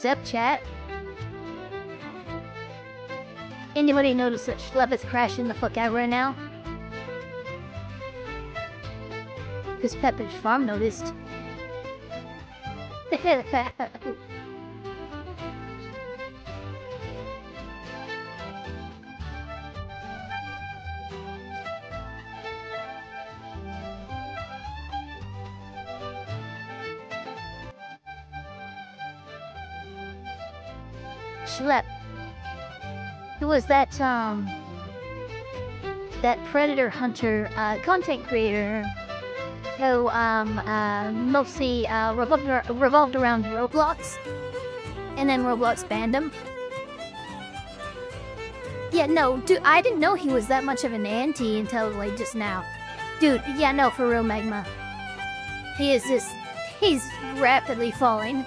accept chat. Anybody notice that Schlep is crashing the fuck out right now? Because Pepperidge Farm noticed. Schlep. Who was that, that predator hunter, content creator who, mostly, revolved around Roblox, and then Roblox banned him? Yeah, no, dude, I didn't know he was that much of an anti until, like, just now. Dude, yeah, no, for real, Magma. He's rapidly falling.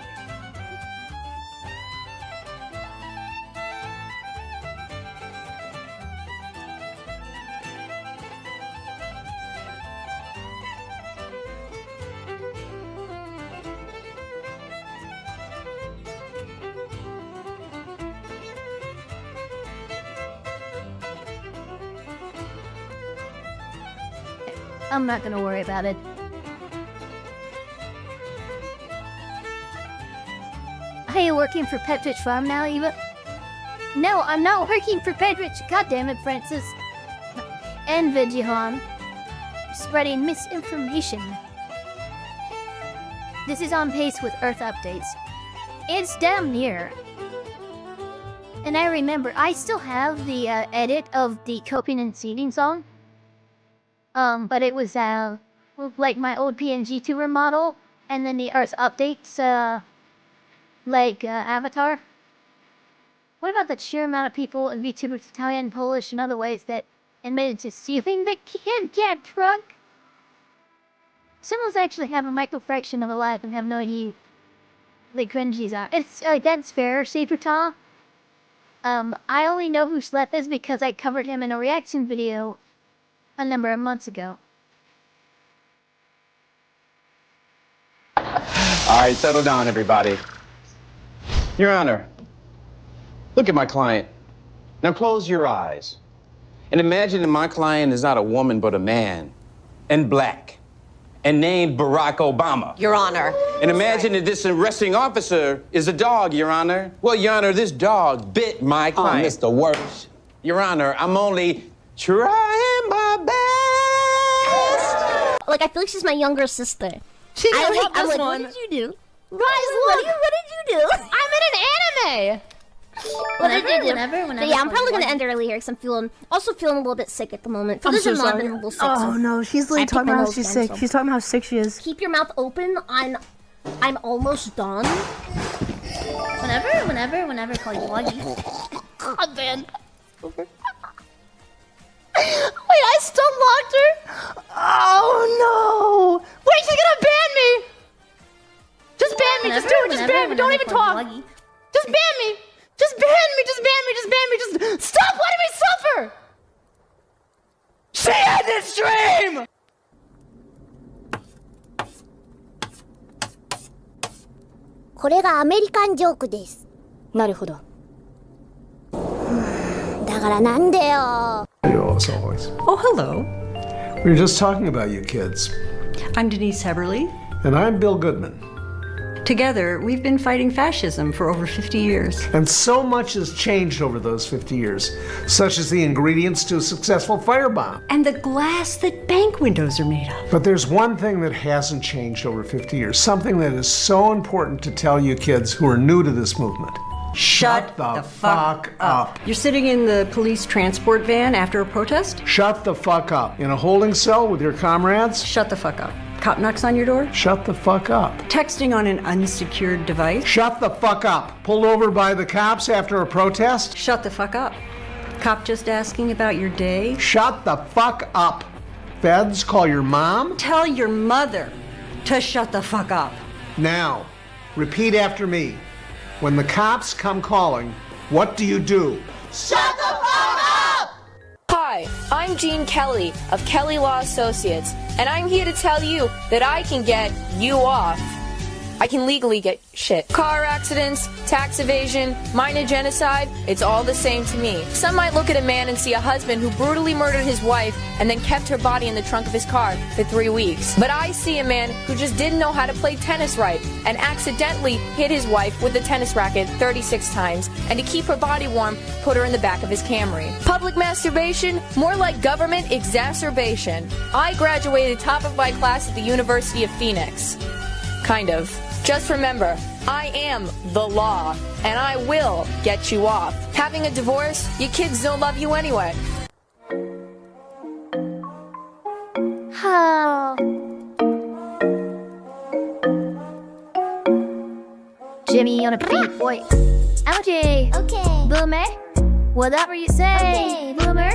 I'm not gonna worry about it. Are you working for Pepperidge Farm now, Eva? No, I'm not working for Pepperidge. God damn it, Francis. And Vegihan. Spreading misinformation. This is on pace with Earth updates. It's damn near. And I remember, I still have the edit of the Coping and Seeding song. But it was, like my old PNG tuber model, and then the Earth updates, Avatar. What about the sheer amount of people in VTubers, Italian, Polish, and other ways that admitted to stealing the cat truck? Some of us actually have a microfraction of a life and have no idea the cringies are. It's, that's fair, Sabertaw. I only know who Sleth is because I covered him in a reaction video a number of months ago. All right, settle down, everybody. Your Honor, look at my client. Now close your eyes and imagine that my client is not a woman but a man, and black, and named Barack Obama. Your Honor. And imagine that this arresting officer is a dog, Your Honor. Well, Your Honor, this dog bit my client. Oh, Mr. Worst. Your Honor, I'm only trying my best. Like, I feel like she's my younger sister. I'm like, what did you do? Guys, look! What did you do? I'm in an anime! What did you do? Whenever. So yeah, I'm probably gonna end early here because I'm also feeling a little bit sick at the moment. For those who have not been a little sick. Oh no, she's literally talking about how she's sick. She's talking about how sick she is. Keep your mouth open. I'm almost done. Whenever, call you Wuggy. God, man. Wait, I still locked her? Oh no! Wait, she's gonna ban me! Just ban me, just do it, just ban me, don't even talk! Just ban me! Just ban me, just ban me, just ban me, just stop letting me suffer! She ended stream! これがアメリカンジョークです。なるほど。だからなんでよ。 As always. Oh, hello. We were just talking about you kids. I'm Denise Heberly. And I'm Bill Goodman. Together, we've been fighting fascism for over 50 years. And so much has changed over those 50 years, such as the ingredients to a successful firebomb. And the glass that bank windows are made of. But there's one thing that hasn't changed over 50 years, something that is so important to tell you kids who are new to this movement. Shut the fuck up. You're sitting in the police transport van after a protest? Shut the fuck up. In a holding cell with your comrades? Shut the fuck up. Cop knocks on your door? Shut the fuck up. Texting on an unsecured device? Shut the fuck up. Pulled over by the cops after a protest? Shut the fuck up. Cop just asking about your day? Shut the fuck up. Feds call your mom? Tell your mother to shut the fuck up. Now, repeat after me. When the cops come calling, what do you do? Shut the fuck up! Hi, I'm Gene Kelly of Kelly Law Associates, and I'm here to tell you that I can get you off. I can legally get shit. Car accidents, tax evasion, minor genocide, it's all the same to me. Some might look at a man and see a husband who brutally murdered his wife and then kept her body in the trunk of his car for 3 weeks. But I see a man who just didn't know how to play tennis right and accidentally hit his wife with a tennis racket 36 times, and to keep her body warm, put her in the back of his Camry. Public masturbation? More like government exacerbation. I graduated top of my class at the University of Phoenix. Kind of. Just remember, I am the law, and I will get you off. Having a divorce, your kids don't love you anyway. Oh. Jimmy on a beat, boy. OJ. Okay. Boomer. Whatever you say. Okay, Boomer.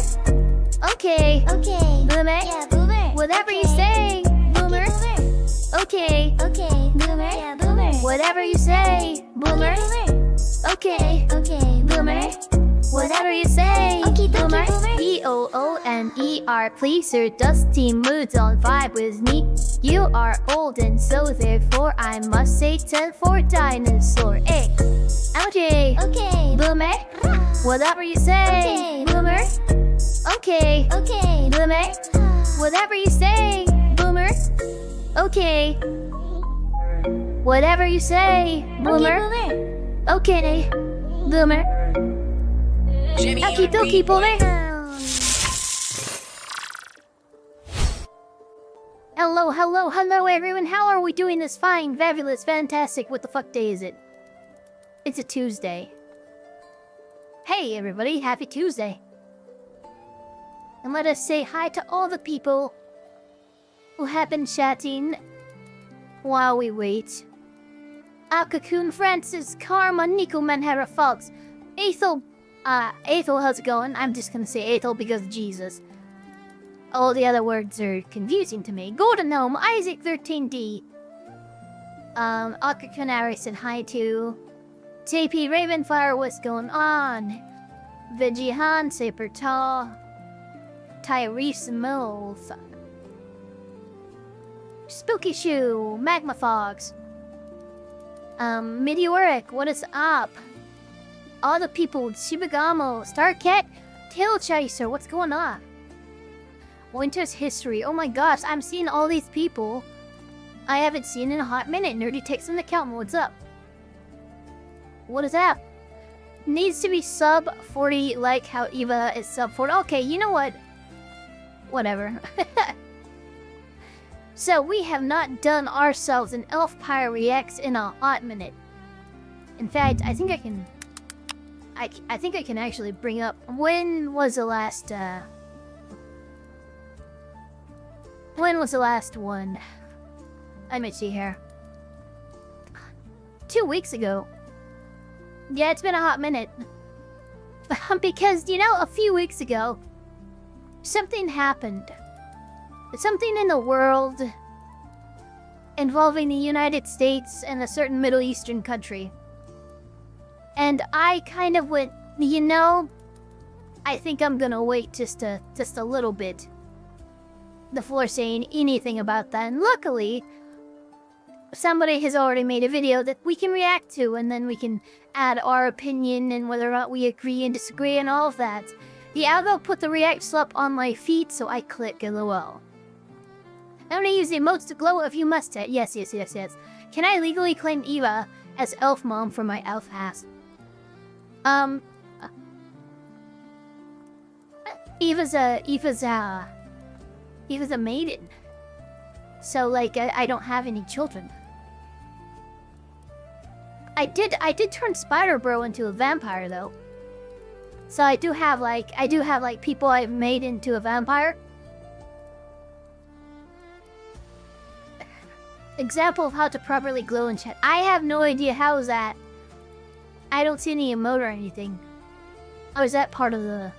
Okay. Okay. Boomer. Yeah, Boomer. Whatever you Okay. say. Boomer. Okay, Boomer. Okay. Okay. Boomer. Yeah, Boomer. Whatever you say. Boomer. Okay, Boomer. Okay. Okay, Boomer. Whatever you say. Okie dokie, Boomer. Boomer. BOOMER. Please, sir. Dusty moods on vibe with me. You are old and so therefore I must say 10 for dinosaur. Hey. OJ. Okay. Boomer. Whatever you say. Okay. Boomer. Okay. Okay. Boomer. Whatever you say. Boomer. Okay. Whatever you say. Boomer. Okay, Boomer. Okay. Boomer. Okie dokie, Boomer. Hello everyone. How are we doing this fine, fabulous, fantastic? What the fuck day is it? It's a Tuesday. Hey everybody, happy Tuesday. And let us say hi to all the people who have been chatting while we wait. Cocoon, Francis, Karma, Nico, Manhara, Fox, Ethel, how's it going? I'm just gonna say Ethel because Jesus. All the other words are confusing to me. Golden Gnome, Isaac 13D. Cocoon said hi to. JP Ravenfire, what's going on? Vigihan, Sapertaw, Tyrese Mills. Spooky Shoe, Magma Fox. Meteoric, what is up? All the people, Shibagamo, Starcat, Tail Chaser, what's going on? Winter's History, oh my gosh, I'm seeing all these people I haven't seen in a hot minute. Nerdy takes in the count, what's up? What is that? Needs to be sub 40 like how Eva is sub 40. Okay, you know what? Whatever. So we have not done ourselves an Elfpire Reacts in a hot minute. In fact, I think I can... I think I can actually bring up... When was the last, When was the last one? Let me see here. 2 weeks ago. Yeah, it's been a hot minute. Because, you know, a few weeks ago, something happened. Something in the world involving the United States and a certain Middle Eastern country. And I kind of went, you know, I think I'm gonna wait just a little bit before saying anything about that. And luckily, somebody has already made a video that we can react to, and then we can add our opinion and whether or not we agree and disagree and all of that. The algo put the react slap on my feet, so I click LOL. Only use the emotes to glow if you must. Yes. Can I legally claim Eva as elf mom for my elf house? Eva's a maiden. So like I don't have any children. I did turn Spider Bro into a vampire though. So I do have like people I've made into a vampire. Example of how to properly glow in chat. I have no idea how is that. I don't see any emote or anything. Oh, is that part of the...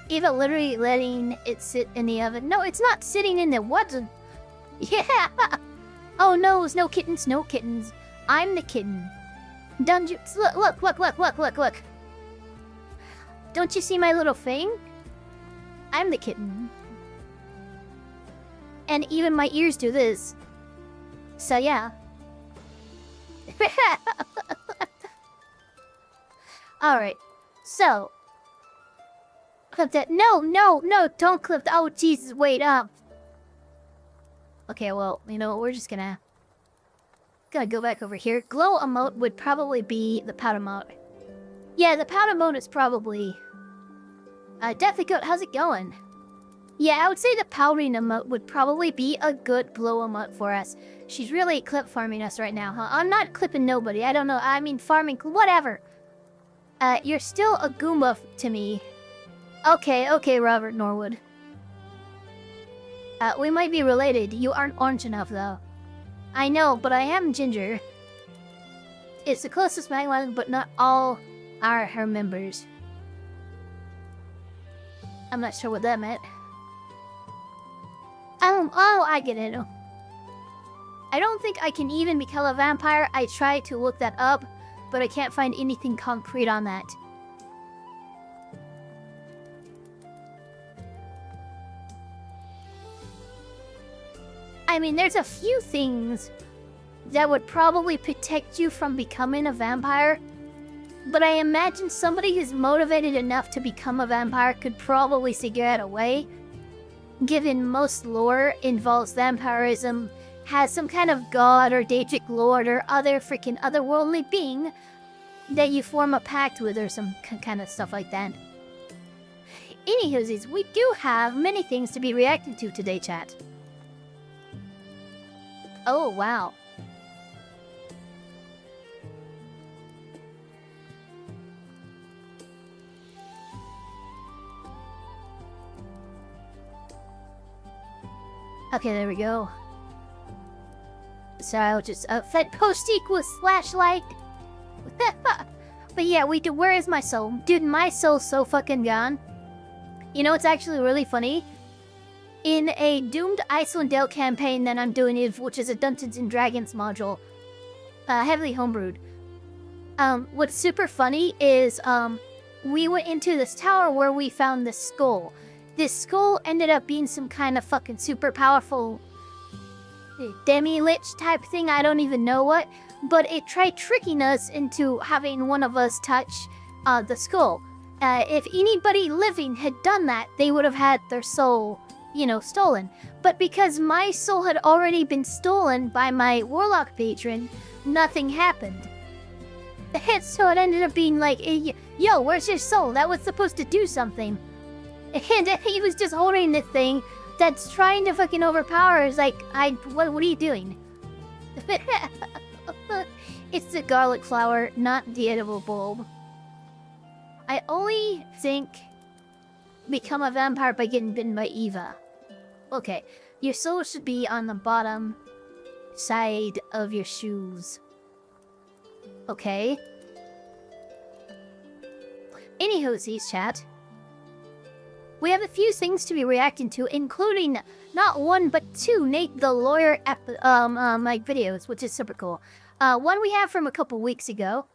Eva literally letting it sit in the oven. No, it's not sitting in the what? Yeah! Oh no, no kittens, no kittens. I'm the kitten. Dungeons, look. Don't you see my little thing? I'm the kitten. And even my ears do this. So yeah. Alright, so. Clip that. No, don't clip that. Oh, Jesus, wait up. Okay, well, you know, we're just gonna go back over here. Glow emote would probably be the powder mode. Yeah, the powder mode is probably... Deathly Goat, how's it going? Yeah, I would say the powdering emote would probably be a good glow emote for us. She's really clip farming us right now, huh? I'm not clipping nobody. I don't know. I mean, farming, whatever. You're still a Goomba to me. Okay, Robert Norwood. We might be related. You aren't orange enough, though. I know, but I am ginger. It's the closest Magma, but not all are her members. I'm not sure what that meant. Oh, I get it. I don't think I can even become a vampire. I tried to look that up, but I can't find anything concrete on that. I mean, there's a few things that would probably protect you from becoming a vampire, but I imagine somebody who's motivated enough to become a vampire could probably figure out a way, given most lore involves vampirism, has some kind of god or Daedric lord or other freaking otherworldly being that you form a pact with or some kind of stuff like that. Anywho's, we do have many things to be reacting to today, chat. Oh, wow. Okay, there we go. So I'll just fed post equals / like. But yeah, where is my soul? Dude, my soul's so fucking gone. You know, it's actually really funny. In a Doomed Iceland Dale campaign that I'm doing, which is a Dungeons and Dragons module, heavily homebrewed. What's super funny is we went into this tower where we found this skull. This skull ended up being some kind of fucking super powerful demi-lich type thing, I don't even know what, but it tried tricking us into having one of us touch the skull. If anybody living had done that, they would have had their soul, you know, stolen. But because my soul had already been stolen by my warlock patron, nothing happened. So it ended up being like, yo, where's your soul? That was supposed to do something. And he was just holding this thing that's trying to fucking overpower us. Like, what are you doing? It's the garlic flower, not the edible bulb. I only think become a vampire by getting bitten by Eva. Okay, your soul should be on the bottom side of your shoes. Okay. Anywho's, chat. We have a few things to be reacting to, including not one but two NateTheLawyer like videos, which is super cool. One we have from a couple weeks ago,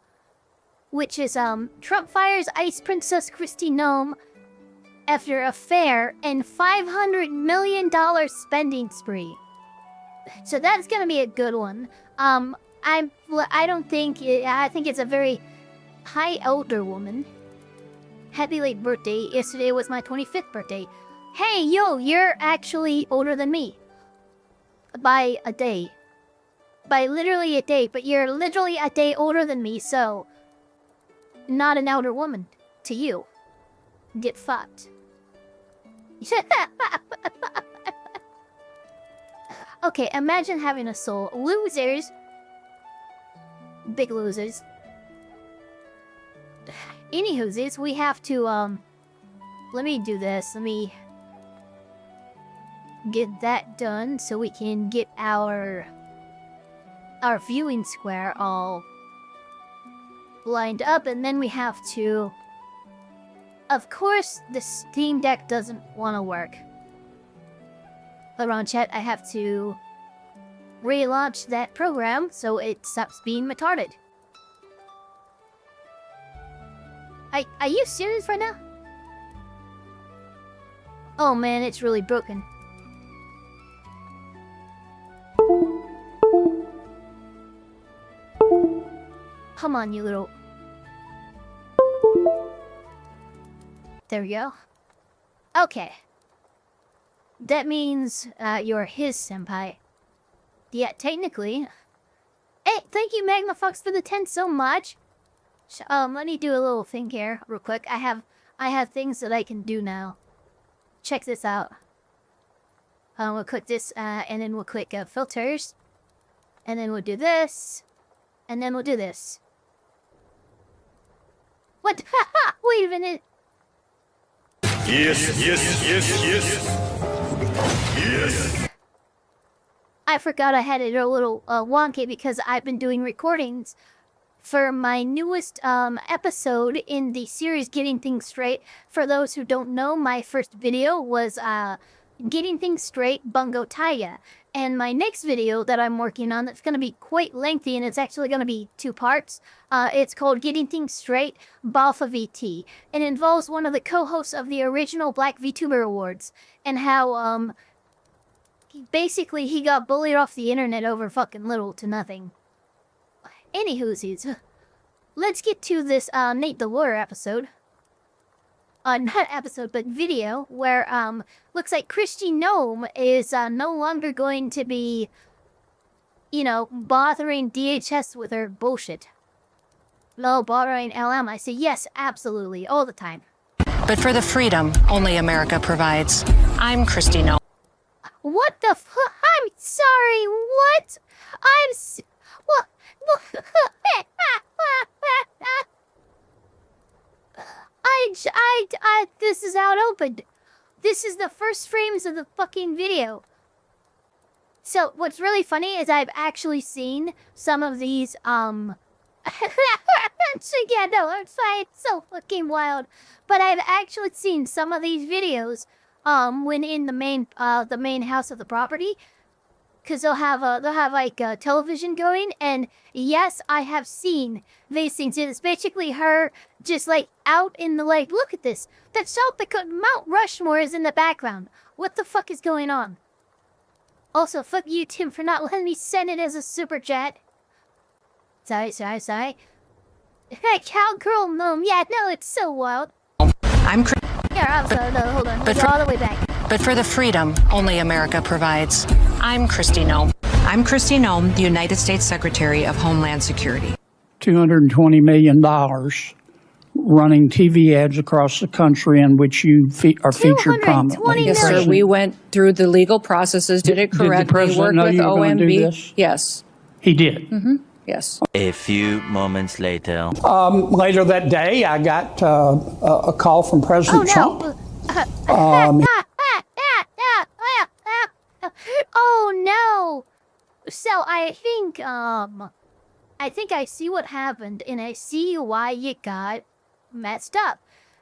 which is Trump fires Ice Princess Kristi Noem after affair and $500 million spending spree. So that's gonna be a good one. I think it's a very high elder woman. Happy late birthday. Yesterday was my 25th birthday. Hey, yo, you're actually older than me. By a day. By literally a day, but you're literally a day older than me, so... not an elder woman. To you. Get fucked. Okay, imagine having a soul. Losers. Big losers. Anywho's, we have to, let me do this. Let me get that done so we can get our viewing square all lined up, and then we have to... Of course, the Steam Deck doesn't want to work. Hold on, chat, I have to relaunch that program so it stops being retarded. Are you serious right now? Oh man, it's really broken. come on, you little... There we go. Okay. That means you're his senpai. Yeah, technically. Hey, thank you, Magma Fox, for the 10 so much. Let me do a little thing here, real quick. I have things that I can do now. Check this out. We'll click this, and then we'll click filters. And then we'll do this. And then we'll do this. What? Wait a minute. Yes, yes, yes, yes. Yes. I forgot I had it a little wonky because I've been doing recordings for my newest episode in the series Getting Things Straight. For those who don't know, my first video was Getting Things Straight Bungo Taya. And my next video that I'm working on, that's going to be quite lengthy, and it's actually going to be 2 parts. It's called Getting Things Straight, Balfa VT. It involves one of the co-hosts of the original Black VTuber Awards, and how, basically he got bullied off the internet over fucking little to nothing. Anywhoosies, let's get to this NateTheLawyer episode. Not episode, but video, where, looks like Kristi Noem is, no longer going to be, you know, bothering DHS with her bullshit. No, bothering LM. I say yes, absolutely, all the time. But for the freedom only America provides, I'm Kristi Noem. What the fuck? I'm sorry, what? What? This is how it opened. This is the first frames of the fucking video. So, what's really funny is I've actually seen some of these, yeah, no, I'm sorry, it's so fucking wild. But I've actually seen some of these videos, when in the main house of the property. Because they'll have like a television going, and yes, I have seen these things. It's basically her just like out in the lake. Look at this. That South Dakota Mount Rushmore is in the background. What the fuck is going on? Also, fuck you, Tim, for not letting me send it as a super chat. Sorry. Hey, cowgirl gnome. Yeah, no, it's so wild. Yeah, no, hold on. But all the way back. But for the freedom only America provides, I'm Kristi Noem. I'm Kristi Noem, the United States Secretary of Homeland Security. $220 million running TV ads across the country in which you are featured prominently. Yes, sir. We went through the legal processes, did it correctly, did the president know worked with you were going to do OMB. this? Yes. He did. Mm-hmm. Yes. A few moments later. Later that day, I got a call from President Trump. Oh no! So I think I see what happened, and I see why you got messed up.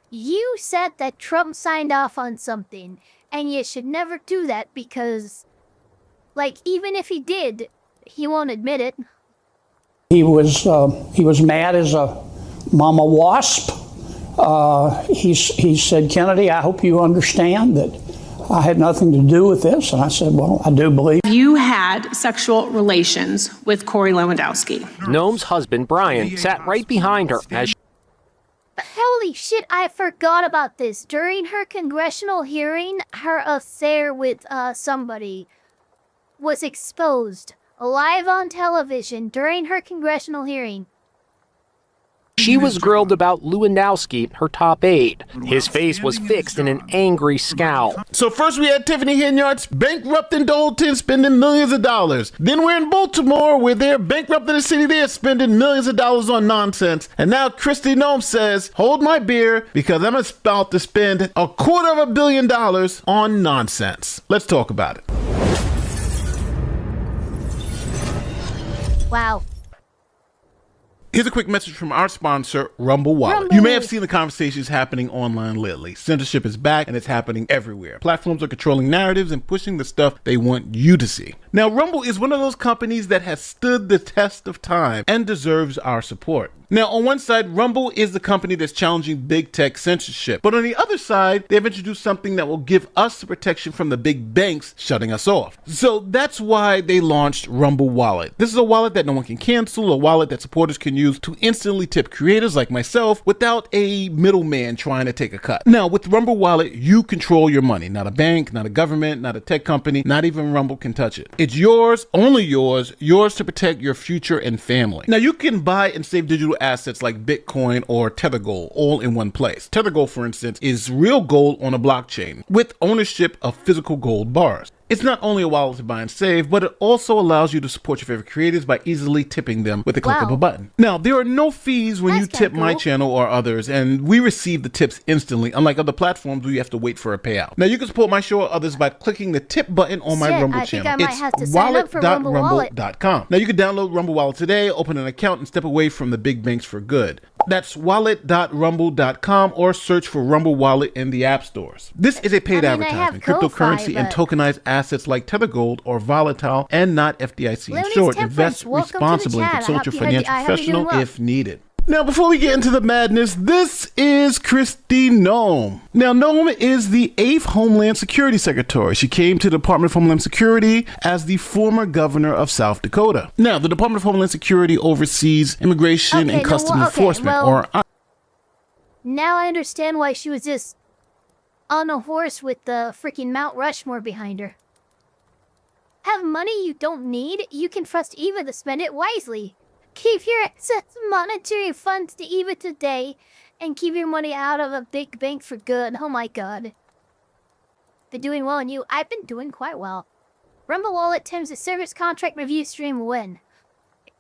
You said that Trump signed off on something, and you should never do that because, like, even if he did, he won't admit it. He was mad as a mama wasp. He said, Kennedy, I hope you understand that I had nothing to do with this. And I said, well, I do believe. You had sexual relations with Corey Lewandowski. Noem's husband, Brian, sat right behind her as Holy shit, I forgot about this. During her congressional hearing, her affair with somebody was exposed live on television during her congressional hearing. she was grilled about Lewandowski, her top aide. His face was fixed in an angry scowl. So first we had Tiffany Henyards bankrupting Dalton, spending millions of dollars. Then we're in Baltimore where they're bankrupting the city there, spending millions of dollars on nonsense. And now Kristi Noem says, hold my beer because I'm about to spend $250 million on nonsense. Let's talk about it. Wow. Here's a quick message from our sponsor, Rumble Wallet. You may have seen the conversations happening online lately. Censorship is back and it's happening everywhere. Platforms are controlling narratives and pushing the stuff they want you to see. Now, Rumble is one of those companies that has stood the test of time and deserves our support. Now, on one side, Rumble is the company that's challenging big tech censorship. But on the other side, they've introduced something that will give us the protection from the big banks shutting us off. So that's why they launched Rumble Wallet. This is a wallet that no one can cancel, a wallet that supporters can use to instantly tip creators like myself without a middleman trying to take a cut. Now, with Rumble Wallet, you control your money. Not a bank, not a government, not a tech company, not even Rumble can touch it. It's yours, only yours to protect your future and family. Now, you can buy and save digital assets like Bitcoin or Tether Gold all in one place. Tether Gold, for instance, is real gold on a blockchain with ownership of physical gold bars. It's not only a wallet to buy and save, but it also allows you to support your favorite creators by easily tipping them with a click of a button. Now, there are no fees when you tip my channel or others, and we receive the tips instantly, unlike other platforms where you have to wait for a payout. Now, you can support my show or others by clicking the tip button on my Rumble channel. It's wallet.rumble.com. Now, you can download Rumble Wallet today, open an account, and step away from the big banks for good. That's wallet.rumble.com or search for Rumble Wallet in the app stores. This is a paid advertisement. Cryptocurrency and tokenized assets like Tether Gold are volatile and not FDIC insured. Invest responsibly and consult your financial professional if needed. Now, before we get into the madness, this is Kristi Noem. Now, Noem is the 8th Homeland Security Secretary. She came to the Department of Homeland Security as the former governor of South Dakota. Now, the Department of Homeland Security oversees immigration and customs enforcement, Now I understand why she was just on a horse with the freaking Mount Rushmore behind her. Have money you don't need? You can trust Eva to spend it wisely. Keep your excess monetary funds to Eva today and keep your money out of a big bank for good. Oh my god. Been doing well, and you? I've been doing quite well. Rumble Wallet times the service contract review stream win.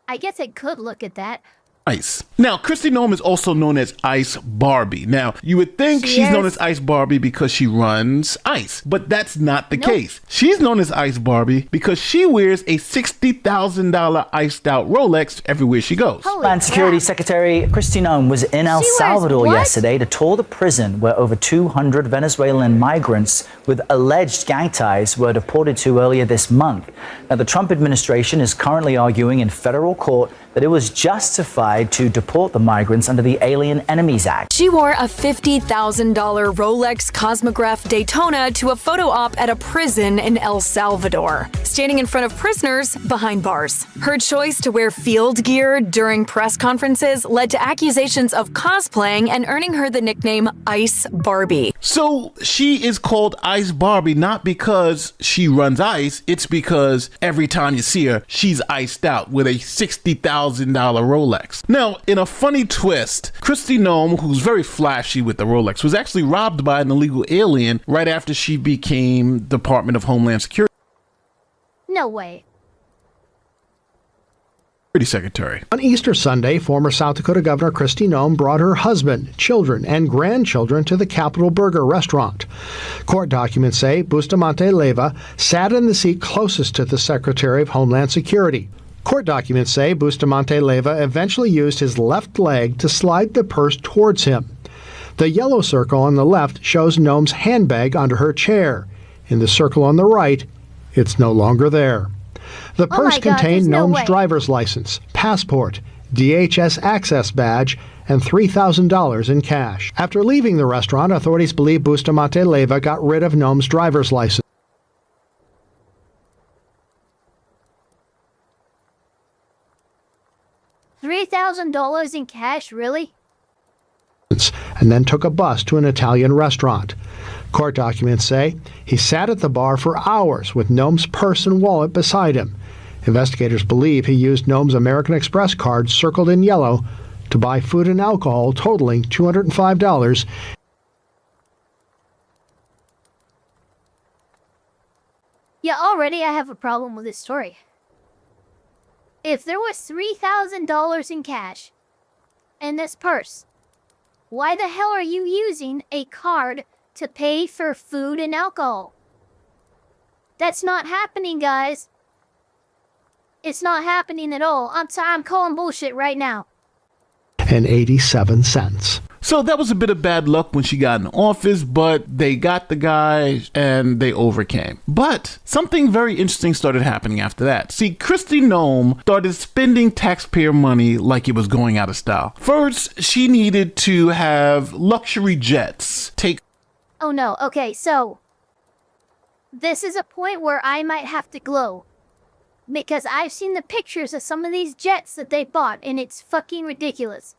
I guess I could look at that. Ice. Now, Kristi Noem is also known as Ice Barbie. Now, you would think she's known as Ice Barbie because she runs ICE, but that's not the case. She's known as Ice Barbie because she wears a $60,000 iced out Rolex everywhere she goes. Homeland Security Secretary Kristi Noem was in El Salvador yesterday to tour the prison where over 200 Venezuelan migrants with alleged gang ties were deported to earlier this month. Now, the Trump administration is currently arguing in federal court that it was justified to deport the migrants under the Alien Enemies Act. She wore a $50,000 Rolex Cosmograph Daytona to a photo op at a prison in El Salvador, standing in front of prisoners behind bars. Her choice to wear field gear during press conferences led to accusations of cosplaying and earning her the nickname Ice Barbie. So she is called Ice Barbie not because she runs ice, it's because every time you see her, she's iced out with a $60,000 Rolex. Now, in a funny twist, Kristi Noem, who's very flashy with the Rolex, was actually robbed by an illegal alien right after she became Department of Homeland Security No way. Secretary. On Easter Sunday, former South Dakota Governor Kristi Noem brought her husband, children, and grandchildren to the Capitol Burger restaurant. Court documents say Bustamante Leyva sat in the seat closest to the Secretary of Homeland Security. Court documents say Bustamante Leyva eventually used his left leg to slide the purse towards him. The yellow circle on the left shows Noem's handbag under her chair. In the circle on the right, it's no longer there. The purse contained Noem's driver's license, passport, DHS access badge, and $3,000 in cash. After leaving the restaurant, authorities believe Bustamante Leyva got rid of Noem's driver's license. $3,000 in cash, really? And then took a bus to an Italian restaurant. Court documents say he sat at the bar for hours with Noem's purse and wallet beside him. Investigators believe he used Noem's American Express card circled in yellow to buy food and alcohol totaling $205. Yeah, already I have a problem with this story. If there was $3,000 in cash in this purse, why the hell are you using a card to pay for food and alcohol? That's not happening, guys. It's not happening at all. I'm calling bullshit right now. And 87 cents. So that was a bit of bad luck when she got in office, but they got the guy and they overcame. But something very interesting started happening after that. See, Kristi Noem started spending taxpayer money like it was going out of style. First, she needed to have luxury jets take. Oh no, okay, so this is a point where I might have to glow. Because I've seen the pictures of some of these jets that they bought, and it's fucking ridiculous.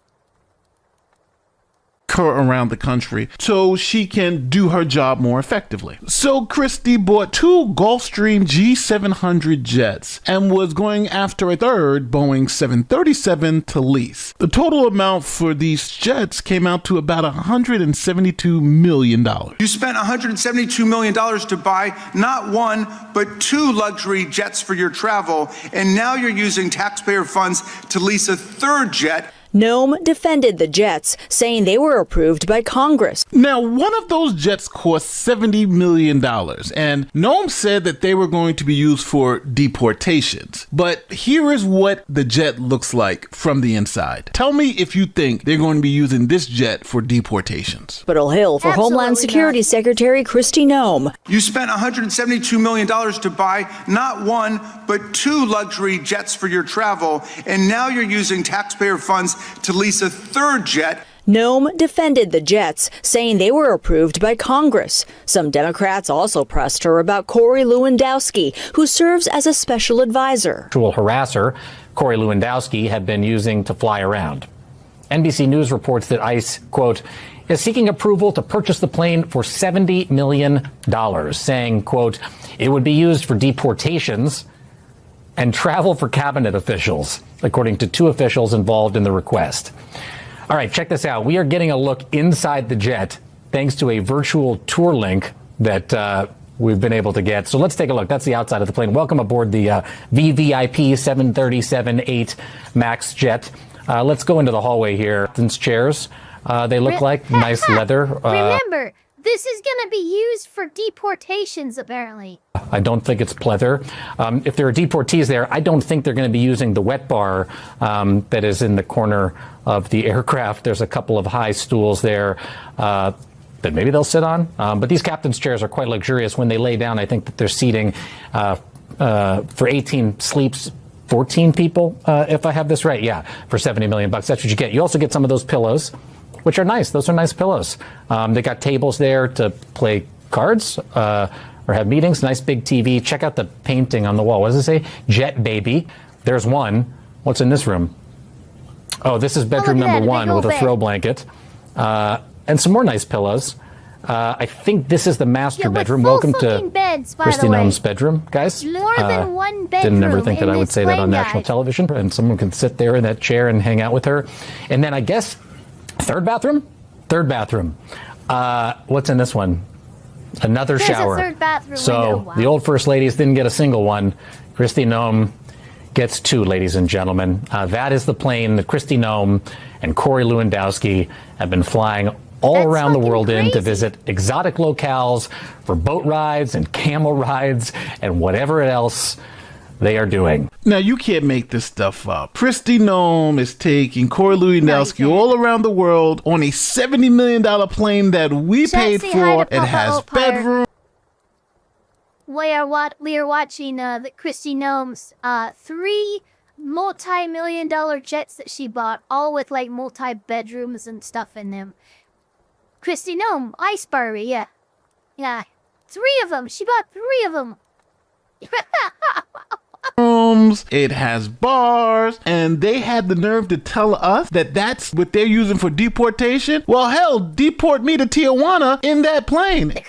Her around the country so she can do her job more effectively. So Kristi bought 2 Gulfstream G700 jets and was going after a third Boeing 737 to lease. The total amount for these jets came out to about $172 million. You spent $172 million to buy not 1, but 2 luxury jets for your travel, and now you're using taxpayer funds to lease a third jet. Noem defended the jets, saying they were approved by Congress. Now, one of those jets cost $70 million, and Noem said that they were going to be used for deportations. But here is what the jet looks like from the inside. Tell me if you think they're going to be using this jet for deportations. Capitol Hill for Homeland Security Secretary Kristi Noem. You spent $172 million to buy not 1, but 2 luxury jets for your travel, and now you're using taxpayer funds to lease a third jet. Noem defended the jets, saying they were approved by Congress. Some Democrats also pressed her about Corey Lewandowski, who serves as a special advisor. Sexual harasser Corey Lewandowski had been using to fly around. NBC News reports that ICE, quote, is seeking approval to purchase the plane for $70 million, saying, quote, it would be used for deportations and travel for cabinet officials, according to 2 officials involved in the request. All right, check this out. We are getting a look inside the jet thanks to a virtual tour link that we've been able to get. So let's take a look. That's the outside of the plane. Welcome aboard the VVIP 737-8 MAX jet. Let's go into the hallway here. These chairs, they look like nice leather. Remember, this is going to be used for deportations, apparently. I don't think it's pleather. If there are deportees there, I don't think they're going to be using the wet bar that is in the corner of the aircraft. There's a couple of high stools there that maybe they'll sit on. But these captain's chairs are quite luxurious. When they lay down, I think that they're seating for 18 sleeps, 14 people, if I have this right. Yeah, for $70 million. That's what you get. You also get some of those pillows, which are nice. Those are nice pillows. They got tables there to play cards or have meetings. Nice big TV. Check out the painting on the wall. What does it say? Jet Baby. There's one. What's in this room? Oh, this is bedroom number 1 with a throw blanket. And some more nice pillows. I think this is the master bedroom. Welcome to beds, Kristi Noem's bedroom, guys. More than one bedroom. Didn't ever think that I would say that on national television. And someone can sit there in that chair and hang out with her. And then I guess third bathroom. What's in this one? Another shower. A third bathroom so window. The old first ladies didn't get a single one. Kristi Noem gets 2, ladies and gentlemen. That is the plane that Kristi Noem and Corey Lewandowski have been flying all around the world in to visit exotic locales for boat rides and camel rides and whatever else they are doing. Now, you can't make this stuff up. Kristi Noem is taking Corey Lewandowski all around the world on a $70 million plane that we paid for. It has bedrooms. We are watching the Kristi Noem's 3 multi-million-dollar jets that she bought, all with like multi-bedrooms and stuff in them. Kristi Noem, Elfpire, yeah, 3 of them. She bought 3 of them. It has bars, and they had the nerve to tell us that that's what they're using for deportation. Well, hell, deport me to Tijuana in that plane. No,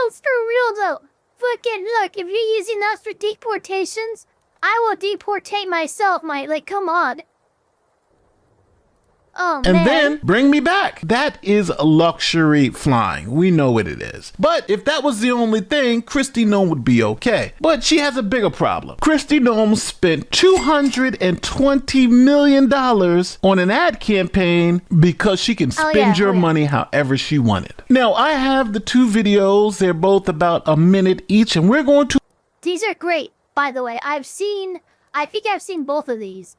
it's for real though. Fucking look, if you're using us for deportations, I will deportate myself, like, come on. Oh, and man. then bring me back. That is luxury flying. We know what it is. But if that was the only thing, Kristi Noem would be okay. But she has a bigger problem. Kristi Noem spent $220 million on an ad campaign because she can spend your money however she wanted. Now, I have the 2 videos. They're both about a minute each, and we're going to... These are great, by the way. I think I've seen both of these.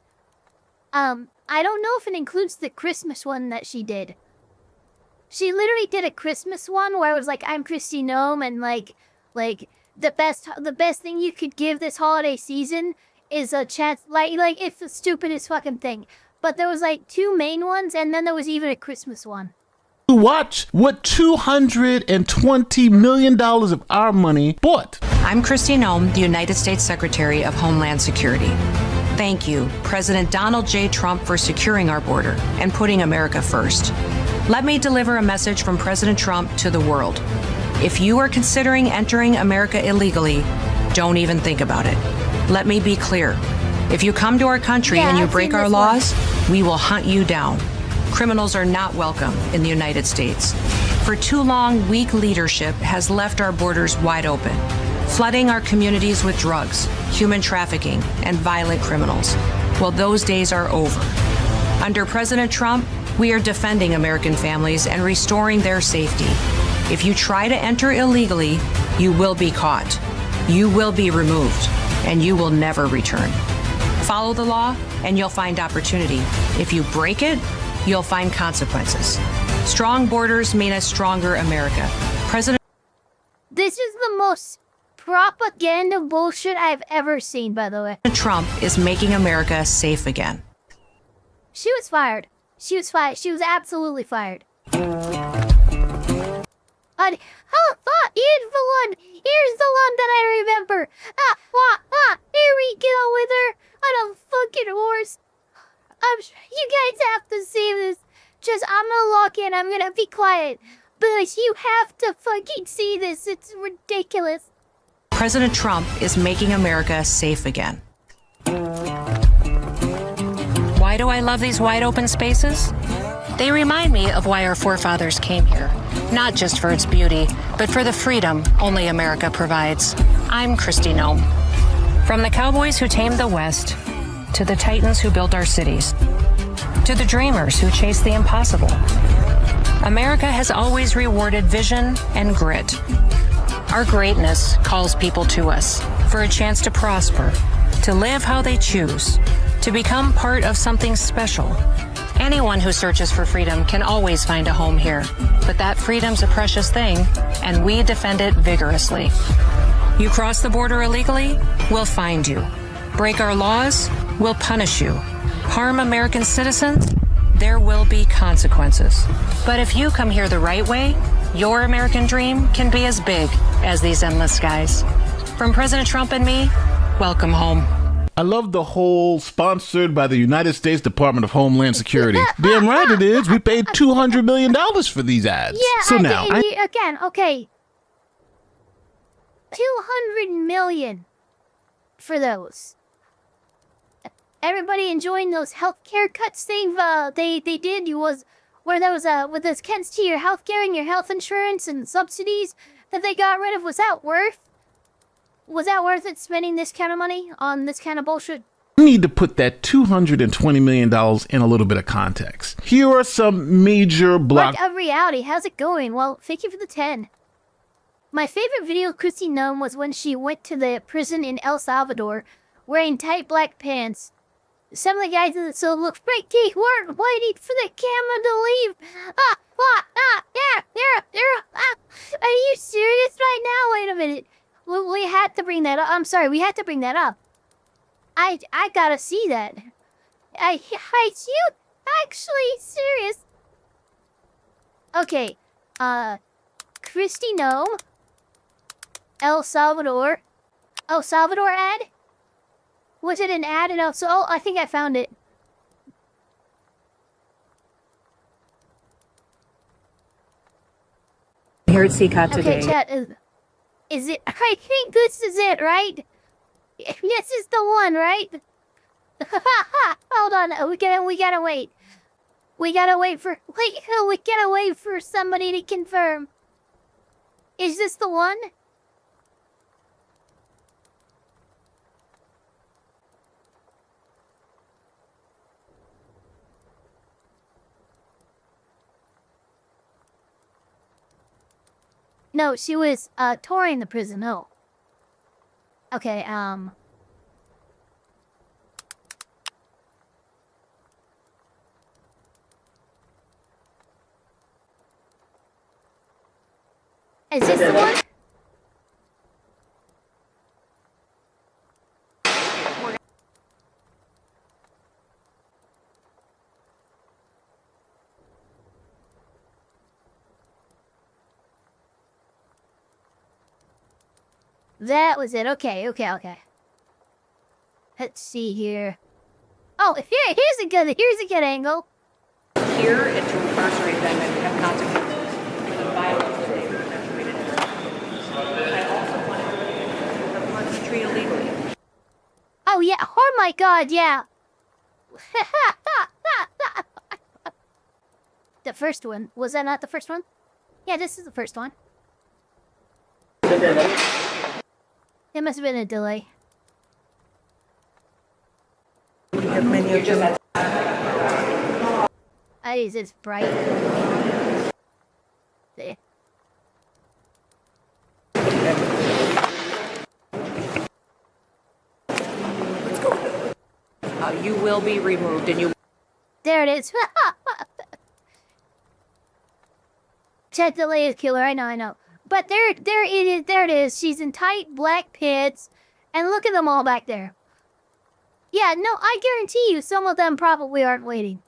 I don't know if it includes the Christmas one that she did. She literally did a Christmas one where it was like, I'm Kristi Noem, and like the best thing you could give this holiday season is a chance, like it's the stupidest fucking thing. But there was like 2 main ones, and then there was even a Christmas one. To watch what $220 million of our money bought. I'm Kristi Noem, the United States Secretary of Homeland Security. Thank you, President Donald J. Trump, for securing our border and putting America first. Let me deliver a message from President Trump to the world. If you are considering entering America illegally, don't even think about it. Let me be clear. If you come to our country and you break our laws, we will hunt you down. Criminals are not welcome in the United States. For too long, weak leadership has left our borders wide open, flooding our communities with drugs, human trafficking, and violent criminals. Well, those days are over. Under President Trump, we are defending American families and restoring their safety. If you try to enter illegally, you will be caught, you will be removed, and you will never return. Follow the law, and you'll find opportunity. If you break it, you'll find consequences. Strong borders mean a stronger America. President This is the most propaganda bullshit I've ever seen, by the way. Trump is making America safe again. She was fired. She was fired. She was absolutely fired. Here's the one. Here's the one that I remember. Here we go with her on a fucking horse. You guys have to see this. I'm gonna lock in. I'm gonna be quiet. But you have to fucking see this. It's ridiculous. President Trump is making America safe again. Why do I love these wide open spaces? They remind me of why our forefathers came here. Not just for its beauty, but for the freedom only America provides. I'm Kristi Noem. From the cowboys who tamed the West, to the titans who built our cities, to the dreamers who chased the impossible, America has always rewarded vision and grit. Our greatness calls people to us for a chance to prosper, to live how they choose, to become part of something special. Anyone who searches for freedom can always find a home here, but that freedom's a precious thing, and we defend it vigorously. You cross the border illegally, we'll find you. Break our laws, we'll punish you. Harm American citizens, there will be consequences. But if you come here the right way, your American dream can be as big as these endless skies. From President Trump and me, welcome home. I love the whole sponsored by the United States Department of Homeland Security. Damn right it is. We paid $200 million for these ads. Yeah, so now, okay. $200 million for those. Everybody enjoying those healthcare cuts they did where there was with those cuts to your healthcare and your health insurance and subsidies that they got rid of. Was that worth it, spending this kind of money on this kind of bullshit? we need to put that $220 million in a little bit of context. Here are some major Mark of reality, how's it going? Well, thank you for the 10. My favorite video of Kristi Noem was when she went to the prison in El Salvador wearing tight black pants. Some of the guys in the cell looked pretty weren't waiting for the camera to leave. Are you serious right now? Wait a minute. We had to bring that up. I'm sorry, we had to bring that up. I gotta see that. You actually serious? Okay, Kristi Noem, El Salvador ad? Was it an ad in El Salvador? Oh, I think I found it. Here at CCOT today. Okay, chat, is it? I think this is it, right? This is the one, right? Hold on, we gotta wait. We gotta wait for somebody to confirm. Is this the one? No, she was touring the prison. No. Okay, Is this the one? That was it. Okay. Let's see here. Oh, here's a good angle. Here and to incarcerate them and have consequences for the violence that they perpetuated. I also wanted to report the tree illegally. Oh yeah. Oh my God. Yeah. The first one. Was that not the first one? Yeah, this is the first one. It must have been a delay. It's bright. There. You will be removed and you... There it is. Chat delay is killer. I know. But there it is. She's in tight black pants. And look at them all back there. Yeah, no, I guarantee you some of them probably aren't waiting.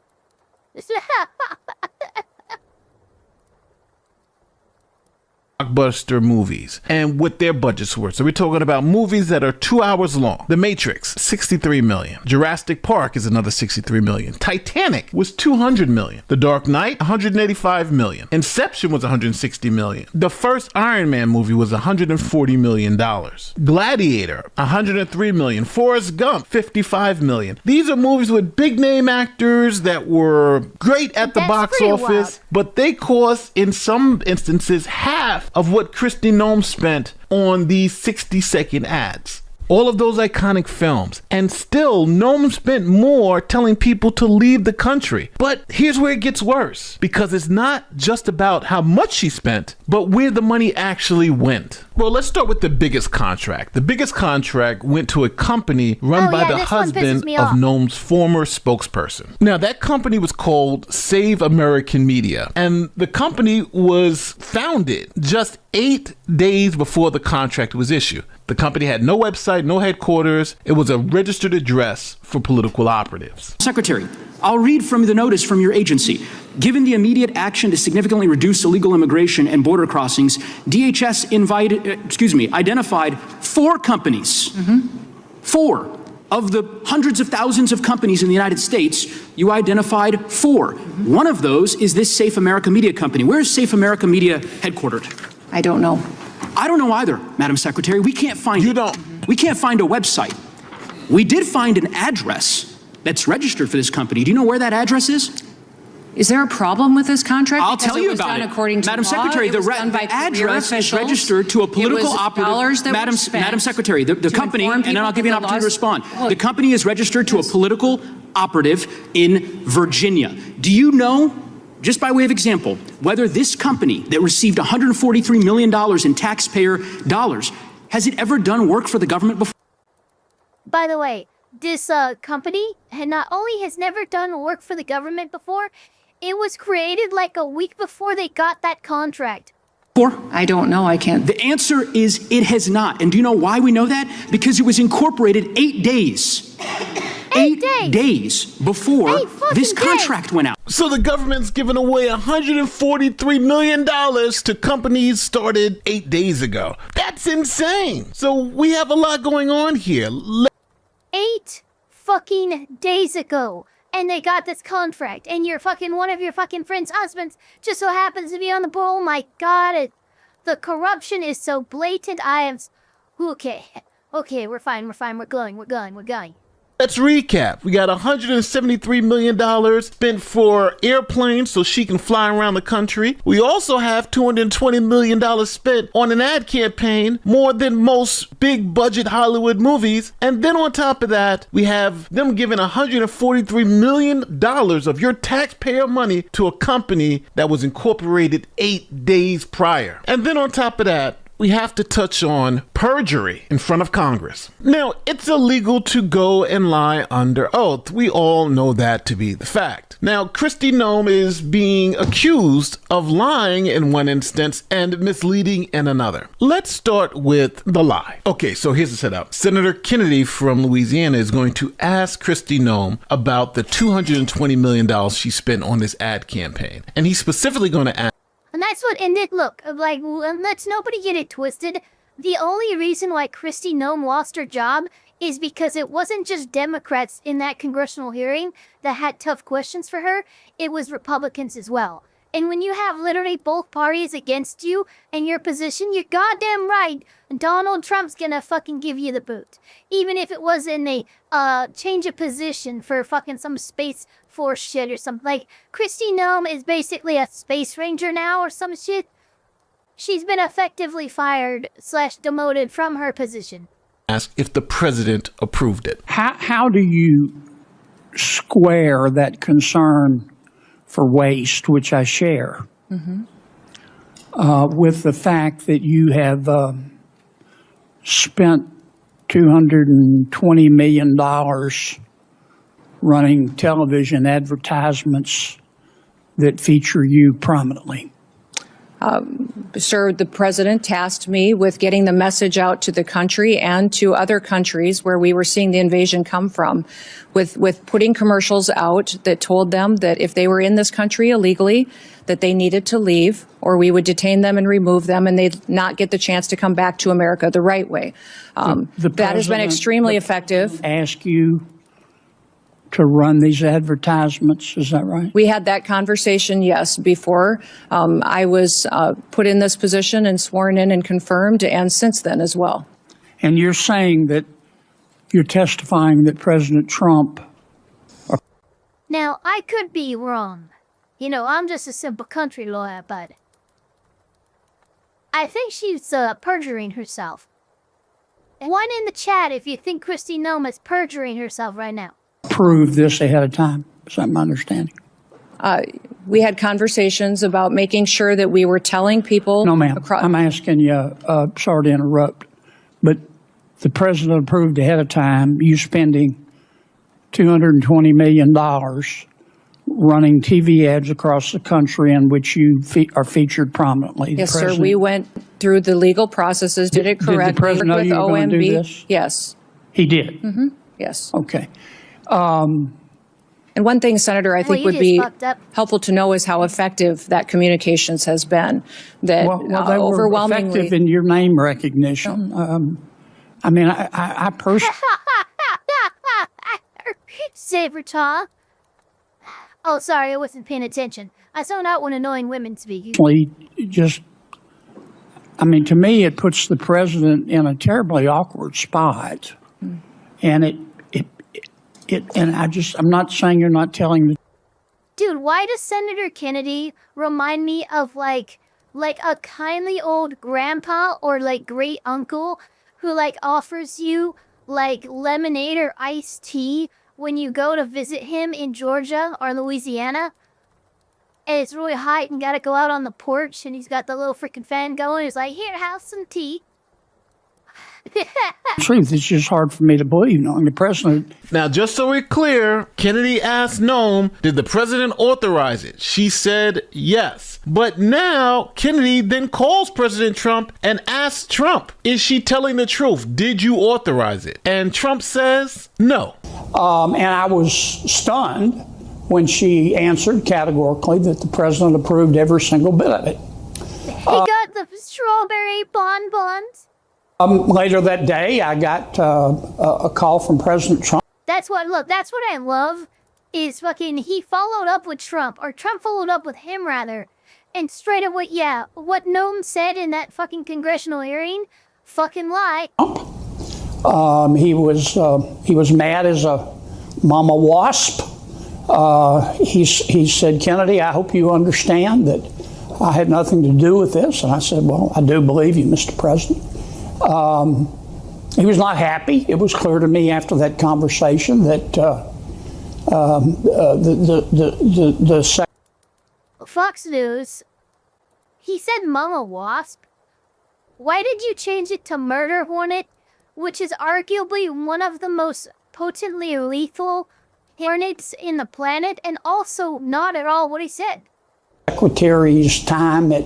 Blockbuster movies and what their budgets were. So we're talking about movies that are 2 hours long. The Matrix, $63 million. Jurassic Park is another $63 million. Titanic was $200 million. The Dark Knight, $185 million. Inception was $160 million. The first Iron Man movie was $140 million. Gladiator, $103 million. Forrest Gump, $55 million. These are movies with big name actors that were great at the box office, but they cost, in some instances, half of what Kristi Noem spent on these 60-second ads. All of those iconic films. And still, Noem spent more telling people to leave the country. But here's where it gets worse. Because it's not just about how much she spent, but where the money actually went. Well, let's start with the biggest contract. The biggest contract went to a company run by the husband of Noem's former spokesperson. Now, that company was called Save American Media. And the company was founded just 8 days before the contract was issued. The company had no website, no headquarters. It was a registered address for political operatives. Secretary, I'll read from the notice from your agency. Given the immediate action to significantly reduce illegal immigration and border crossings, DHS identified 4 companies. 4 of the hundreds of thousands of companies in the United States, you identified 4. One of those is this Safe America Media company. Where is Safe America Media headquartered? I don't know. I don't know either, Madam Secretary. We can't find We can't find a website. We did find an address that's registered for this company. Do you know where that address is? Is there a problem with this contract? I'll tell you about it. According to Madam law, Secretary, the address is registered to a political operative. Madam Secretary, the company, and then I'll give you an opportunity to respond. The company is registered to a political operative in Virginia. Do you know, just by way of example, whether this company that received $143 million in taxpayer dollars, has it ever done work for the government before? By the way, this company not only has never done work for the government before, it was created like a week before they got that contract. I don't know. I can't. The answer is it has not. And do you know why we know that? Because it was incorporated 8 days. 8 days before this contract went out. So the government's giving away $143 million to companies started 8 days ago. That's insane. So we have a lot going on here. 8 fucking days ago. And they got this contract. And one of your fucking friend's husbands just so happens to be on the board. Oh my God. The corruption is so blatant. Okay, we're fine. We're going. Let's recap. We got $173 million spent for airplanes so she can fly around the country. We also have $220 million spent on an ad campaign, more than most big budget Hollywood movies. And then on top of that, we have them giving $143 million of your taxpayer money to a company that was incorporated 8 days prior. And then on top of that, we have to touch on perjury in front of Congress. Now, it's illegal to go and lie under oath. We all know that to be the fact. Now, Kristi Noem is being accused of lying in one instance and misleading in another. Let's start with the lie. Okay, so here's the setup. Senator Kennedy from Louisiana is going to ask Kristi Noem about the $220 million she spent on this ad campaign. And he's specifically going to ask. And that's what ended. Look, like, let's nobody get it twisted. The only reason why Kristi Noem lost her job is because it wasn't just Democrats in that congressional hearing that had tough questions for her. It was Republicans as well. And when you have literally both parties against you and your position, you're goddamn right. Donald Trump's gonna fucking give you the boot. Even if it was in a change of position for fucking some Space Force shit or something. Like, Kristi Noem is basically a space ranger now or some shit. She's been effectively fired / demoted from her position. Ask if the president approved it. How do you square that concern for waste, which I share, with the fact that you have spent $220 million running television advertisements that feature you prominently? Sir, the president tasked me with getting the message out to the country and to other countries where we were seeing the invasion come from, with putting commercials out that told them that if they were in this country illegally, that they needed to leave, or we would detain them and remove them, and they'd not get the chance to come back to America the right way. That has been extremely effective. Ask you to run these advertisements, is that right? We had that conversation, yes, before I was put in this position and sworn in and confirmed, and since then as well. And you're saying that you're testifying that President Trump... Now, I could be wrong. You know, I'm just a simple country lawyer, but I think she's perjuring herself. One in the chat if you think Kristi Noem is perjuring herself right now. Approved this ahead of time. Is that my understanding? We had conversations about making sure that we were telling people. No, ma'am. I'm asking you, sorry to interrupt, but the president approved ahead of time you spending $220 million running TV ads across the country in which you are featured prominently. Yes, sir. We went through the legal processes, did it correctly. Did the president know you were going to do this? Yes. He did? Mm-hmm. Yes. Okay. And one thing, Senator, I think would be helpful to know is how effective that communications has been. That they were overwhelmingly effective in your name recognition. I mean, I personally... Sabertall. Oh, sorry, I wasn't paying attention. I zoned out when annoying women speak. Just, I mean, to me, it puts the president in a terribly awkward spot. And I'm not saying you're not telling the... Dude, why does Senator Kennedy remind me of like a kindly old grandpa or like great uncle who like offers you like lemonade or iced tea when you go to visit him in Georgia or Louisiana? And it's really hot and gotta go out on the porch and he's got the little freaking fan going. He's like, here, have some tea. Truth, it's just hard for me to believe, knowing the president. Now, just so we're clear, Kennedy asked Noem, did the president authorize it? She said yes. But now, Kennedy then calls President Trump and asks Trump, is she telling the truth? Did you authorize it? And Trump says no. And I was stunned when she answered categorically that the president approved every single bit of it. He got the strawberry bonbons. Later that day, I got a call from President Trump. That's what I love, is fucking he followed up with Trump, or Trump followed up with him rather, and straight away, yeah, what Noem said in that fucking congressional hearing, fucking lie. He was mad as a mama wasp. He said, Kennedy, I hope you understand that I had nothing to do with this. And I said, well, I do believe you, Mr. President. He was not happy. It was clear to me after that conversation that Fox News, he said Mama Wasp. Why did you change it to Murder Hornet, which is arguably one of the most potently lethal hornets in the planet, and also not at all what he said? Secretary's time at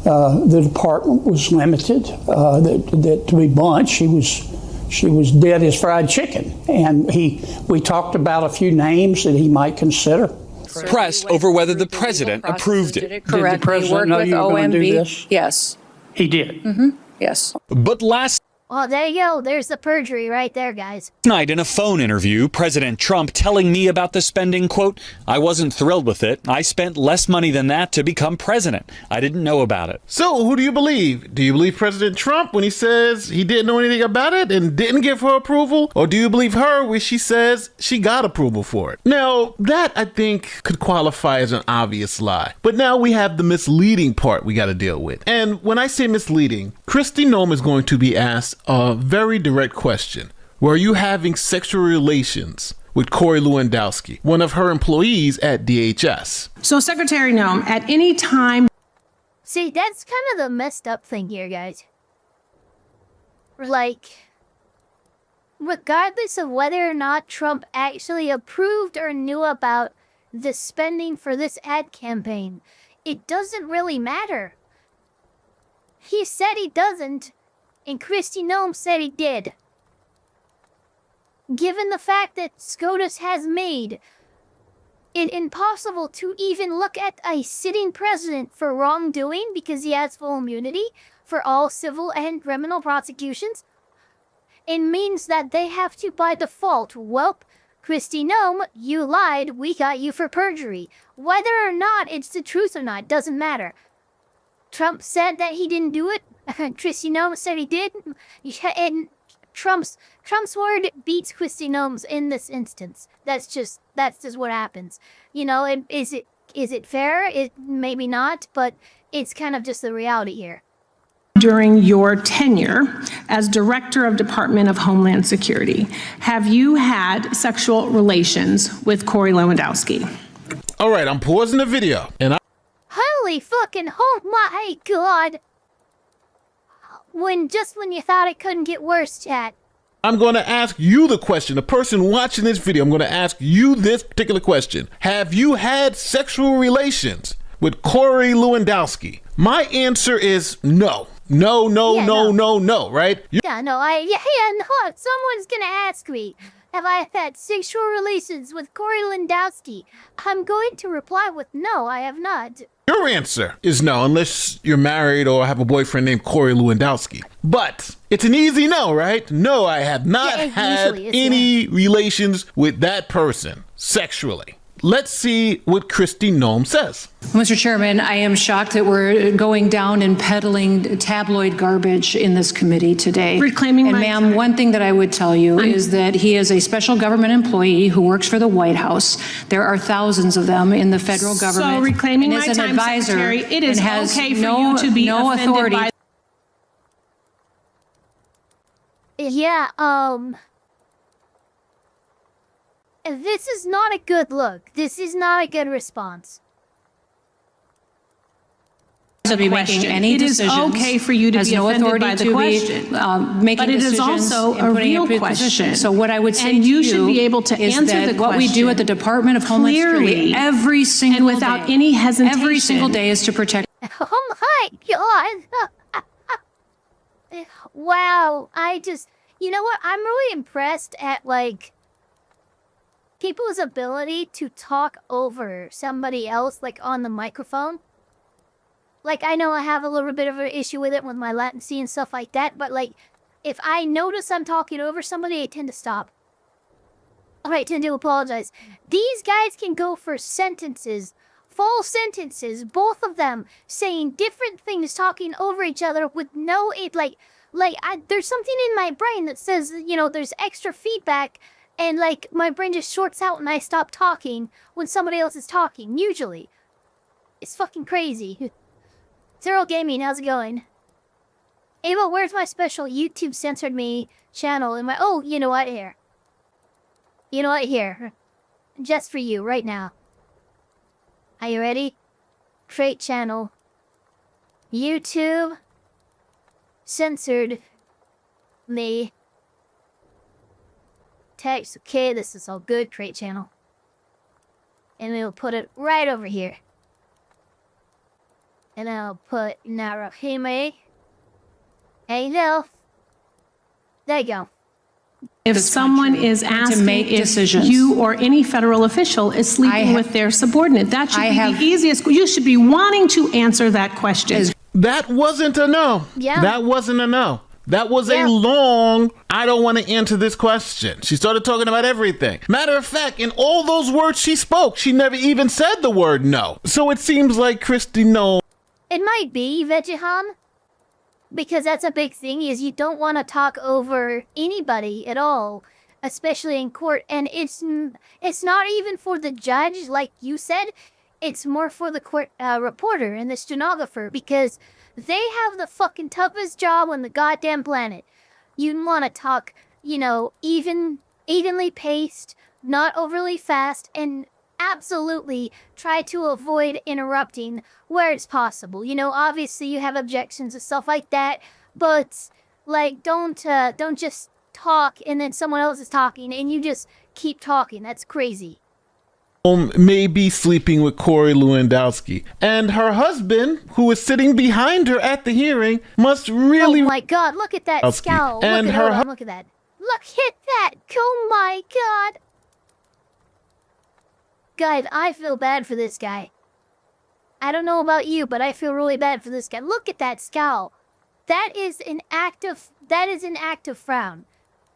the department was limited. That to be blunt, she was dead as fried chicken, and we talked about a few names that he might consider. Pressed over whether the president approved it. Did the president know you were going to do this? Yes. He did. Yes. But last Well, there you go. There's the perjury right there, guys. night in a phone interview, President Trump telling me about the spending, quote, I wasn't thrilled with it. I spent less money than that to become president. I didn't know about it. So, who do you believe? Do you believe President Trump when he says he didn't know anything about it and didn't give her approval? Or do you believe her when she says she got approval for it? Now, that I think could qualify as an obvious lie. But now we have the misleading part we got to deal with. And when I say misleading, Kristi Noem is going to be asked a very direct question. Were you having sexual relations with Corey Lewandowski, one of her employees at DHS? So, Secretary Noem, at any time... See, that's kind of the messed up thing here, guys. Like, regardless of whether or not Trump actually approved or knew about the spending for this ad campaign, it doesn't really matter. He said he doesn't, and Kristi Noem said he did. Given the fact that SCOTUS has made it impossible to even look at a sitting president for wrongdoing because he has full immunity for all civil and criminal prosecutions, it means that they have to, by default, welp, Kristi Noem, you lied, we got you for perjury. Whether or not it's the truth or not, doesn't matter. Trump said that he didn't do it. Kristi Noem said he did. And Trump's word beats Kristi Noem's in this instance. That's just what happens. You know, is it fair? It maybe not, but it's kind of just the reality here. During your tenure as Director of Department of Homeland Security, have you had sexual relations with Corey Lewandowski? All right, I'm pausing the video, and Holy fucking, oh my god. When you thought it couldn't get worse, chat. I'm going to ask you the question. The person watching this video, I'm going to ask you this particular question. Have you had sexual relations with Corey Lewandowski? My answer is no. No, right? Yeah, no, someone's gonna ask me, have I had sexual relations with Corey Lewandowski? I'm going to reply with no, I have not. Your answer is no, unless you're married or have a boyfriend named Corey Lewandowski. But it's an easy no, right? No, I have not had any relations with that person sexually. Let's see what Kristi Noem says. Mr. Chairman, I am shocked that we're going down and peddling tabloid garbage in this committee today. Reclaiming and ma'am, one thing that I would tell you is that he is a special government employee who works for the White House. There are thousands of them in the federal government. So reclaiming and my is an time, advisor Secretary, it is and has okay for you to be no offended authority. by... Yeah, this is not a good look. This is not a good response. To be making any decisions. It is okay for you to has be no offended authority by the to question. be making but it decisions is also and a putting real up a question. position. So what I would say and to you should be able to is answer that the what we do at the Department of Homeland Security every single and without day, any hesitation, every single day is to protect. Oh my god! Wow, you know what? I'm really impressed at people's ability to talk over somebody else, on the microphone. I know I have a little bit of an issue with it with my latency and stuff like that, but, if I notice I'm talking over somebody, I tend to stop. I tend to apologize. These guys can go for sentences, full sentences, both of them, saying different things, talking over each other with no, there's something in my brain that says, there's extra feedback, and, my brain just shorts out and I stop talking when somebody else is talking, usually. It's fucking crazy. Zero Gaming, how's it going? Ava, where's my special YouTube censored me channel? Oh, you know what? Here. You know what? Here. Just for you, right now. Are you ready? Create channel. YouTube. censored me. Text, okay, this is all good, create channel. And we'll put it right over here. And I'll put Narahime. Hey, Elf. There you go. If someone is asking if you or any federal official is sleeping with their subordinate, that should be the easiest. You should be wanting to answer that question. That wasn't a no. Yeah. That wasn't a no. That was a long, I don't want to answer this question. She started talking about everything. Matter of fact, in all those words she spoke, she never even said the word no. So it seems like Kristi Noem. It might be, Vegehan. Because that's a big thing, is you don't want to talk over anybody at all, especially in court. And it's not even for the judge, like you said. It's more for the court reporter and the stenographer, because they have the fucking toughest job on the goddamn planet. You want to talk, you know, evenly paced, not overly fast, and absolutely try to avoid interrupting where it's possible. You know, obviously you have objections and stuff like that, but like don't just talk and then someone else is talking and you just keep talking. That's crazy. May be sleeping with Corey Lewandowski, and her husband, who is sitting behind her at the hearing, must really. Oh my God! Look at that scowl! And look at look at that! Look at that! Oh my God! Guys, I feel bad for this guy. I don't know about you, but I feel really bad for this guy. Look at that scowl. That is an active frown.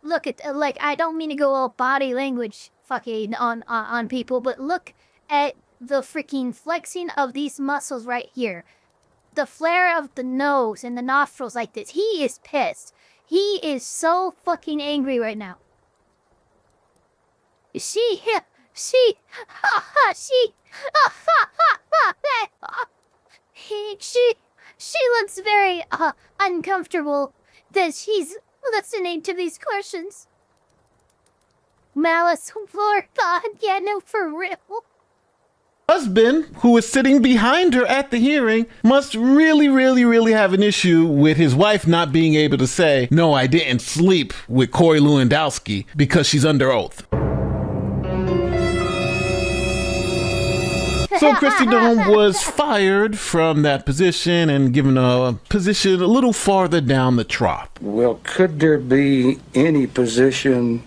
Look at like I don't mean to go all body language fucking on people, but look at the freaking flexing of these muscles right here. The flare of the nose and the nostrils like this. He is pissed. He is so fucking angry right now. She looks very uncomfortable that she's listening to these questions. Malice, Lord God, yeah, no, for real. Husband, who is sitting behind her at the hearing, must really have an issue with his wife not being able to say, no, I didn't sleep with Corey Lewandowski, because she's under oath. So Kristi Noem was fired from that position and given a position a little farther down the trough. Well, could there be any position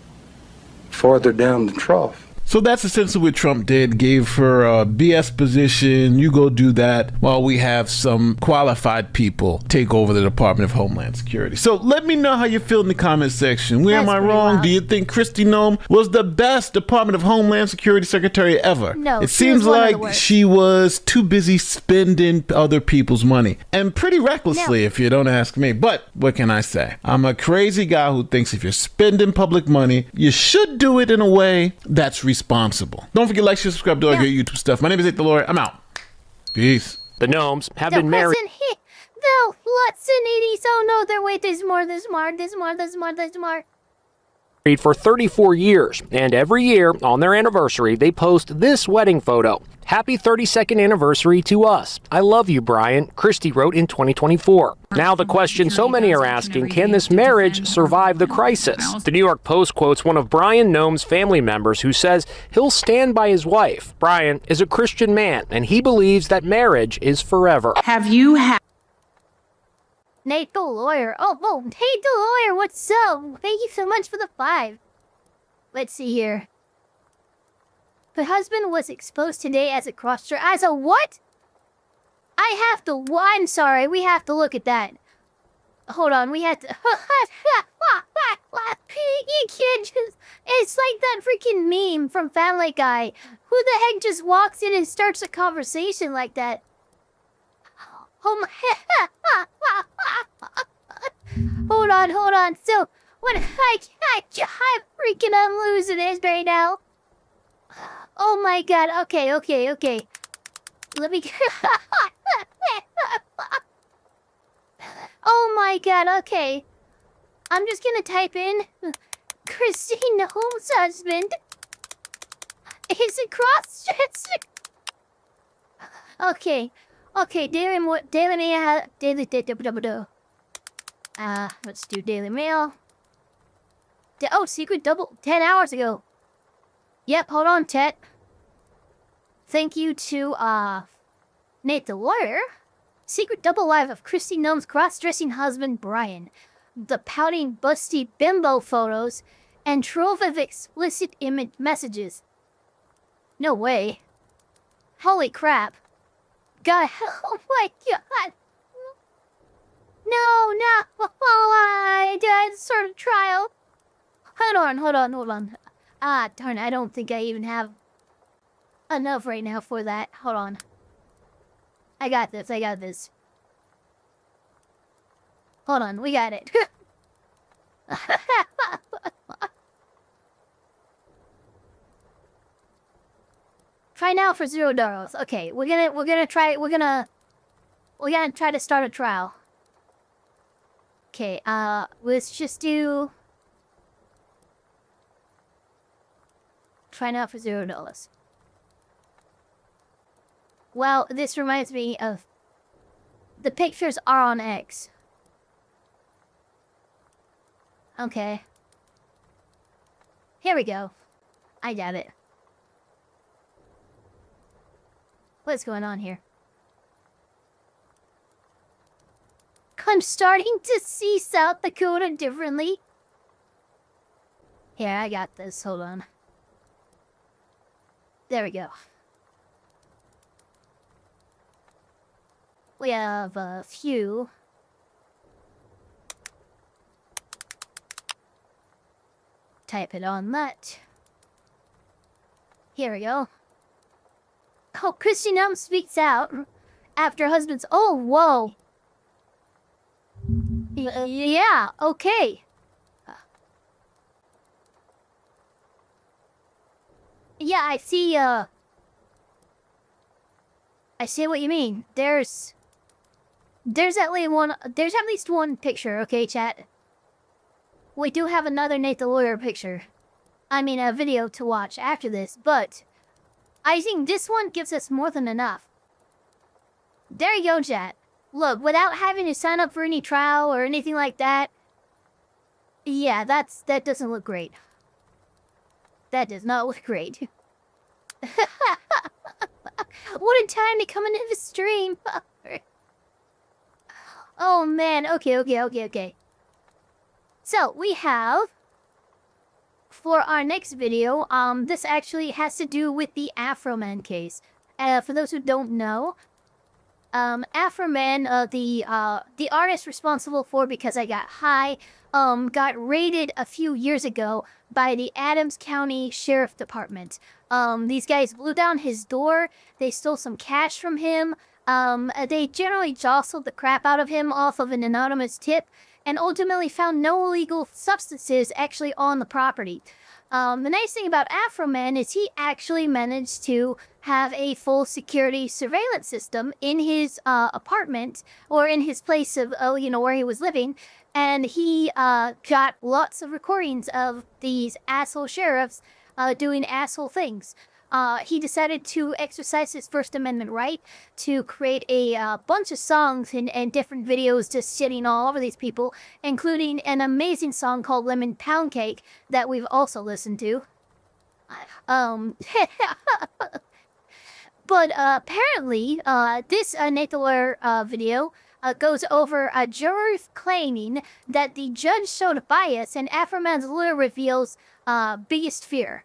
farther down the trough? So that's essentially what Trump did, gave her a BS position. You go do that while we have some qualified people take over the Department of Homeland Security. So let me know how you feel in the comment section. Where am I wrong? Do you think Kristi Noem was the best Department of Homeland Security secretary ever? No, it seems like she was too busy spending other people's money, and pretty recklessly, if you don't ask me. But what can I say? I'm a crazy guy who thinks if you're spending public money, you should do it in a way that's responsible. Don't forget to like, share, subscribe to all your YouTube stuff. My name is NateTheLawyer. I'm out. Peace. The Noems have been married. Oh no, wait, there's more. For 34 years, and every year on their anniversary, they post this wedding photo. Happy 32nd anniversary to us. I love you, Brian, Kristi wrote in 2024. Now the question so many are asking, can this marriage survive the crisis? The New York Post quotes one of Brian Noem's family members who says he'll stand by his wife. Brian is a Christian man, and he believes that marriage is forever. Have you had Nate the Lawyer. Oh, Nate the Lawyer, what's up? Thank you so much for the 5. Let's see here. Her husband was exposed today as a cross-dresser. As a what? I'm sorry, we have to look at that. Hold on, we have to... You can't just... It's like that freaking meme from Family Guy. Who the heck just walks in and starts a conversation like that? Oh my... Hold on. So, what... I'm losing this right now. Oh my God, okay. Let me... Oh my God, okay. I'm just gonna type in... Kristi Noem's husband is a cross-dresser. Okay, Daily Let's do Daily Mail. Oh, secret double 10 hours ago. Yep, hold on, chat. Thank you to, NateTheLawyer. Secret double live of Kristi Noem's cross-dressing husband, Brian. The pouting, busty bimbo photos, and trove of explicit image messages. No way. Holy crap. God, oh my god. No, I did sort of trial. Hold on. Ah, darn, I don't think I even have enough right now for that. Hold on. I got this. Hold on, we got it. Try now for $0. Okay, we're gonna try to start a trial. Okay, let's just do try now for $0. Well, this reminds me of the pictures are on X. Okay. Here we go. I got it. What's going on here? I'm starting to see South Dakota differently. Here, I got this. Hold on. There we go. We have a few. Type it on that. Here we go. Oh, Kristi Noem speaks out after husband's... Oh, whoa. Yeah, okay. Yeah, I see, I see what you mean. There's at least one picture, okay, chat? We do have another NateTheLawyer picture. I mean, a video to watch after this, but I think this one gives us more than enough. There you go, chat. Look, without having to sign up for any trial or anything like that. Yeah, that doesn't look great. That does not look great. What a time to come into the stream. Oh man, okay. So, we have, for our next video, this actually has to do with the Afroman case. For those who don't know, Afroman, the artist responsible for Because I Got High, got raided a few years ago by the Adams County Sheriff Department. These guys blew down his door, they stole some cash from him, they generally jostled the crap out of him off of an anonymous tip, and ultimately found no illegal substances actually on the property. The nice thing about Afroman is he actually managed to have a full security surveillance system in his apartment, or in his place of, where he was living, and he got lots of recordings of these asshole sheriffs doing asshole things. He decided to exercise his First Amendment right to create a bunch of songs and different videos just shitting all over these people, including an amazing song called Lemon Pound Cake that we've also listened to. But apparently, this NateTheLawyer video goes over jurors claiming that the judge showed bias, and Afroman's lawyer reveals biggest fear.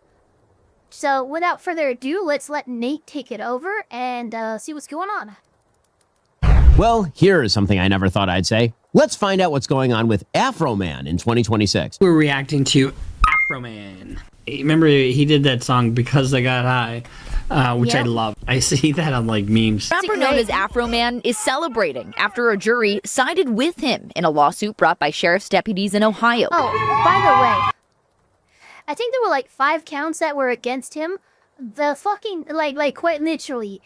So, without further ado, let's let Nate take it over and see what's going on. Well, here's something I never thought I'd say. Let's find out what's going on with Afroman in 2026. We're reacting to Afroman. Remember, he did that song Because I Got High, which I love. I see that on like memes. Rapper known as Afroman is celebrating after a jury sided with him in a lawsuit brought by sheriff's deputies in Ohio. Oh, by the way, I think there were like 5 counts that were against him. The fucking, like quite literally,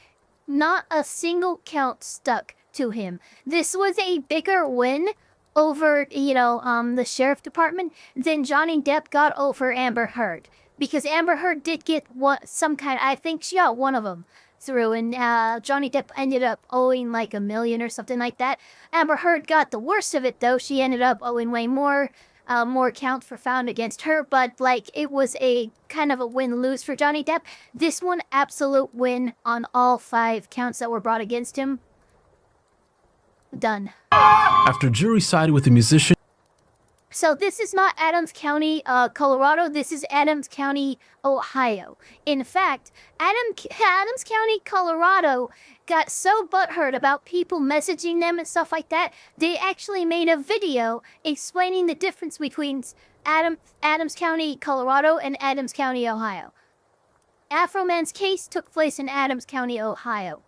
not a single count stuck to him. This was a bigger win over, the sheriff department than Johnny Depp got over Amber Heard. Because Amber Heard did get some kind, I think she got one of them. through, and Johnny Depp ended up owing like $1 million or something like that. Amber Heard got the worst of it, though. She ended up owing way more counts were found against her, but like it was a kind of a win-lose for Johnny Depp. This one, absolute win on all 5 counts that were brought against him. Done. After jury sided with the musician. So this is not Adams County, Colorado. This is Adams County, Ohio. In fact, Adams County, Colorado got so butthurt about people messaging them and stuff like that, they actually made a video explaining the difference between Adams County, Colorado and Adams County, Ohio. Afroman's case took place in Adams County, Ohio.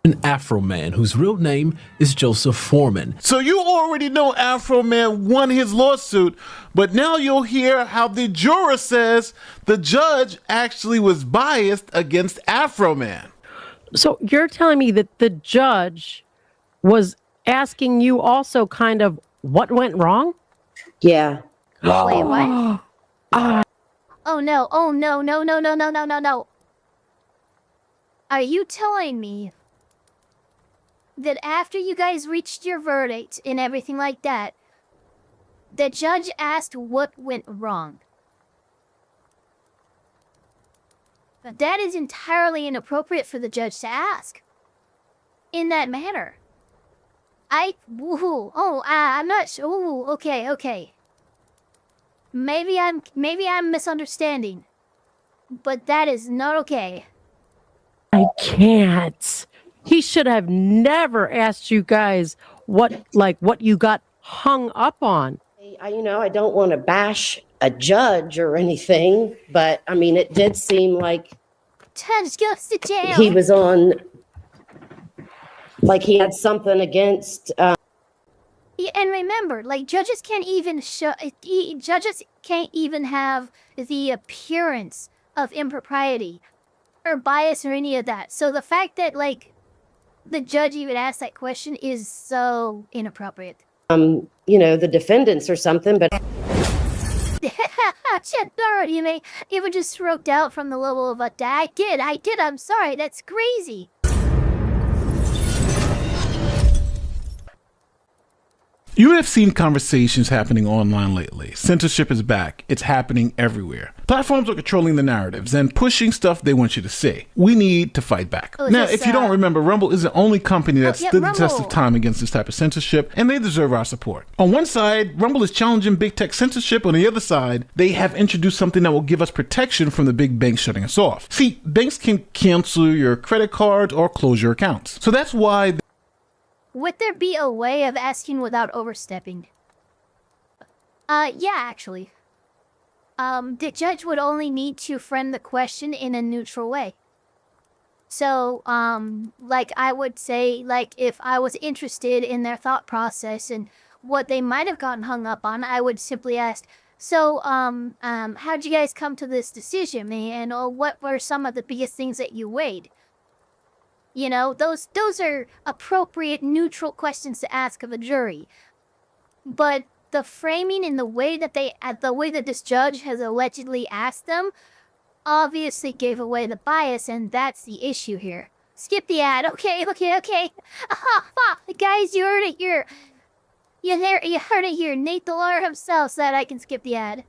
An Afroman whose real name is Joseph Foreman. So you already know Afroman won his lawsuit, but now you'll hear how the juror says the judge actually was biased against Afroman. So you're telling me that the judge was asking you also kind of what went wrong? Yeah. Wait, what? Oh no, no. Are you telling me that after you guys reached your verdict and everything like that, the judge asked what went wrong? That is entirely inappropriate for the judge to ask in that manner. I'm not sure. Ooh, okay. Maybe I'm misunderstanding, but that is not okay. I can't. He should have never asked you guys what you got hung up on. I don't want to bash a judge or anything, but I mean, it did seem like Judge goes to jail. He was on, like he had something against. Yeah, and remember, like judges can't even have the appearance of impropriety or bias or any of that. So the fact that like the judge even asked that question is so inappropriate. The defendants or something, but Shit, Parody, you may even just stroked out from the level of a I did, I'm sorry, that's crazy. You have seen conversations happening online lately. Censorship is back. It's happening everywhere. Platforms are controlling the narratives and pushing stuff they want you to see. We need to fight back. Now, if you don't remember, Rumble is the only company that stood the test of time against this type of censorship, and they deserve our support. On one side, Rumble is challenging big tech censorship. On the other side, they have introduced something that will give us protection from the big banks shutting us off. See, banks can cancel your credit cards or close your accounts. So that's why Would there be a way of asking without overstepping? Yeah, actually. The judge would only need to frame the question in a neutral way. So, like I would say, like if I was interested in their thought process and what they might have gotten hung up on, I would simply ask, so, how'd you guys come to this decision, man? Or what were some of the biggest things that you weighed? You know, those are appropriate, neutral questions to ask of a jury. But the framing and the way that this judge has allegedly asked them obviously gave away the bias, and that's the issue here. Skip the ad. Okay. Guys, you heard it here. You heard it here. NateTheLawyer himself said I can skip the ad.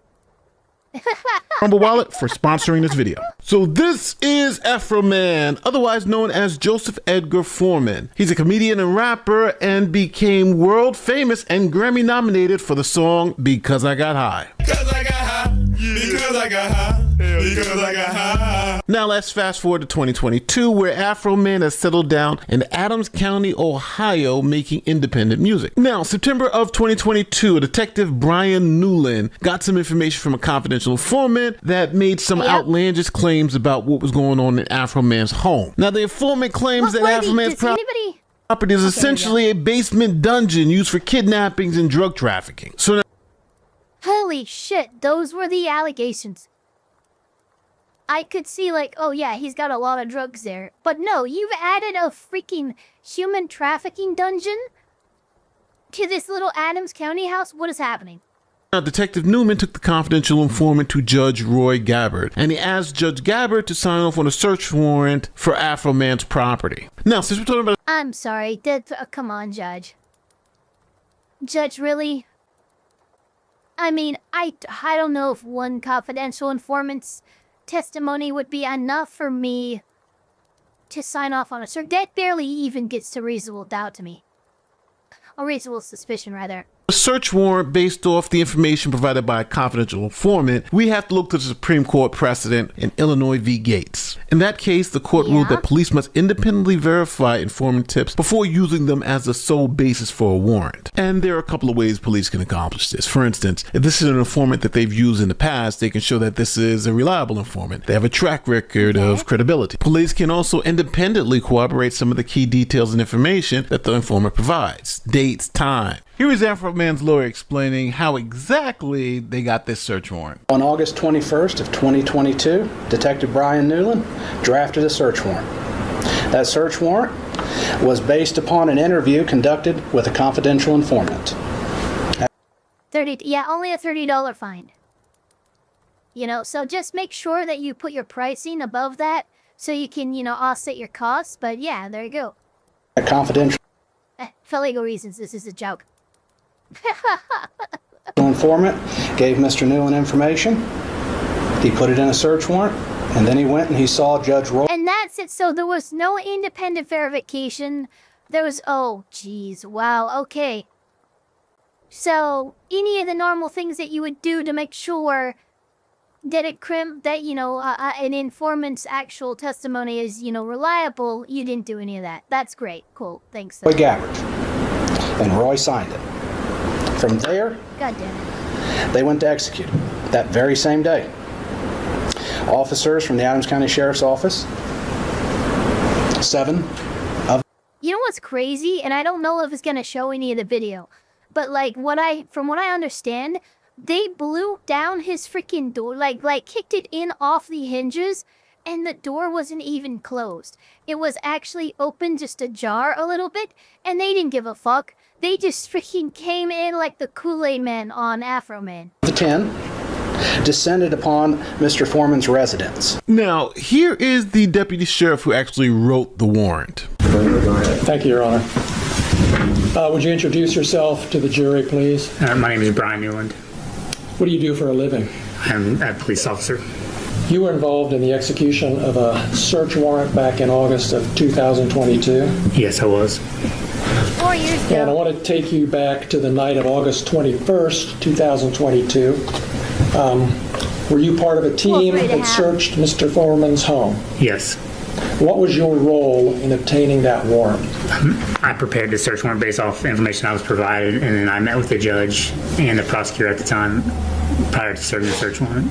Rumble Wallet for sponsoring this video. So this is Afroman, otherwise known as Joseph Edgar Foreman. He's a comedian and rapper and became world famous and Grammy nominated for the song Because I Got High. Because I got high, because I got high, because I got high. Now let's fast forward to 2022, where Afroman has settled down in Adams County, Ohio, making independent music. Now, September of 2022, Detective Brian Newland got some information from a confidential informant that made some outlandish claims about what was going on in Afroman's home. Now, the informant claims that Afroman's property is essentially a basement dungeon used for kidnappings and drug trafficking. So now, holy shit, those were the allegations. I could see like, oh yeah, he's got a lot of drugs there. But no, you've added a freaking human trafficking dungeon to this little Adams County house? What is happening? Now, Detective Newman took the confidential informant to Judge Roy Gabbard, and he asked Judge Gabbard to sign off on a search warrant for Afroman's property. Now, since we're talking about... I'm sorry. Come on, Judge. Judge, really? I mean, I don't know if one confidential informant's testimony would be enough for me to sign off on a search. That barely even gets to reasonable doubt to me. A reasonable suspicion, rather. A search warrant based off the information provided by a confidential informant, we have to look to the Supreme Court precedent in Illinois v. Gates. In that case, the court ruled that police must independently verify informant tips before using them as the sole basis for a warrant. And there are a couple of ways police can accomplish this. For instance, if this is an informant that they've used in the past, they can show that this is a reliable informant. They have a track record of credibility. Police can also independently corroborate some of the key details and information that the informant provides. Dates, time. Here is Afroman's lawyer explaining how exactly they got this search warrant. On August 21st of 2022, Detective Brian Newland drafted a search warrant. That search warrant was based upon an interview conducted with a confidential informant. Only a $30 fine. You know, so just make sure that you put your pricing above that so you can, offset your costs. But yeah, there you go. A confidential for legal reasons, this is a joke. informant gave Mr. Newland information. He put it in a search warrant, and then he went and he saw Judge Roy. And that's it. So there was no independent verification. There was, oh, geez, wow, okay. So any of the normal things that you would do to make sure that an informant's actual testimony is, reliable, you didn't do any of that. That's great. Cool. Thanks. Roy Gabbard. And Roy signed it. From there, God damn it, they went to execute that very same day. Officers from the Adams County Sheriff's Office, 7 of... You know what's crazy? And I don't know if it's going to show any of the video. But, from what I understand, they blew down his freaking door, kicked it in off the hinges, and the door wasn't even closed. It was actually open, just ajar a little bit, and they didn't give a fuck. They just freaking came in like the Kool-Aid Man on Afroman. The 10 descended upon Mr. Foreman's residence. Now, here is the deputy sheriff who actually wrote the warrant. Thank you, Your Honor. Would you introduce yourself to the jury, please? My name is Brian Newland. What do you do for a living? I'm a police officer. You were involved in the execution of a search warrant back in August of 2022? Yes, I was. 4 years ago. And I want to take you back to the night of August 21st, 2022. Were you part of a team that searched Mr. Foreman's home? Yes. What was your role in obtaining that warrant? I prepared the search warrant based off information I was provided, and then I met with the judge and the prosecutor at the time prior to serving the search warrant.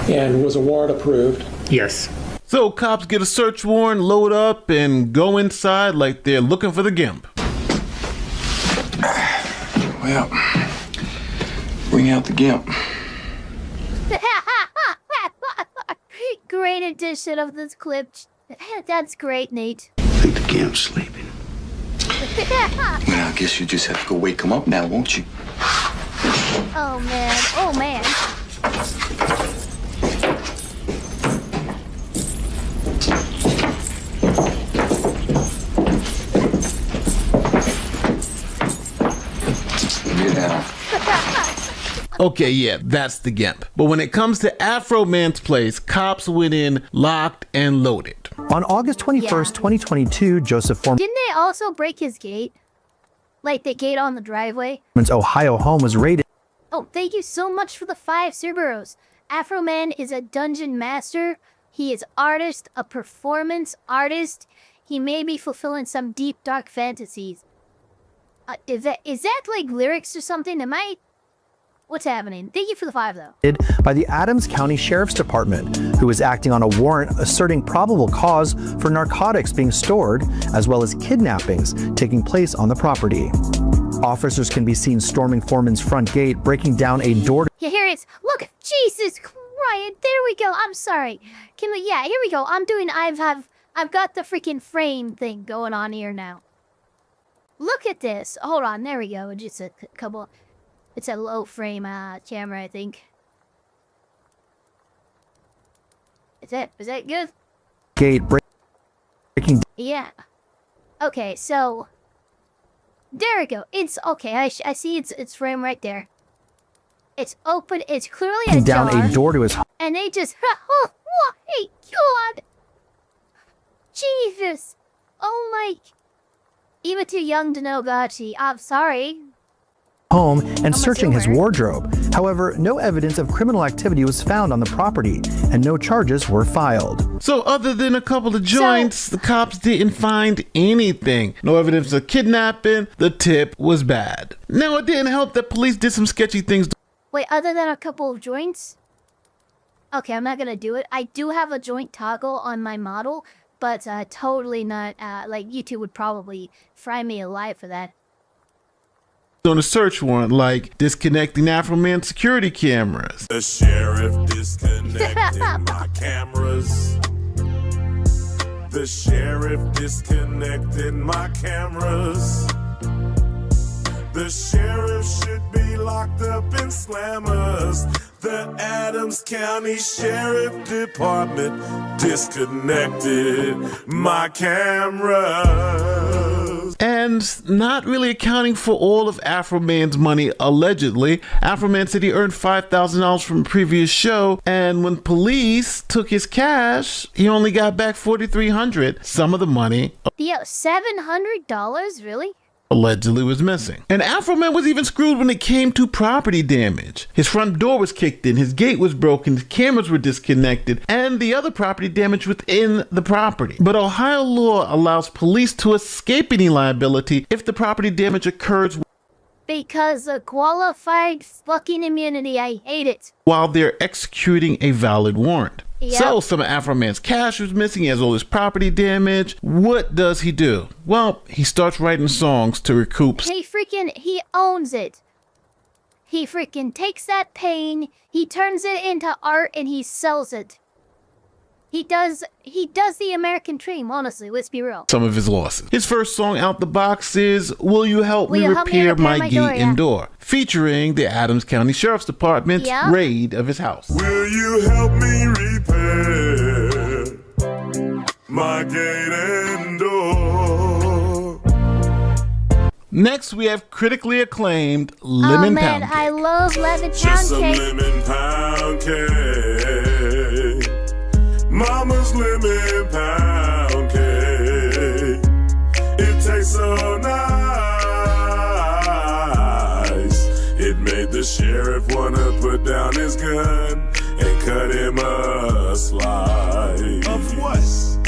And was a warrant approved? Yes. So cops get a search warrant, load up, and go inside like they're looking for the GIMP. Well, bring out the GIMP. Great addition of this clip. That's great, Nate. I think the GIMP's sleeping. Well, I guess you just have to go wake him up now, won't you? Oh, man. Oh, man. Get down. Okay, yeah, that's the GIMP. But when it comes to Afroman's place, cops went in, locked, and loaded. On August 21st, 2022, Joseph Foreman's Didn't they also break his gate? Like the gate on the driveway? Ohio home was raided. Oh, thank you so much for the 5 Cerberos. Afroman is a dungeon master. He is artist, a performance artist. He may be fulfilling some deep, dark fantasies. Is that like lyrics or something? What's happening? Thank you for the 5, though. By the Adams County Sheriff's Department, who was acting on a warrant asserting probable cause for narcotics being stored, as well as kidnappings taking place on the property. Officers can be seen storming Foreman's front gate, breaking down a door. Yeah, here it is. Look, Jesus Christ. There we go. I'm sorry. Yeah, here we go. I've got the freaking frame thing going on here now. Look at this. Hold on. There we go. Just a couple. It's a low frame camera, I think. Is that good? Gate breaking. Yeah. Okay, so there we go. It's okay. I see its frame right there. It's open. It's clearly a down jar, a door to his. and they just. Oh, hey, God! Jesus! Oh my! Even too young to know Gachi. I'm sorry. Home and searching his wardrobe. However, no evidence of criminal activity was found on the property, and no charges were filed. So other than a couple of joints, the cops didn't find anything. No evidence of kidnapping. The tip was bad. Now, it didn't help that police did some sketchy things. Wait, other than a couple of joints? Okay, I'm not gonna do it. I do have a joint toggle on my model, but totally not, like, YouTube would probably fry me alive for that. On a search warrant, like disconnecting Afroman security cameras. The sheriff disconnected my cameras. The sheriff disconnected my cameras. The sheriff should be locked up in slammers. The Adams County Sheriff Department disconnected my cameras. And not really accounting for all of Afroman's money, allegedly. Afroman said he earned $5,000 from a previous show, and when police took his cash, he only got back $4,300. Some of the money $700? Really? allegedly was missing. And Afroman was even screwed when it came to property damage. His front door was kicked in, his gate was broken, his cameras were disconnected, and the other property damage within the property. But Ohio law allows police to escape any liability if the property damage occurs because of qualified fucking immunity. I hate it. while they're executing a valid warrant. Yep. So some of Afroman's cash was missing, he has all his property damage. What does he do? Well, he starts writing songs to recoup. He owns it. He freaking takes that pain, he turns it into art, and he sells it. He does the American dream, honestly, let's be real. Some of his losses. His first song out the box is Will You Help Me Repair My Gate and Door, featuring the Adams County Sheriff's Department's raid of his house. Will you help me repair my gate and door? Next, we have critically acclaimed Lemon Pound Cake. I love lemon pound Just some cake. lemon pound cake. Mama's lemon pound cake. It tastes so nice. It made the sheriff wanna put down his gun and cut him a slice. Of what?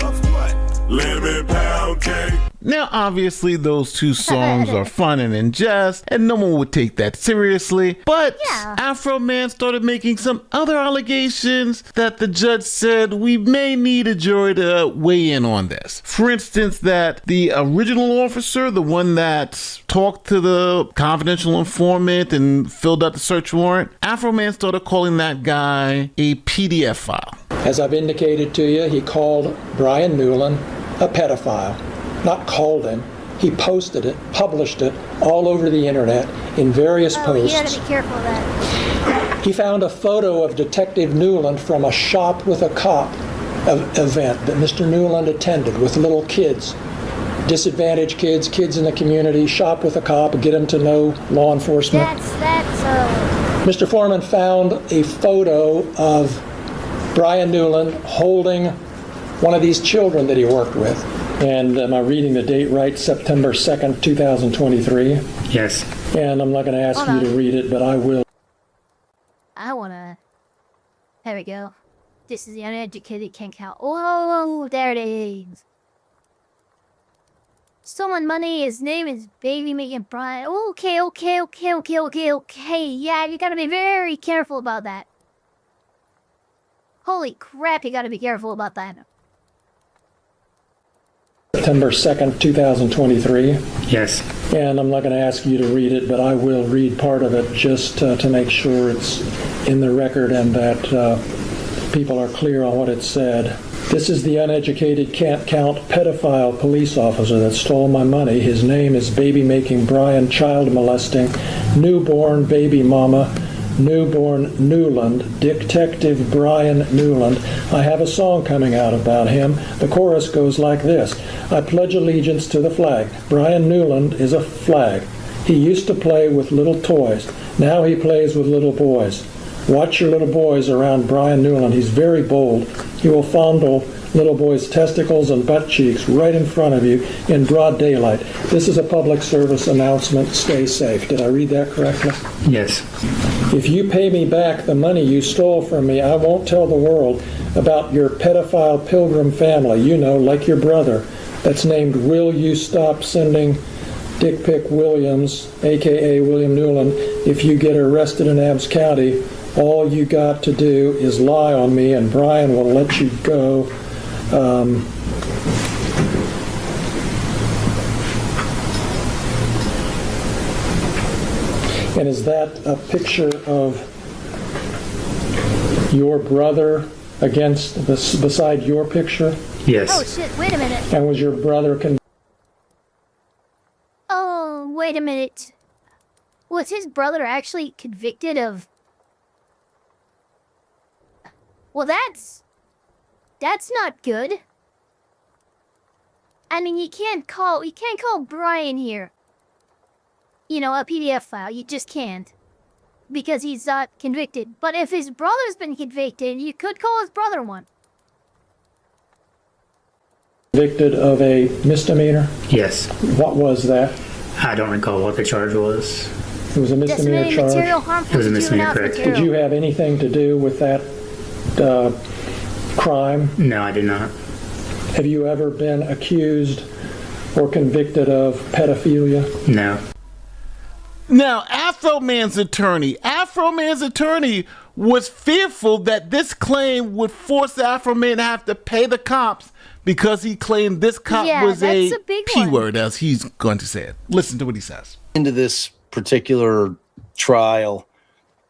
Of what? Lemon pound cake. Now, obviously, those two songs are fun and in jest, and no one would take that seriously. But Afroman started making some other allegations that the judge said we may need a jury to weigh in on this. For instance, that the original officer, the one that talked to the confidential informant and filled out the search warrant, Afroman started calling that guy a PDF file. As I've indicated to you, he called Brian Newland a pedophile. Not called him, he posted it, published it all over the internet in various posts. You gotta be careful of that. He found a photo of Detective Newland from a Shop with a Cop event that Mr. Newland attended with little kids, disadvantaged kids, kids in the community, shop with a cop, get them to know law enforcement. Mr. Foreman found a photo of Brian Newland holding one of these children that he worked with. And am I reading the date right? September 2nd, 2023? Yes. And I'm not going to ask you to read it, but I will. There we go. This is the uneducated can't count. Oh, there it is. Stolen money, his name is Baby Megan Brian. Okay. Yeah, you gotta be very careful about that. Holy crap, you gotta be careful about that. September 2nd, 2023. Yes. And I'm not going to ask you to read it, but I will read part of it just to make sure it's in the record and that people are clear on what it said. This is the uneducated can't count pedophile police officer that stole my money. His name is baby-making Brian, child molesting, newborn baby mama, newborn Newland, Detective Brian Newland. I have a song coming out about him. The chorus goes like this. I pledge allegiance to the flag. Brian Newland is a flag. He used to play with little toys. Now he plays with little boys. Watch your little boys around Brian Newland. He's very bold. He will fondle little boys' testicles and butt cheeks right in front of you in broad daylight. This is a public service announcement. Stay safe. Did I read that correctly? Yes. If you pay me back the money you stole from me, I won't tell the world about your pedophile pilgrim family, you know, like your brother, that's named Will You Stop Sending Dick Pic Williams, a.k.a. William Newland. If you get arrested in Abbs County, all you got to do is lie on me and Brian will let you go. And is that a picture of your brother beside your picture? Yes. Oh shit, wait a minute. And was your brother Oh, wait a minute. Was his brother actually convicted of... Well, that's not good. I mean, you can't call Brian here, you know, a PDF file. You just can't. Because he's not convicted. But if his brother's been convicted, you could call his brother one. convicted of a misdemeanor? Yes. What was that? I don't recall what the charge was. It was a misdemeanor charge? It was a misdemeanor, correct. Did you have anything to do with that crime? No, I did not. Have you ever been accused or convicted of pedophilia? No. Now, Afroman's attorney was fearful that this claim would force Afroman to have to pay the cops because he claimed this cop was a P-word, as he's going to say it. Listen to what he says. Into this particular trial,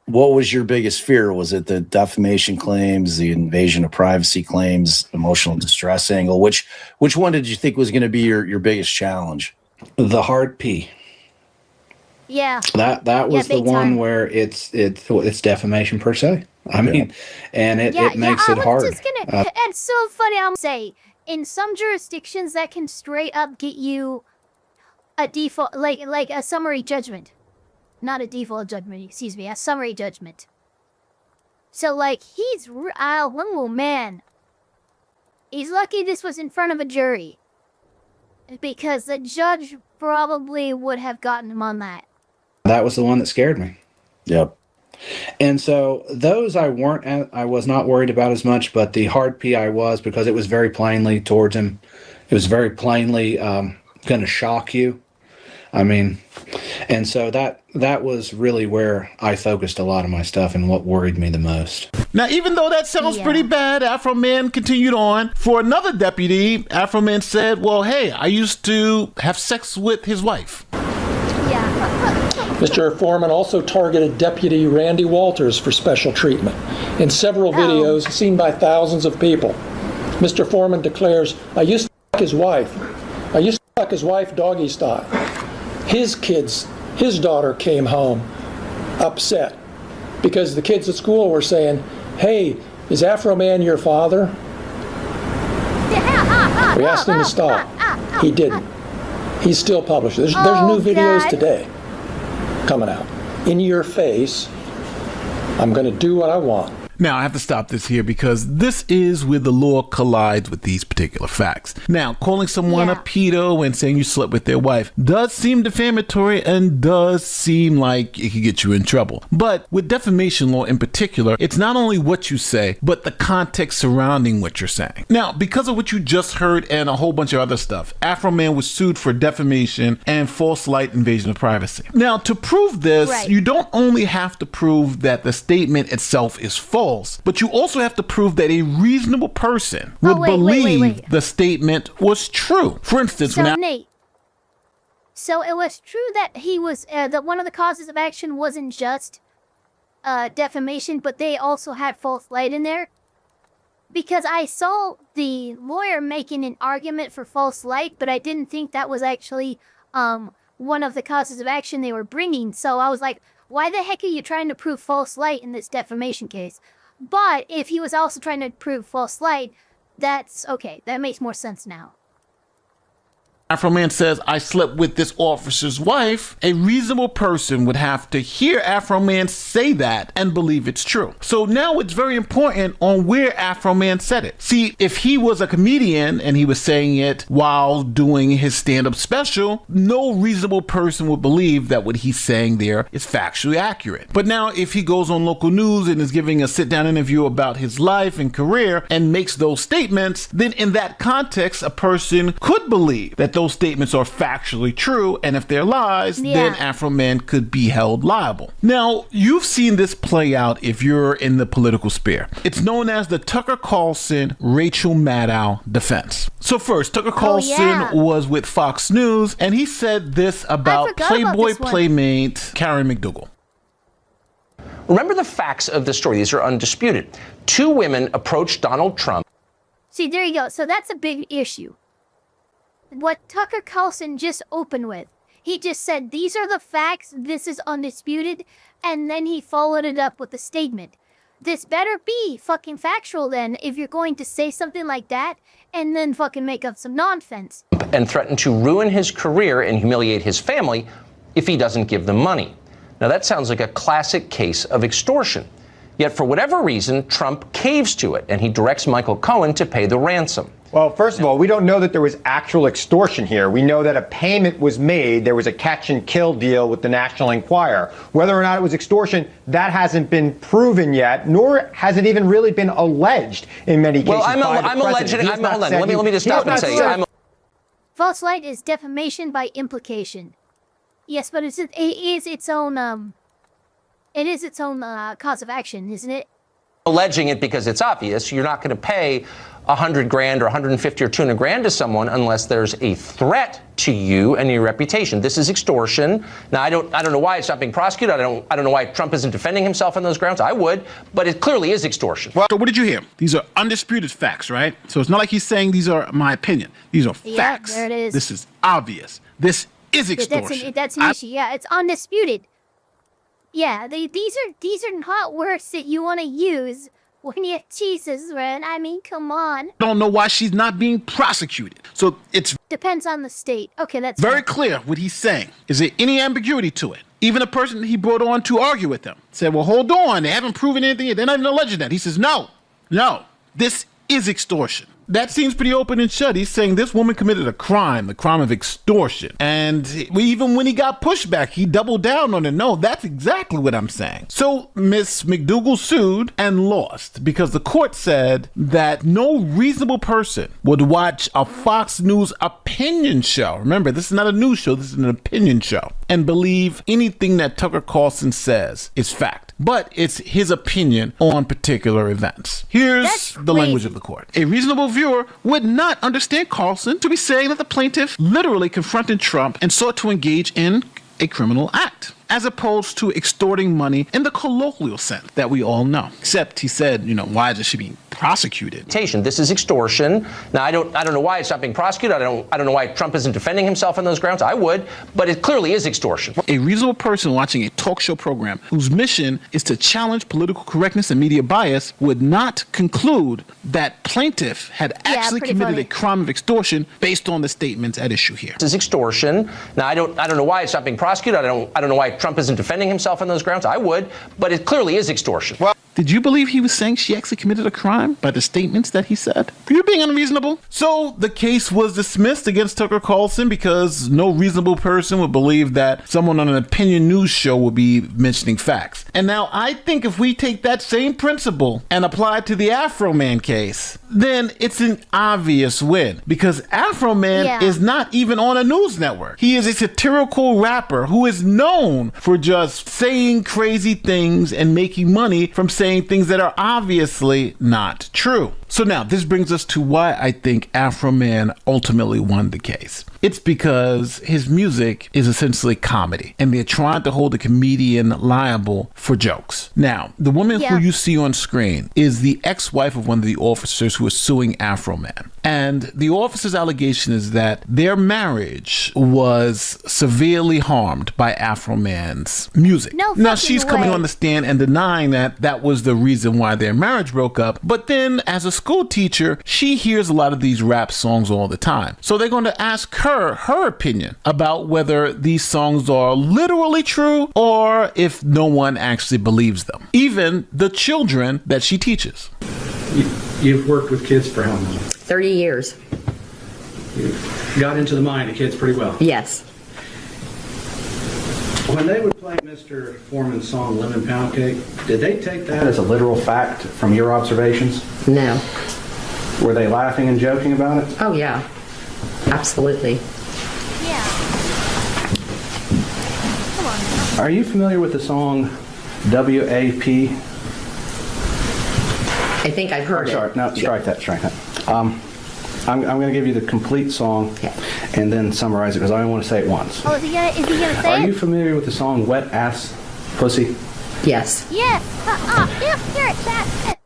what was your biggest fear? Was it the defamation claims, the invasion of privacy claims, emotional distress angle? Which one did you think was going to be your biggest challenge? The hard P. Yeah. That was the one where it's defamation per se. I mean, and it makes it hard. It's so funny. I'm say in some jurisdictions that can straight up get you a default, like a summary judgment, not a default judgment. Excuse me, a summary judgment. So like oh man, he's lucky this was in front of a jury, because the judge probably would have gotten him on that. That was the one that scared me. Yep. And so those I was not worried about as much, but the hard P I was, because it was very plainly towards him. It was very plainly going to shock you. I mean, and so that was really where I focused a lot of my stuff and what worried me the most. Now, even though that sounds pretty bad, Afroman continued on. For another deputy, Afroman said, well, hey, I used to have sex with his wife. Mr. Foreman also targeted Deputy Randy Walters for special treatment. In several videos seen by thousands of people, Mr. Foreman declares, I used to fuck his wife. I used to fuck his wife doggy style. His daughter came home upset because the kids at school were saying, hey, is Afroman your father? We asked him to stop. He didn't. He's still published. There's new videos today coming out. In your face, I'm going to do what I want. Now, I have to stop this here because this is where the law collides with these particular facts. Now, calling someone a pedo and saying you slept with their wife does seem defamatory and does seem like it could get you in trouble. But with defamation law in particular, it's not only what you say, but the context surrounding what you're saying. Now, because of what you just heard and a whole bunch of other stuff, Afroman was sued for defamation and false light invasion of privacy. Now, to prove this, you don't only have to prove that the statement itself is false, but you also have to prove that a reasonable person would believe the statement was true. For instance, Nate, so it was true that he was that one of the causes of action wasn't just defamation, but they also had false light in there. because I saw the lawyer making an argument for false light, but I didn't think that was actually one of the causes of action they were bringing. So I was like, why the heck are you trying to prove false light in this defamation case? But if he was also trying to prove false light, that's okay. That makes more sense now. Afroman says, I slept with this officer's wife. A reasonable person would have to hear Afroman say that and believe it's true. So now it's very important on where Afroman said it. See, if he was a comedian and he was saying it while doing his stand-up special, no reasonable person would believe that what he's saying there is factually accurate. But now if he goes on local news and is giving a sit-down interview about his life and career and makes those statements, then in that context, a person could believe that those statements are factually true, and if they're lies, then Afroman could be held liable. Now, you've seen this play out if you're in the political sphere. It's known as the Tucker Carlson, Rachel Maddow defense. So first, Tucker Carlson was with Fox News, and he said this about Playboy playmate Karen McDougal. Remember the facts of the story. These are undisputed. 2 women approached Donald Trump. See, there you go. So that's a big issue. What Tucker Carlson just opened with. He just said, these are the facts, this is undisputed, and then he followed it up with a statement. This better be fucking factual then, if you're going to say something like that, and then fucking make up some nonsense. And threatened to ruin his career and humiliate his family if he doesn't give them money. Now that sounds like a classic case of extortion. Yet for whatever reason, Trump caves to it, and he directs Michael Cohen to pay the ransom. Well, first of all, we don't know that there was actual extortion here. We know that a payment was made. There was a catch and kill deal with the National Enquirer. Whether or not it was extortion, that hasn't been proven yet, nor has it even really been alleged in many cases. Well, I'm alleging. Let me just stop and say, false light is defamation by implication. Yes, but it is its own cause of action, isn't it? Alleging it because it's obvious. You're not going to pay $100 grand or $150 or $200 grand to someone unless there's a threat to you and your reputation. This is extortion. Now, I don't know why it's not being prosecuted. I don't know why Trump isn't defending himself on those grounds. I would, but it clearly is extortion. Well, so what did you hear? These are undisputed facts, right? So it's not like he's saying these are my opinion. These are facts. There it is. This is obvious. This is extortion. That's an issue. Yeah, it's undisputed. Yeah, these are not words that you want to use when you Jesus, Ren. I mean, come on. Don't know why she's not being prosecuted. So it's depends on the state. Okay, that's very clear what he's saying. Is there any ambiguity to it? Even a person that he brought on to argue with them said, well, hold on. They haven't proven anything yet. They're not even alleging that. He says, no, this is extortion. That seems pretty open and shut. He's saying this woman committed a crime, the crime of extortion. And even when he got pushback, he doubled down on it. No, that's exactly what I'm saying. So Miss McDougal sued and lost because the court said that no reasonable person would watch a Fox News opinion show. Remember, this is not a news show. This is an opinion show. And believe anything that Tucker Carlson says is fact. But it's his opinion on particular events. Here's the language of the court. A reasonable viewer would not understand Carlson to be saying that the plaintiff literally confronted Trump and sought to engage in a criminal act, as opposed to extorting money in the colloquial sense that we all know. Except he said, why is she being prosecuted? This is extortion. Now, I don't know why it's not being prosecuted. I don't know why Trump isn't defending himself on those grounds. I would, but it clearly is extortion. A reasonable person watching a talk show program whose mission is to challenge political correctness and media bias would not conclude that plaintiff had actually committed a crime of extortion based on the statements at issue here. This is extortion. Now, I don't know why it's not being prosecuted. I don't know why Trump isn't defending himself on those grounds. I would, but it clearly is extortion. Well, did you believe he was saying she actually committed a crime by the statements that he said? Are you being unreasonable? So the case was dismissed against Tucker Carlson because no reasonable person would believe that someone on an opinion news show would be mentioning facts. And now I think if we take that same principle and apply it to the Afroman case, then it's an obvious win because Afroman is not even on a news network. He is a satirical rapper who is known for just saying crazy things and making money from saying things that are obviously not true. So now this brings us to why I think Afroman ultimately won the case. It's because his music is essentially comedy, and they're trying to hold a comedian liable for jokes. Now, the woman who you see on screen is the ex-wife of one of the officers who is suing Afroman. And the officer's allegation is that their marriage was severely harmed by Afroman's music. Now, she's coming on the stand and denying that that was the reason why their marriage broke up. But then, as a school teacher, she hears a lot of these rap songs all the time. So they're going to ask her opinion about whether these songs are literally true or if no one actually believes them. Even the children that she teaches. You've worked with kids for how long? 30 years. You got into the mind of kids pretty well. Yes. When they would play Mr. Foreman's song Lemon Pound Cake, did they take that as a literal fact from your observations? No. Were they laughing and joking about it? Oh, yeah. Absolutely. Are you familiar with the song WAP? I think I've heard sorry, it. No, strike that. I'm going to give you the complete song and then summarize it because I only want to say it once. Oh, is he gonna say Are it? you familiar with the song Wet Ass Pussy? Yes. Yes. Here it's that.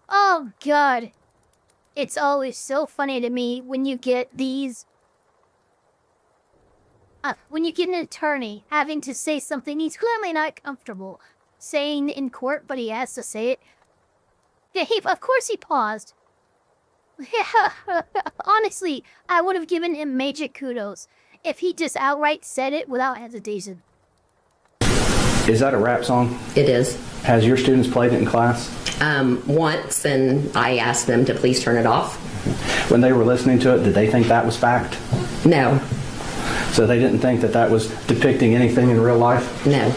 Oh, God. It's always so funny to me when you get these... when you get an attorney having to say something he's clearly not comfortable saying in court, but he has to say it. Yeah, of course he paused. Honestly, I would have given him major kudos if he just outright said it without hesitation. Is that a rap song? It is. Has your students played it in class? Once, and I asked them to please turn it off. When they were listening to it, did they think that was fact? No. So they didn't think that that was depicting anything in real life? No.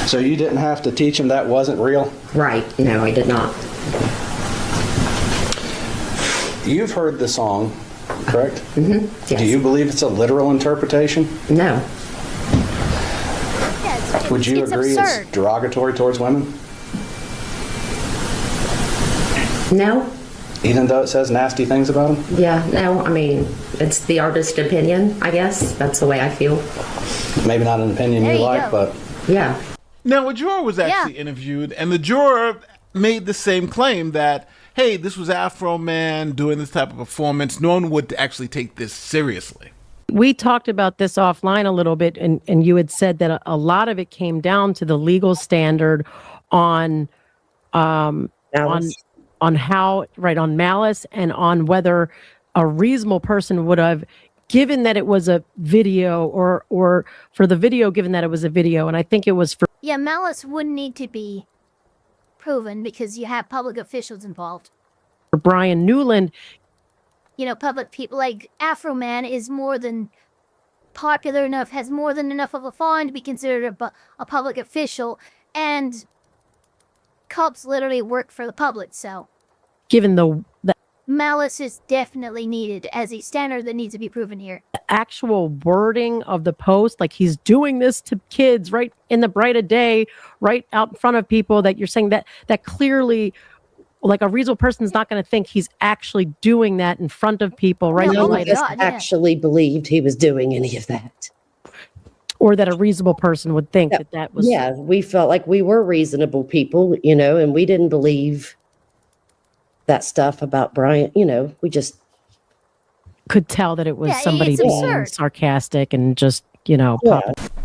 So you didn't have to teach them that wasn't real? Right. No, I did not. You've heard the song, correct? Mm-hmm. Yes. Do you believe it's a literal interpretation? No. Would you it's agree absurd. it's derogatory towards women? No. Even though it says nasty things about them? Yeah, no, I mean, it's the artist's opinion, I guess. That's the way I feel. Maybe not an opinion There you you like, go. but... Yeah. Now, a juror was actually interviewed, and the juror made the same claim that, hey, this was Afroman doing this type of performance. No one would actually take this seriously. We talked about this offline a little bit, and you had said that a lot of it came down to the legal standard on how, right, on malice and on whether a reasonable person would have, given that it was a video, or for the video, given that it was a video. And I think it was for... Yeah, malice wouldn't need to be proven because you have public officials involved. For Brian Newland. You know, public people like Afroman is more than popular enough, has more than enough of a following to be considered a public official, and cops literally work for the public, so... Given the malice is definitely needed as a standard that needs to be proven here. The actual wording of the post, like he's doing this to kids right in the bright of day, right out in front of people, that you're saying that clearly, like a reasonable person's not going to think he's actually doing that in front of people, right? No one actually believed he was doing any of that. Or that a reasonable person would think that was... Yeah, we felt like we were reasonable people, you know, and we didn't believe that stuff about Brian, you know, we just could tell that it was somebody it's being absurd. sarcastic and just, you know,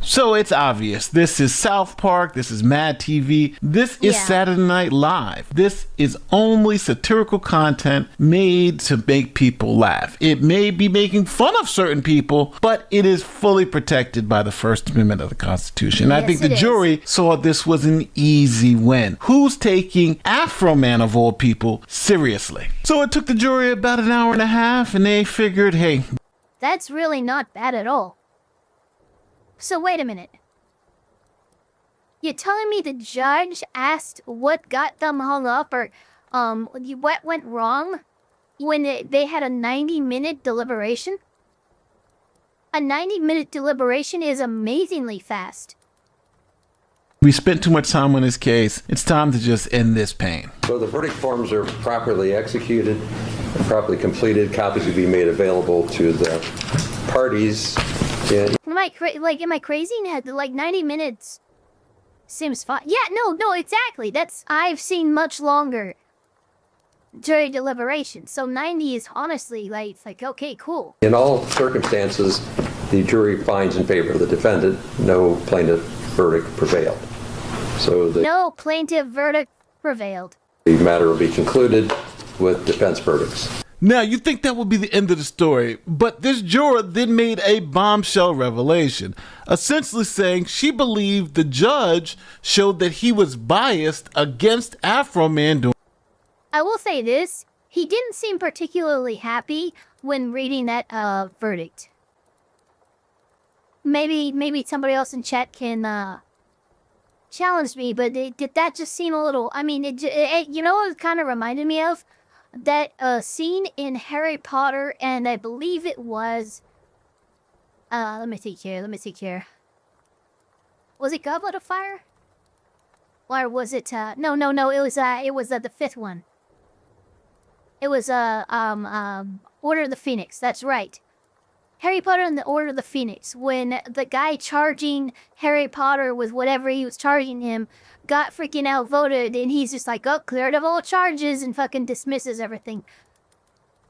So it's obvious. This is South Park. This is Mad TV. This is Saturday Night Live. This is only satirical content made to make people laugh. It may be making fun of certain people, but it is fully protected by the First Amendment of the Constitution. I think the jury saw this was an easy win. Who's taking Afroman, of all people, seriously? So it took the jury about an hour and a half, and they figured, hey, That's really not bad at all. So wait a minute. You're telling me the judge asked what got them hung up or what went wrong when they had a 90-minute deliberation? A 90-minute deliberation is amazingly fast. We spent too much time on this case. It's time to just end this pain. So the verdict forms are properly executed, properly completed. Copies will be made available to the parties. Am I crazy? Like 90 minutes seems fine. Yeah, no, exactly. I've seen much longer jury deliberation. So 90 is honestly it's like, okay, cool. In all circumstances, the jury finds in favor of the defendant. No plaintiff verdict prevailed. So no plaintiff verdict prevailed. The matter will be concluded with defense verdicts. Now, you think that would be the end of the story, but this juror then made a bombshell revelation, essentially saying she believed the judge showed that he was biased against Afroman. I will say this, he didn't seem particularly happy when reading that verdict. Maybe somebody else in chat can challenge me, but did that just seem a little, I mean, it you know what it kind of reminded me of? That scene in Harry Potter, and I believe it was, let me think here. Was it Goblet of Fire? Or was it, no, it was the fifth one. It was, Order of the Phoenix, that's right. Harry Potter and the Order of the Phoenix, when the guy charging Harry Potter with whatever he was charging him got freaking outvoted, and he's just like, oh, cleared of all charges, and fucking dismisses everything.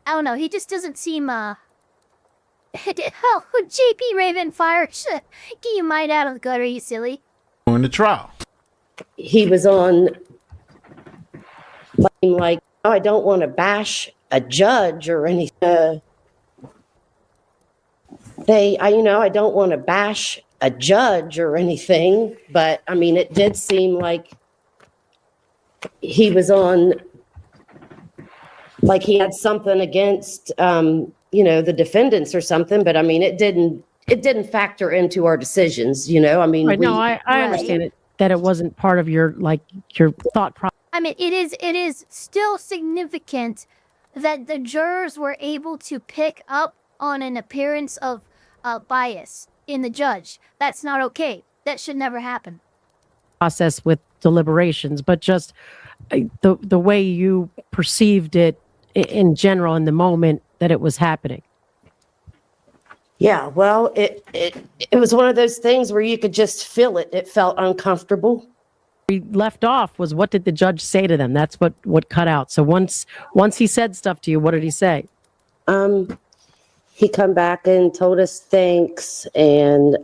I don't know, he just doesn't seem, oh, JP Ravenfire, get your mind out of the gutter, you silly. In the trial. He was on, like, oh, I don't want to bash a judge or anything. I don't want to bash a judge or anything, but I mean, it did seem like he was on, like he had something against, the defendants or something, but I mean, it didn't factor into our decisions, I mean. Right, I understand it, that it wasn't part of your thought process. I mean, it is still significant that the jurors were able to pick up on an appearance of bias in the judge. That's not okay. That should never happen. Process with deliberations, but just the way you perceived it in general in the moment that it was happening. Yeah, well, it was one of those things where you could just feel it. It felt uncomfortable. We left off was, what did the judge say to them? That's what cut out. So once he said stuff to you, what did he say? He come back and told us thanks, and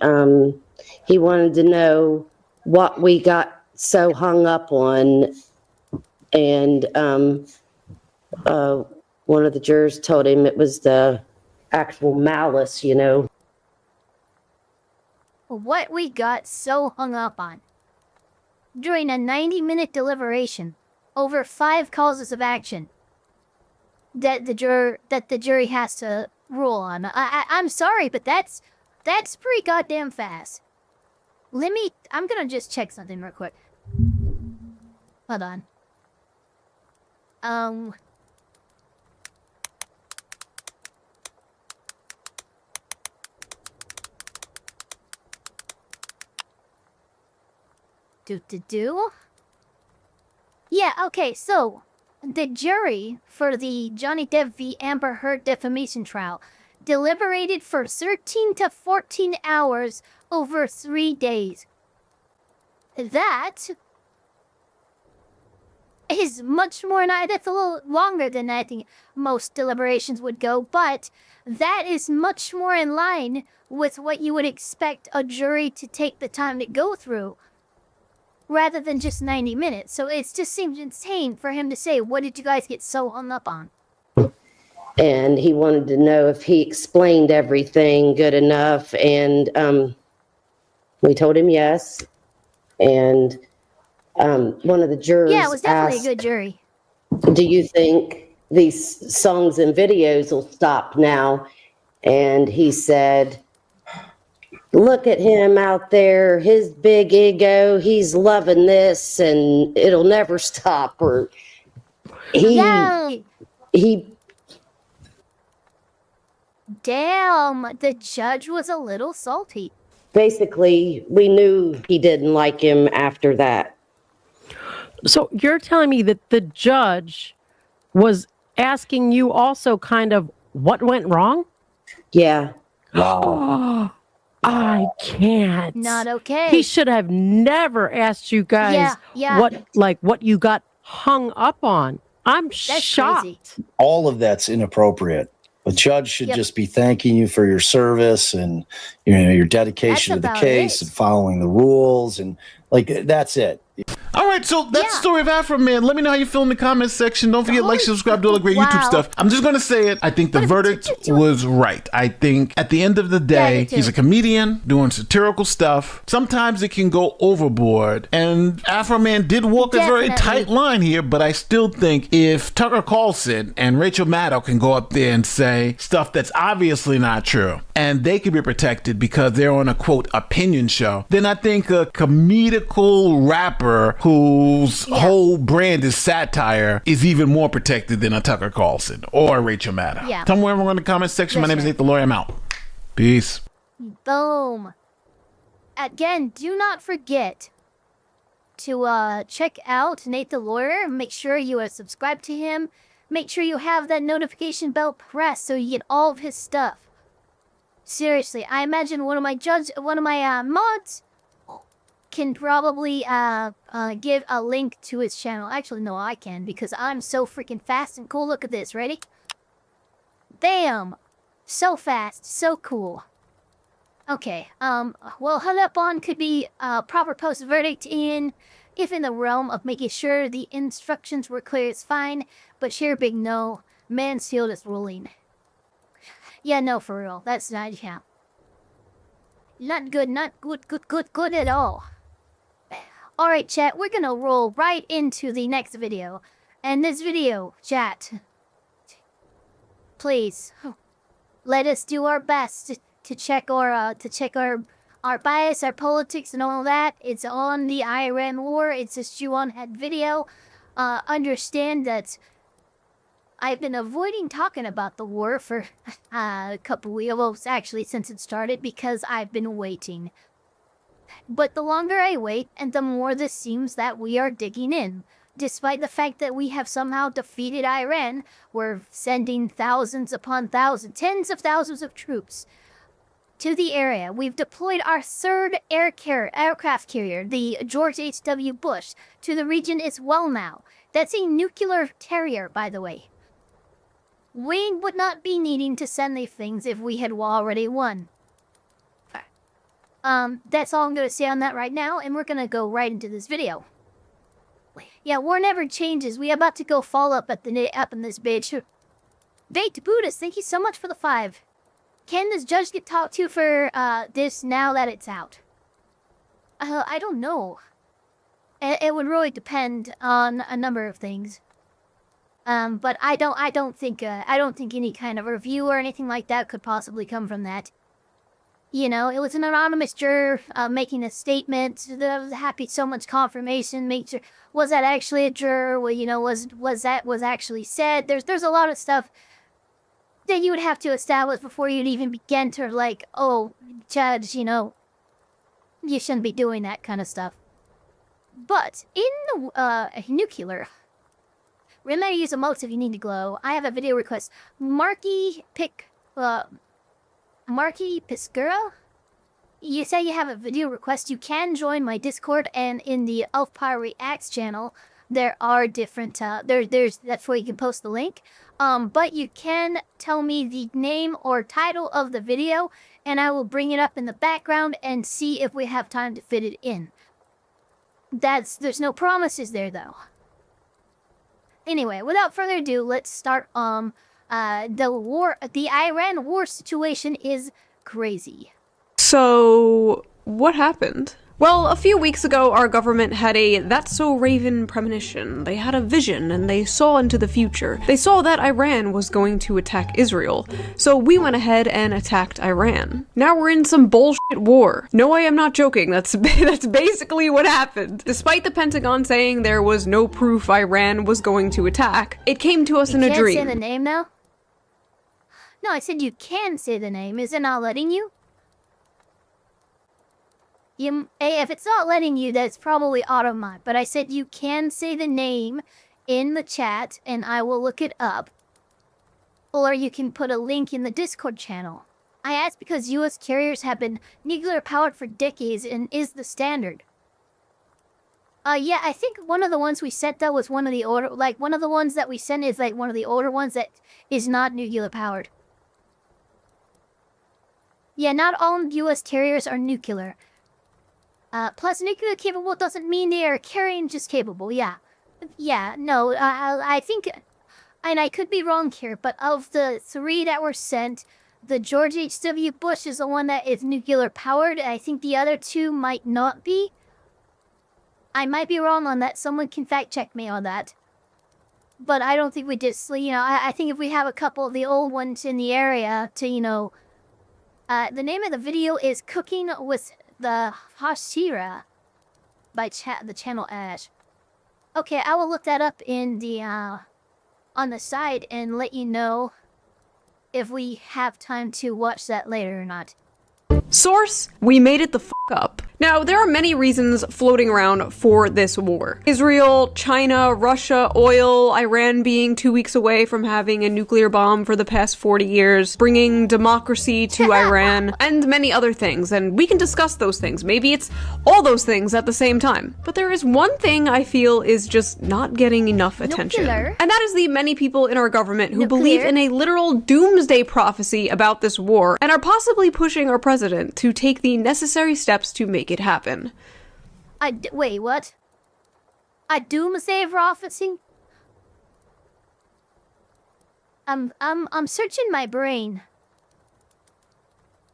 he wanted to know what we got so hung up on. And one of the jurors told him it was the actual malice, What we got so hung up on. During a 90-minute deliberation over 5 causes of action that the jury has to rule on. I'm sorry, but that's pretty goddamn fast. I'm gonna just check something real quick. Hold on. Yeah, okay, so the jury for the Johnny Depp v. Amber Heard defamation trial deliberated for 13 to 14 hours over 3 days. That is much more, that's a little longer than I think most deliberations would go, but that is much more in line with what you would expect a jury to take the time to go through, rather than just 90 minutes. So it just seems insane for him to say, what did you guys get so hung up on? And he wanted to know if he explained everything good enough. And we told him yes. And one of the jurors Yeah, it was definitely asked, a good jury. do you think these songs and videos will stop now? And he said, look at him out there, his big ego, he's loving this and it'll never stop. Or he Damn, the judge was a little salty. basically, we knew he didn't like him after that. So you're telling me that the judge was asking you also kind of what went wrong? Yeah. Wow. I can't. Not okay. He should have never asked you guys what you got hung up on. I'm shocked. Crazy. All of that's inappropriate. The judge should just be thanking you for your service and your dedication to the case and following the rules, and that's it. All right, so that's the story of Afroman. Let me know how you feel in the comments section. Don't forget, like, subscribe, do all the great YouTube stuff. I'm just going to say it. I think the verdict was right. I think at the end of the day, he's a comedian doing satirical stuff. Sometimes it can go overboard. And Afroman did walk a very tight line here, but I still think if Tucker Carlson and Rachel Maddow can go up there and say stuff that's obviously not true, and they can be protected because they're on a, quote, opinion show, then I think a comedical rapper whose whole brand is satire is even more protected than a Tucker Carlson or a Rachel Maddow. Yeah. Tell me wherever in the comment section. My name is NateTheLawyer. I'm out. Peace. Boom. Again, do not forget to check out Nate the Lawyer. Make sure you are subscribed to him. Make sure you have that notification bell pressed so you get all of his stuff. Seriously, I imagine one of my mods can probably give a link to his channel. Actually, no, I can because I'm so freaking fast and cool. Look at this. Ready? Bam! So fast, so cool. Okay, well, hung up on could be proper post-verdict if in the realm of making sure the instructions were clear is fine, but sure big no, Mansfield is ruling. Yeah, no, for real, that's not, not good, not good at all. Alright, chat, we're gonna roll right into the next video. And this video, chat, please, let us do our best to check our bias, our politics, and all that. It's on the Iran war. It's a ShoeOnHead video. Understand that I've been avoiding talking about the war for a couple weeks, well, actually since it started, because I've been waiting. But the longer I wait, and the more this seems that we are digging in. Despite the fact that we have somehow defeated Iran, we're sending thousands upon thousands, tens of thousands of troops to the area. We've deployed our third aircraft carrier, the George H.W. Bush, to the region as well now. That's a nuclear carrier, by the way. We would not be needing to send these things if we had already won. That's all I'm going to say on that right now, and we're going to go right into this video. Yeah, war never changes. We about to go fall up in this bitch. Date Buddhist, thank you so much for the 5. Can this judge get talked to for this now that it's out? I don't know. It would really depend on a number of things. But I don't think any kind of review or anything like that could possibly come from that. You know, it was an anonymous juror making a statement. That was happy, so much confirmation. Make sure, was that actually a juror? Well, you know, was actually said? There's a lot of stuff that you would have to establish before you'd even begin to like, oh, judge, you know, you shouldn't be doing that kind of stuff. But in the nuclear, remember to use emotes if you need to glow. I have a video request. Marky Piscura? You say you have a video request. You can join my Discord, and in the Elfpire Reacts channel, there are different, that's where you can post the link. But you can tell me the name or title of the video, and I will bring it up in the background and see if we have time to fit it in. There's no promises there, though. Anyway, without further ado, let's start, the Iran war situation is crazy. So, what happened? Well, a few weeks ago, our government had a That's So Raven premonition. They had a vision, and they saw into the future. They saw that Iran was going to attack Israel, so we went ahead and attacked Iran. Now we're in some bullshit war. No, I am not joking. That's basically what happened. Despite the Pentagon saying there was no proof Iran was going to attack, it came to us in a dream. You can't say the name now? No, I said you can say the name. Is it not letting you? If it's not letting you, that's probably Automod. But I said you can say the name in the chat, and I will look it up. Or you can put a link in the Discord channel. I asked because U.S. carriers have been nuclear-powered for decades and is the standard. Yeah, I think one of the ones we sent, though, was one of the older... Like, one of the ones that we sent is, like, one of the older ones that is not nuclear-powered. Yeah, not all U.S. carriers are nuclear. Plus, nuclear-capable doesn't mean they are carrying just capable, yeah. Yeah, no, I think... And I could be wrong here, but of the 3 that were sent, the George H.W. Bush is the one that is nuclear-powered. I think the other 2 might not be. I might be wrong on that. Someone can fact-check me on that. But I don't think we just... You know, I think if we have a couple of the old ones in the area to, you know... the name of the video is Cooking with the Hashira by the channel Ash. Okay, I will look that up in the, on the side and let you know if we have time to watch that later or not. Source: we made it the f*** up. Now, there are many reasons floating around for this war. Israel, China, Russia, oil, Iran being 2 weeks away from having a nuclear bomb for the past 40 years, bringing democracy to Iran, and many other things, and we can discuss those things. Maybe it's all those things at the same time. But there is one thing I feel is just not getting enough attention. And that is the many people in our government who believe in a literal doomsday prophecy about this war, and are possibly pushing our president to take the necessary steps to make it happen. Wait, what? A doomsday prophecy? I'm searching my brain.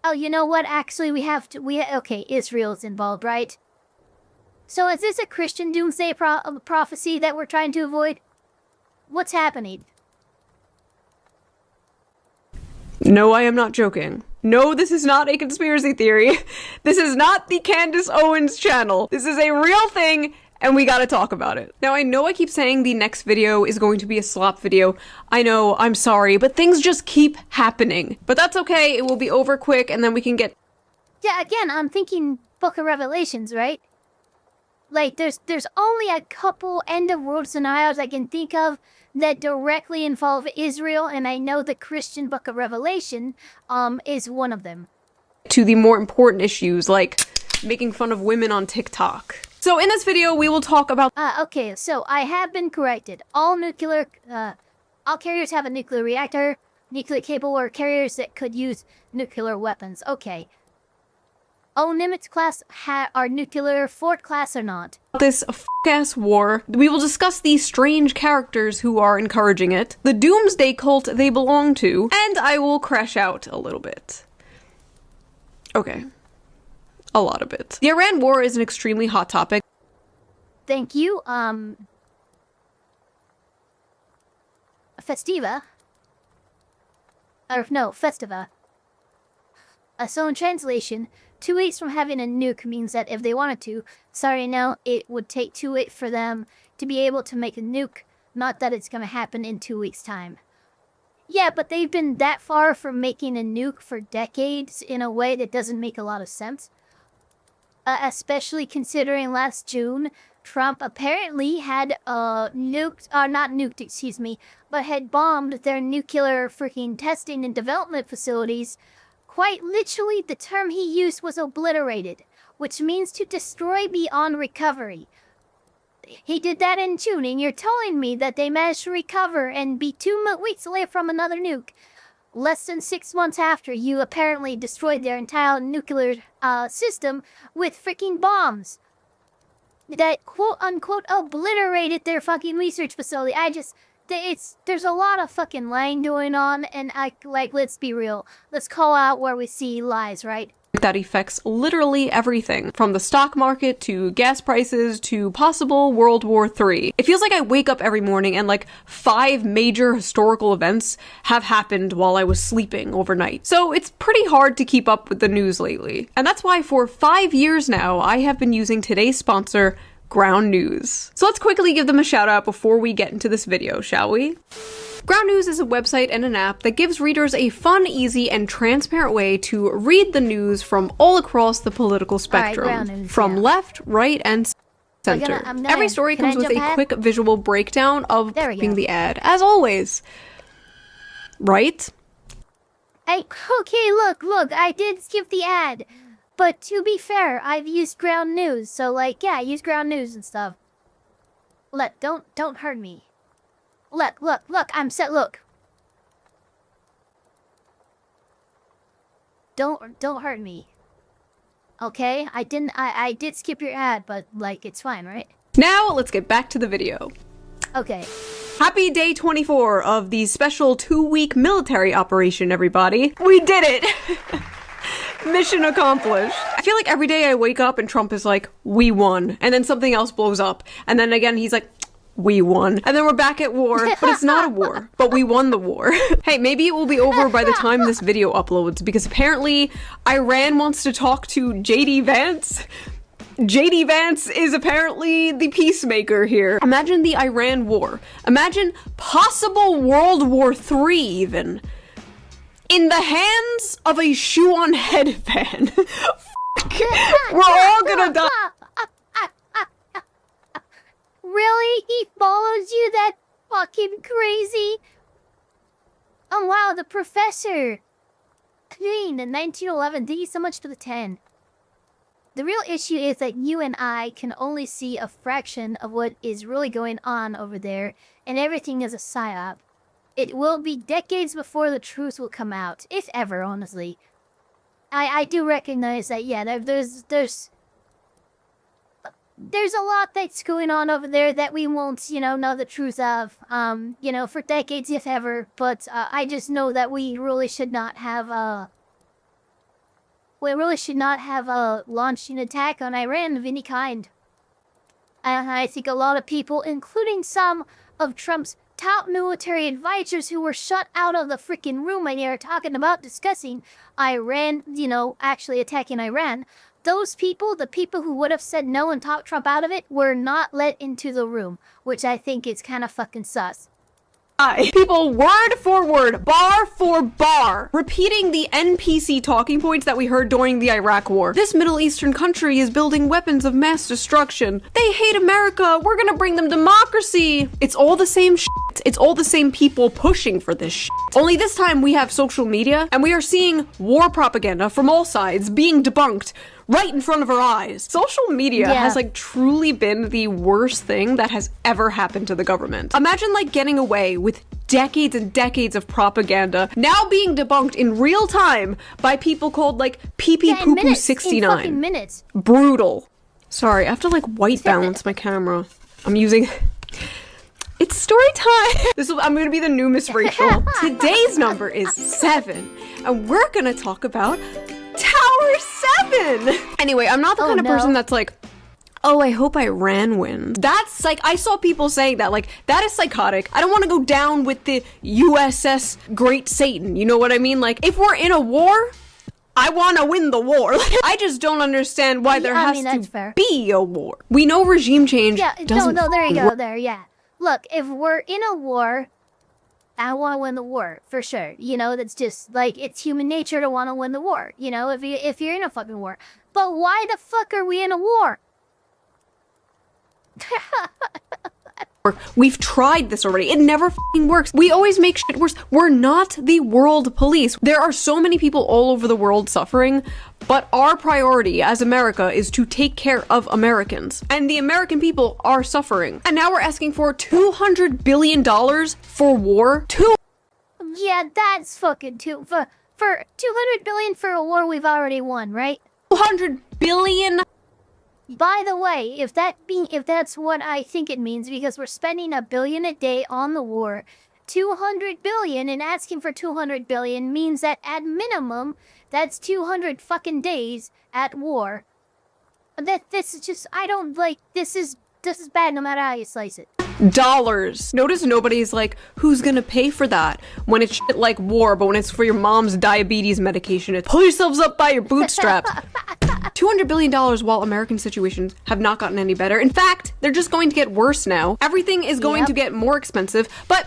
Oh, you know what? Actually, okay, Israel's involved, right? So is this a Christian doomsday prophecy that we're trying to avoid? What's happening? No, I am not joking. No, this is not a conspiracy theory. This is not the Candace Owens channel. This is a real thing, and we gotta talk about it. Now, I know I keep saying the next video is going to be a slop video. I know, I'm sorry, but things just keep happening. But that's okay, it will be over quick, and then we can get... Yeah, again, I'm thinking Book of Revelations, right? Like, there's only a couple end-of-world scenarios I can think of that directly involve Israel, and I know the Christian Book of Revelation is one of them. To the more important issues, like making fun of women on TikTok. So in this video, we will talk about... Okay, so I have been corrected. All carriers have a nuclear reactor, nuclear-capable, or carriers that could use nuclear weapons. Okay. All Nimitz class are nuclear, Fort class are not. This f***ass war. We will discuss the strange characters who are encouraging it, the doomsday cult they belong to, and I will crash out a little bit. Okay. A lot of it. The Iran war is an extremely hot topic. Thank you, Festiva. Or, no, Festiva. So in translation, 2 weeks from having a nuke means that if they wanted to, sorry now, it would take 2 weeks for them to be able to make a nuke, not that it's gonna happen in 2 weeks' time. Yeah, but they've been that far from making a nuke for decades in a way that doesn't make a lot of sense. Especially considering last June, Trump apparently had not nuked, excuse me, but had bombed their nuclear freaking testing and development facilities. Quite literally, the term he used was obliterated, which means to destroy beyond recovery. He did that in June, and you're telling me that they managed to recover and be 2 weeks away from another nuke. Less than 6 months after you apparently destroyed their entire nuclear system with freaking bombs. That quote-unquote obliterated their fucking research facility. There's a lot of fucking lying going on, and let's be real. Let's call out where we see lies, right? That affects literally everything, from the stock market to gas prices to possible World War III. It feels like I wake up every morning and like 5 major historical events have happened while I was sleeping overnight. So it's pretty hard to keep up with the news lately. And that's why for 5 years now, I have been using today's sponsor, Ground News. So let's quickly give them a shout out before we get into this video, shall we? Ground News is a website and an app that gives readers a fun, easy, and transparent way to read the news from all across the political spectrum. Ground News, from left, right, and center. Every story comes with a quick visual breakdown of the ad, as always. Right? Okay, look, I did skip the ad. But to be fair, I've used Ground News, so like, yeah, I use Ground News and stuff. Don't hurt me. Look, I'm set, look. Don't hurt me. Okay? I did skip your ad, but like, it's fine, right? Now, let's get back to the video. Okay. Happy day 24 of the special 2-week military operation, everybody. We did it! Mission accomplished. I feel like every day I wake up and Trump is like, we won. And then something else blows up. And then again, he's like, we won. And then we're back at war, but it's not a war, but we won the war. Hey, maybe it will be over by the time this video uploads, because apparently Iran wants to talk to JD Vance. JD Vance is apparently the peacemaker here. Imagine the Iran war. Imagine possible World War III even. In the hands of a ShoeOnHead fan. We're all gonna die. Really? He follows you? That fucking crazy? Oh wow, the professor. Queen in 1911. Thank you so much for the 10. The real issue is that you and I can only see a fraction of what is really going on over there, and everything is a psyop. It will be decades before the truth will come out, if ever, honestly. I do recognize that, yeah, there's a lot that's going on over there that we won't, know the truth of, for decades, if ever. But I just know that we really should not have launched an attack on Iran of any kind. And I think a lot of people, including some of Trump's top military advisors who were shut out of the freaking room when they were talking about discussing Iran, actually attacking Iran. Those people, the people who would have said no and talked Trump out of it, were not let into the room, which I think is kind of fucking sus. People word for word, bar for bar, repeating the NPC talking points that we heard during the Iraq War. This Middle Eastern country is building weapons of mass destruction. They hate America. We're gonna bring them democracy. It's all the same shit. It's all the same people pushing for this shit. Only this time we have social media and we are seeing war propaganda from all sides being debunked right in front of our eyes. Social media has truly been the worst thing that has ever happened to the government. Imagine getting away with decades and decades of propaganda now being debunked in real time by people called PP Poo Poo 69. Minutes. Brutal. Sorry, I have to white balance my camera. I'm using... It's story time! I'm gonna be the new Miss Rachel. Today's number is 7, and we're gonna talk about Tower 7! Anyway, I'm not the kind of person that's oh, I hope Iran wins. That's I saw people saying that, that is psychotic. I don't want to go down with the USS Great Satan, you know what I mean? If we're in a war, I want to win the war. I just don't understand why there has to be a war. We know regime change doesn't there you go, there, yeah. Look, if we're in a war, I want to win the war, for sure. That's just, it's human nature to want to win the war, if you're in a fucking war. But why the fuck are we in a war? We've tried this already. It never f***ing works. We always make shit worse. We're not the world police. There are so many people all over the world suffering, but our priority as America is to take care of Americans. And the American people are suffering. And now we're asking for $200 billion for war? Yeah, that's fucking for $200 billion for a war we've already won, right? $200 billion. By the way, if that's what I think it means, because we're spending $1 billion a day on the war, 200 billion and asking for 200 billion means that at minimum, that's 200 fucking days at war. This is just, I don't this is bad no matter how you slice it. Dollars. Notice nobody's who's gonna pay for that when it's shit like war, but when it's for your mom's diabetes medication, it's pull yourselves up by your bootstraps. $200 billion while American situations have not gotten any better. In fact, they're just going to get worse now. Everything is going to get more expensive, but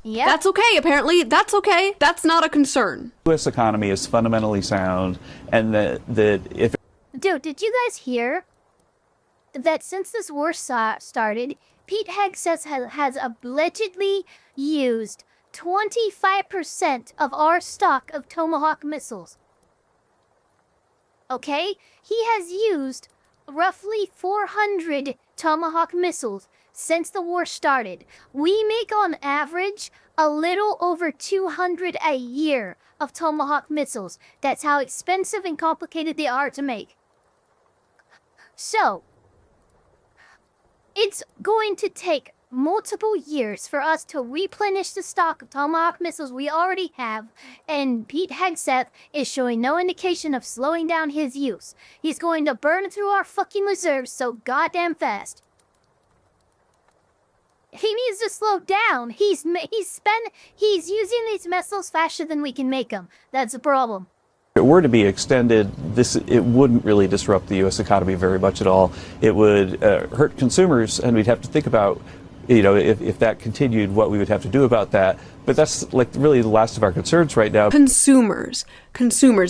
Yeah. That's okay, apparently. That's okay. That's not a concern. The U.S. economy is fundamentally sound, and that if... Dude, did you guys hear that since this war started, Pete Hegseth has allegedly used 25% of our stock of Tomahawk missiles? Okay? He has used roughly 400 Tomahawk missiles since the war started. We make on average a little over 200 a year of Tomahawk missiles. That's how expensive and complicated they are to make. So, it's going to take multiple years for us to replenish the stock of Tomahawk missiles we already have, and Pete Hegseth is showing no indication of slowing down his use. He's going to burn through our fucking reserves so goddamn fast. He needs to slow down. He's using these missiles faster than we can make them. That's a problem. If it were to be extended, it wouldn't really disrupt the U.S. economy very much at all. It would hurt consumers, and we'd have to think about, if that continued, what we would have to do about that. But that's like really the last of our concerns right now. Consumers,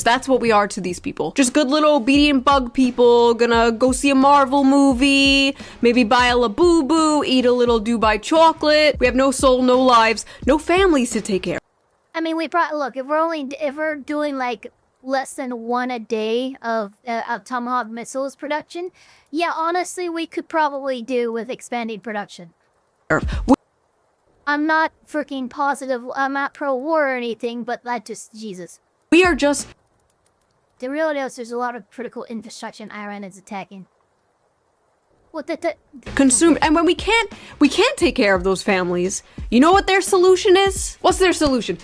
that's what we are to these people. Just good little obedient bug people, gonna go see a Marvel movie, maybe buy a Labubu, eat a little Dubai chocolate. We have no soul, no lives, no families to take care of. I mean, look, if we're doing like less than one a day of Tomahawk missiles production, yeah, honestly, we could probably do with expanding production. I'm not freaking positive, I'm not pro-war or anything, but that just, Jesus. We are just... The reality is there's a lot of critical infrastructure Iran is attacking. What the... Consume, and when we can't take care of those families, you know what their solution is? What's their solution?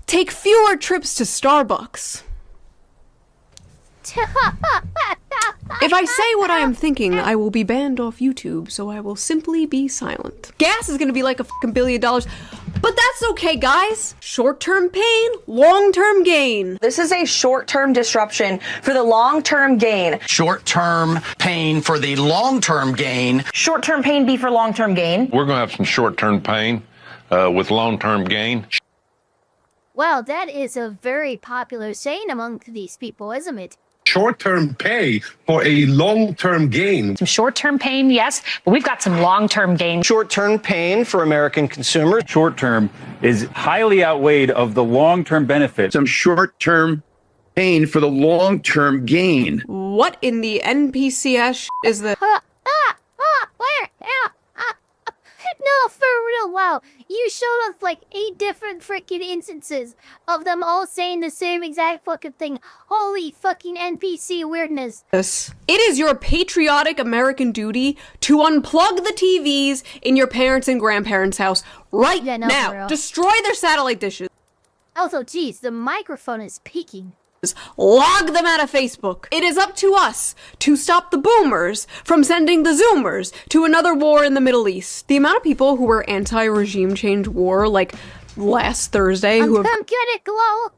Take fewer trips to Starbucks. If I say what I am thinking, I will be banned off YouTube, so I will simply be silent. Gas is gonna be like $1 billion, but that's okay, guys. Short-term pain, long-term gain. This is a short-term disruption for the long-term gain. Short-term pain for the long-term gain. Short-term pain be for long-term gain. We're gonna have some short-term pain with long-term gain. Well, that is a very popular saying among these people, isn't it? Short-term pay for a long-term gain. Some short-term pain, yes, but we've got some long-term gain. Short-term pain for American consumers. Short-term is highly outweighed of the long-term benefit. Some short-term pain for the long-term gain. What in the NPCS is the... Where? No, for real, wow. You showed us like 8 different freaking instances of them all saying the same exact fucking thing. Holy fucking NPC weirdness. It is your patriotic American duty to unplug the TVs in your parents' and grandparents' house right now. Destroy their satellite dishes. Also, geez, the microphone is peaking. Log them out of Facebook. It is up to us to stop the boomers from sending the zoomers to another war in the Middle East. The amount of people who were anti-regime change war, like last Thursday, I'm gonna glow.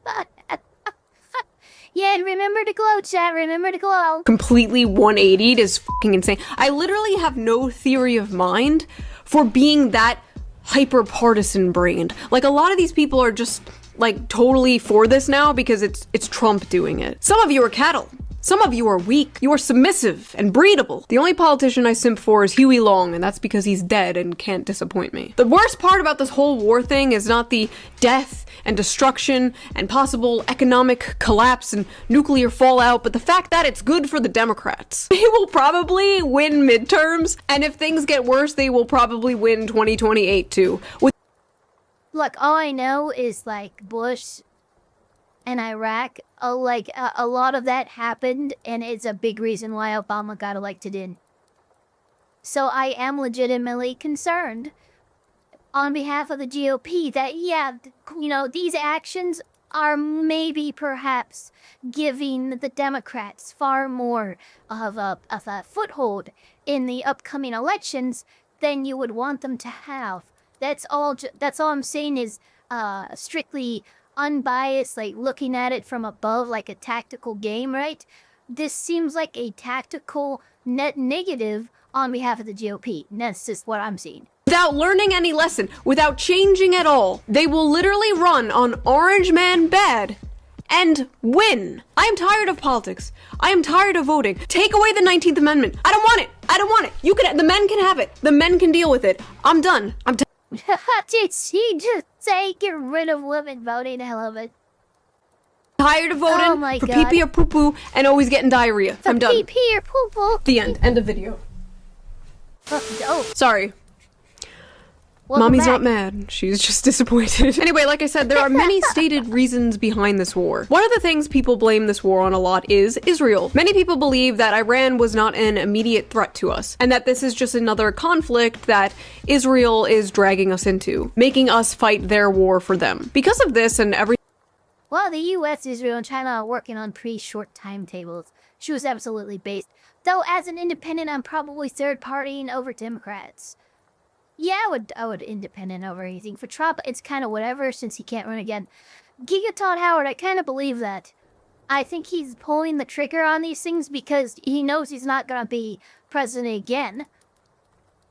Yeah, remember to glow, chat. Remember to glow. Completely 180'd is fucking insane. I literally have no theory of mind for being that hyper-partisan brained. Like, a lot of these people are just... like totally for this now because it's Trump doing it. Some of you are cattle. Some of you are weak. You are submissive and breedable. The only politician I simp for is Huey Long, and that's because he's dead and can't disappoint me. The worst part about this whole war thing is not the death and destruction and possible economic collapse and nuclear fallout, but the fact that it's good for the Democrats. They will probably win midterms, and if things get worse, they will probably win 2028 too. Look, all I know is, like, Bush and Iraq, a lot of that happened, and it's a big reason why Obama got elected in. So I am legitimately concerned on behalf of the GOP that, yeah, these actions are maybe perhaps giving the Democrats far more of a foothold in the upcoming elections than you would want them to have. That's all I'm saying is strictly unbiased, like looking at it from above like a tactical game, right? This seems like a tactical net negative on behalf of the GOP. And that's just what I'm seeing. Without learning any lesson, without changing at all, they will literally run on Orange Man bad and win. I am tired of politics. I am tired of voting. Take away the 19th Amendment. I don't want it. I don't want it. You can. The men can have it. The men can deal with it. I'm done. I'm done. Did she just say get rid of women voting? I love it. Tired of voting Oh my for God. pee-pee or poo-poo and always getting diarrhea. For I'm done. pee-pee or poo-poo. The end. End of video. Oh. Sorry. Welcome Mommy's back. not mad. She's just disappointed. Anyway, like I said, there are many stated reasons behind this war. One of the things people blame this war on a lot is Israel. Many people believe that Iran was not an immediate threat to us, and that this is just another conflict that Israel is dragging us into, making us fight their war for them. Because of this and every Well, the U.S., Israel, and China are working on pretty short timetables. She was absolutely based. Though, as an independent, I'm probably third-partying over Democrats. Yeah, I would independent over anything. For Trump, it's kind of whatever since he can't run again. Giga Todd Howard, I kind of believe that. I think he's pulling the trigger on these things because he knows he's not going to be president again.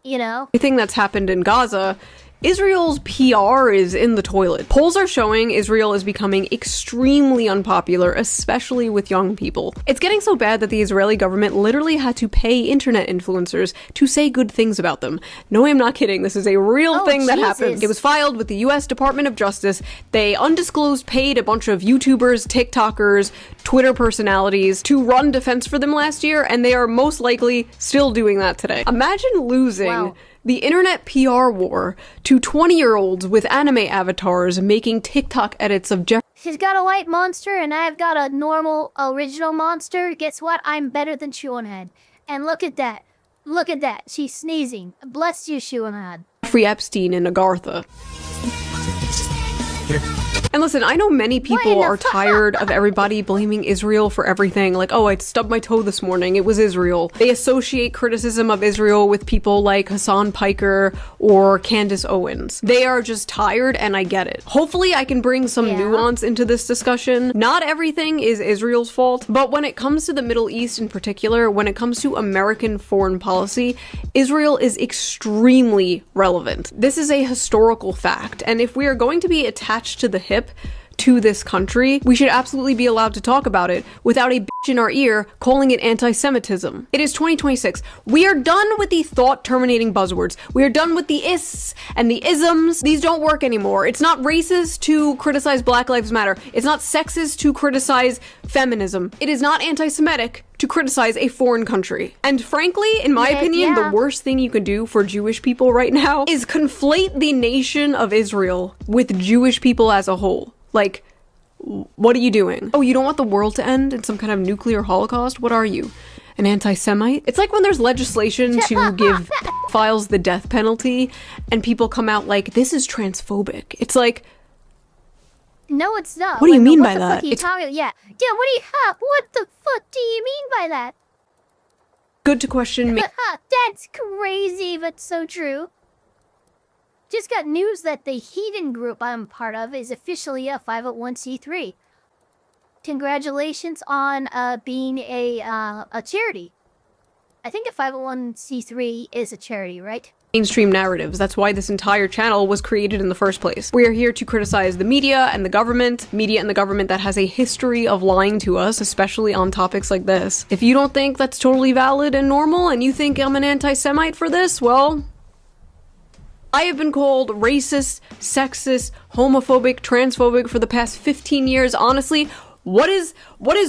You know? everything that's happened in Gaza, Israel's PR is in the toilet. Polls are showing Israel is becoming extremely unpopular, especially with young people. It's getting so bad that the Israeli government literally had to pay internet influencers to say good things about them. No, I'm not kidding. This is a real thing that happened. It was filed with the US Department of Justice. They undisclosed paid a bunch of YouTubers, TikTokers, Twitter personalities to run defense for them last year, and they are most likely still doing that today. Imagine losing the internet PR war to 20-year-olds with anime avatars making TikTok edits of Jeff. She's got a white monster and I've got a normal original monster. Guess what? I'm better than ShoeOnHead. And look at that. Look at that. She's sneezing. Bless you, ShoeOnHead. Jeffrey Epstein and Agartha. And listen, I know many people are tired of everybody blaming Israel for everything. Like, oh, I stubbed my toe this morning. It was Israel. They associate criticism of Israel with people like Hassan Piker or Candace Owens. They are just tired, and I get it. Hopefully, I can bring some nuance into this discussion. Not everything is Israel's fault, but when it comes to the Middle East in particular, when it comes to American foreign policy, Israel is extremely relevant. This is a historical fact, and if we are going to be attached to the hip to this country, we should absolutely be allowed to talk about it without a bitch in our ear calling it anti-Semitism. It is 2026. We are done with the thought-terminating buzzwords. We are done with the ists and the isms. These don't work anymore. It's not racist to criticize Black Lives Matter. It's not sexist to criticize feminism. It is not anti-Semitic to criticize a foreign country. And frankly, in my opinion, the worst thing you can do for Jewish people right now is conflate the nation of Israel with Jewish people as a whole. Like, what are you doing? Oh, you don't want the world to end in some kind of nuclear holocaust? What are you? An anti-Semite? It's like when there's legislation to give pedophiles the death penalty and people come out like, this is transphobic. It's like, no, it's not. What do you mean what by the that? Fuck are you talking? Yeah, what the fuck do you mean by that? Good to question me. That's crazy, but so true. Just got news that the Heathen group I'm part of is officially a 501c3. Congratulations on being a charity. I think a 501c3 is a charity, right? Mainstream narratives. That's why this entire channel was created in the first place. We are here to criticize the media and the government that has a history of lying to us, especially on topics like this. If you don't think that's totally valid and normal and you think I'm an anti-Semite for this, well, I have been called racist, sexist, homophobic, transphobic for the past 15 years. Honestly, what is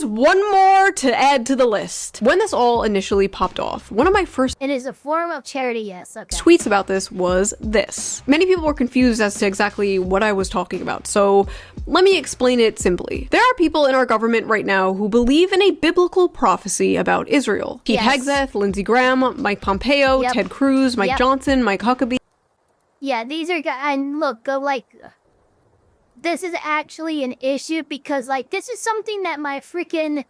one more to add to the list? When this all initially popped off, one of my first It is a form of charity, yes. Okay. tweets about this was this. Many people were confused as to exactly what I was talking about, so let me explain it simply. There are people in our government right now who believe in a biblical prophecy about Israel. Pete Hegseth, Lindsey Graham, Mike Pompeo, Ted Cruz, Mike Johnson, Mike Huckabee. Yeah, these are guys, and look, this is actually an issue because, like, this is something that my freaking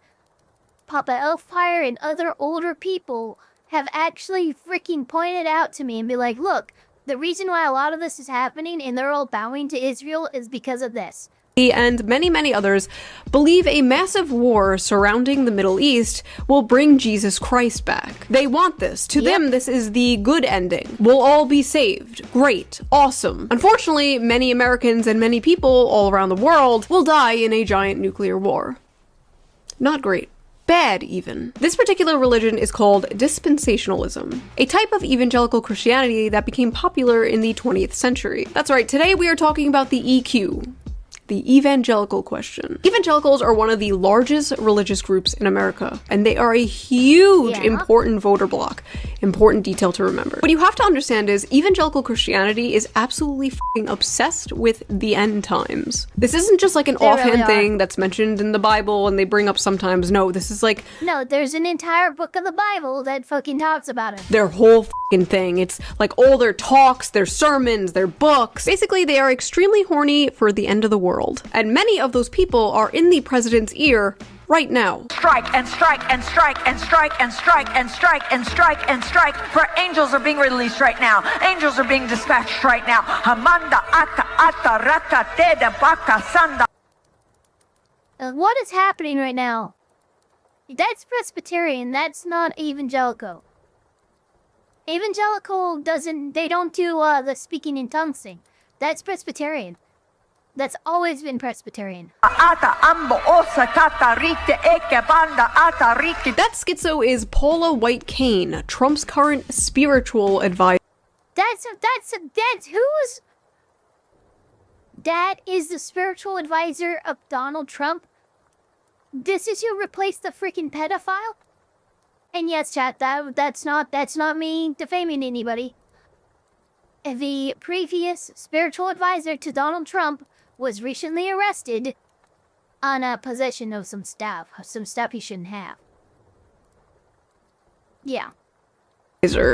Papa Elfpire and other older people have actually freaking pointed out to me and be like, look, the reason why a lot of this is happening and they're all bowing to Israel is because of this. and many, many others believe a massive war surrounding the Middle East will bring Jesus Christ back. They want this. To them, this is the good ending. We'll all be saved. Great. Awesome. Unfortunately, many Americans and many people all around the world will die in a giant nuclear war. Not great. Bad, even. This particular religion is called dispensationalism, a type of evangelical Christianity that became popular in the 20th century. That's right, today we are talking about the EQ. The evangelical question. Evangelicals are one of the largest religious groups in America, and they are a huge, important voter bloc. Important detail to remember. What you have to understand is evangelical Christianity is absolutely f***ing obsessed with the end times. This isn't just like an offhand thing that's mentioned in the Bible and they bring up sometimes. No, this is like... No, there's an entire book of the Bible that fucking talks about it. Their whole f***ing thing. It's like all their talks, their sermons, their books. Basically, they are extremely horny for the end of the world. And many of those people are in the president's ear right now. Strike and strike and strike and strike and strike and strike and strike and strike. For angels are being released right now. Angels are being dispatched right now. Hamanda aka ata raka teda baka sanda. What is happening right now? That's Presbyterian. That's not evangelical. Evangelical they don't do the speaking in tongues thing. That's Presbyterian. That's always been Presbyterian. That schizo is Paula White Cain, Trump's current spiritual advisor. That is the spiritual advisor of Donald Trump. This is who replaced the freaking pedophile? And yes, chat, that's not me defaming anybody. The previous spiritual advisor to Donald Trump was recently arrested on possession of some stuff he shouldn't have. Yeah.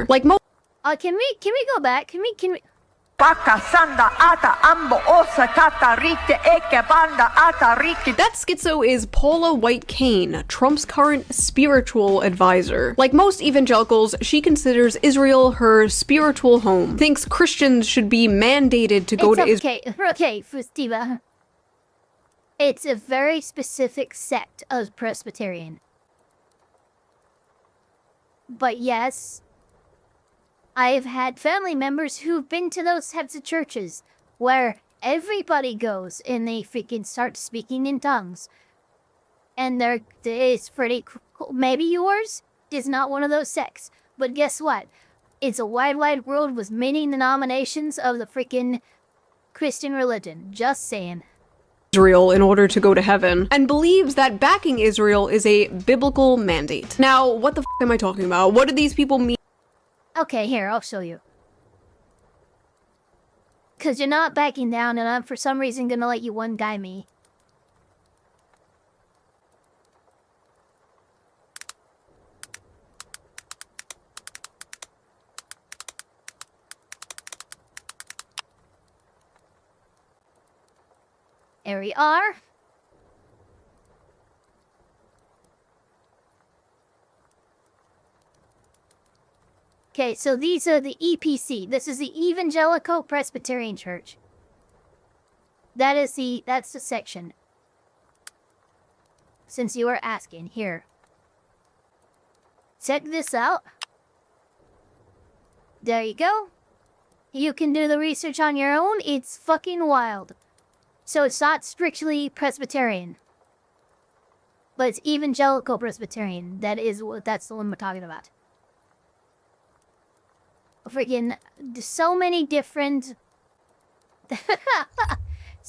Like most. Can we go back? Can we? That schizo is Paula White Cain, Trump's current spiritual advisor. Like most evangelicals, she considers Israel her spiritual home, thinks Christians should be mandated to go to Israel. Okay, Festiva. It's a very specific sect of Presbyterian. But yes, I've had family members who've been to those types of churches where everybody goes and they freaking start speaking in tongues. And it's pretty cool. Maybe yours is not one of those sects, but guess what? It's a wide, wide world with many denominations of the freaking Christian religion. Just saying. Israel in order to go to heaven, and believes that backing Israel is a biblical mandate. Now, what the f*** am I talking about? What do these people mean? Okay, here, I'll show you. Because you're not backing down, and I'm for some reason gonna let you one guy me. There we are. Okay, so these are the EPC. This is the Evangelical Presbyterian Church. That's the section. Since you are asking, here. Check this out. There you go. You can do the research on your own. It's fucking wild. So it's not strictly Presbyterian. But it's Evangelical Presbyterian. That's the one we're talking about. Freaking so many different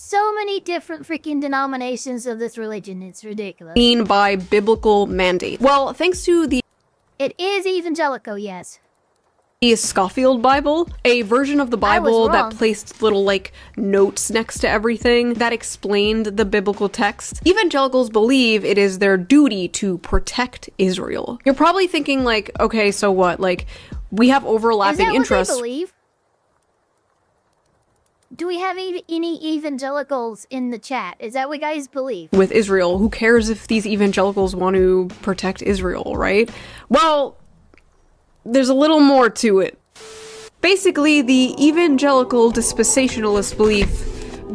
freaking denominations of this religion. It's ridiculous. Mean by biblical mandate. Well, thanks to the It is evangelical, yes. The Scofield Bible, a version of the Bible that placed little like notes next to everything that explained the biblical text. Evangelicals believe it is their duty to protect Israel. You're probably thinking like, okay, so what? Like, we have overlapping interests. What they believe? Do we have any evangelicals in the chat? Is that what guys believe? With Israel, who cares if these evangelicals want to protect Israel, right? Well, there's a little more to it. Basically, the evangelical dispensationalist belief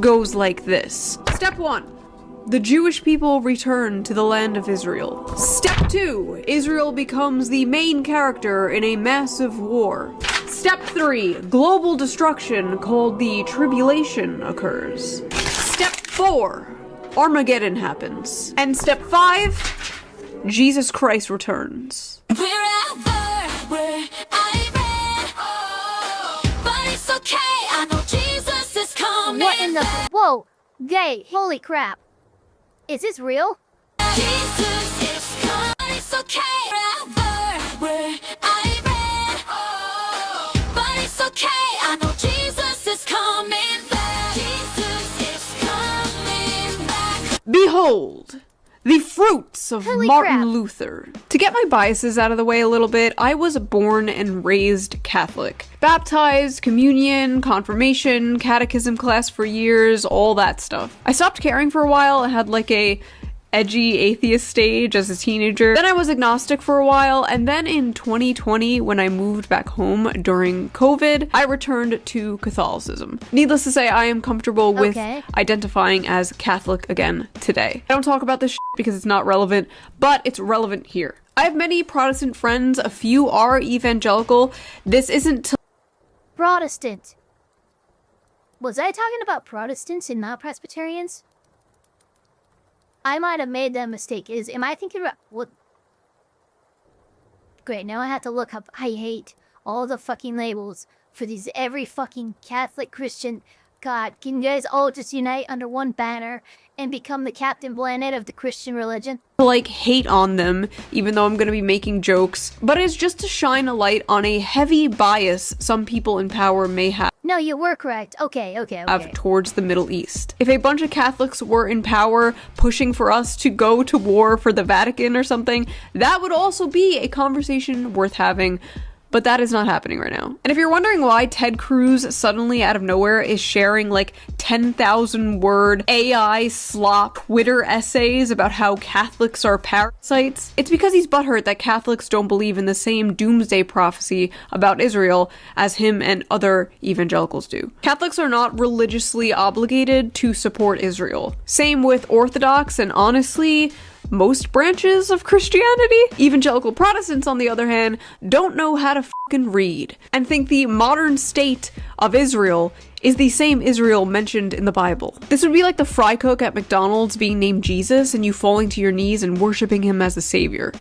goes like this. Step 1. The Jewish people return to the land of Israel. Step 2. Israel becomes the main character in a massive war. Step 3. Global destruction called the Tribulation occurs. Step 4. Armageddon happens. And step 5. Jesus Christ returns. Wherever where I've been, but it's okay, I know Jesus is coming. What in the... Whoa! Gay! Holy crap! Is this real? Jesus is coming, it's okay. Wherever where I've been, but it's okay, I know Jesus is coming back. Jesus is coming back. Behold, the fruits of Holy Martin crap. Luther. To get my biases out of the way a little bit, I was born and raised Catholic. Baptized, communion, confirmation, catechism class for years, all that stuff. I stopped caring for a while and had like a edgy atheist stage as a teenager. Then I was agnostic for a while, and then in 2020, when I moved back home during COVID, I returned to Catholicism. Needless to say, I am comfortable with identifying as Catholic again today. I don't talk about this shit because it's not relevant, but it's relevant here. I have many Protestant friends, a few are evangelical. This isn't Protestant. Was I talking about Protestants and not Presbyterians? I might have made that mistake. Am I thinking about what? Great, now I have to look up. I hate all the fucking labels for these every fucking Catholic Christian. God, can you guys all just unite under one banner and become the Captain Planet of the Christian religion? Like hate on them, even though I'm gonna be making jokes, but it's just to shine a light on a heavy bias some people in power may have. No, you were correct. Okay. Towards the Middle East. If a bunch of Catholics were in power pushing for us to go to war for the Vatican or something, that would also be a conversation worth having. But that is not happening right now. And if you're wondering why Ted Cruz suddenly out of nowhere is sharing like 10,000 word AI slop Twitter essays about how Catholics are parasites, it's because he's butthurt that Catholics don't believe in the same doomsday prophecy about Israel as him and other evangelicals do. Catholics are not religiously obligated to support Israel. Same with Orthodox and honestly, most branches of Christianity. Evangelical Protestants, on the other hand, don't know how to fucking read and think the modern state of Israel is the same Israel mentioned in the Bible. This would be like the fry cook at McDonald's being named Jesus and you falling to your knees and worshiping him as the savior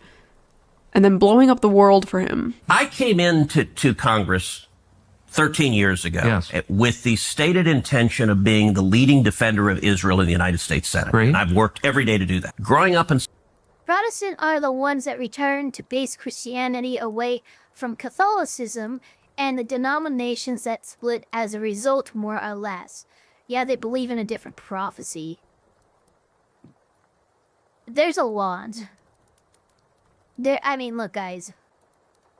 and then blowing up the world for him. I came into Congress 13 years ago with the stated intention of being the leading defender of Israel in the United States Senate. And I've worked every day to do that. Growing up in... Protestant are the ones that return to base Christianity away from Catholicism and the denominations that split as a result, more or less. Yeah, they believe in a different prophecy. There's a lot. Look, guys.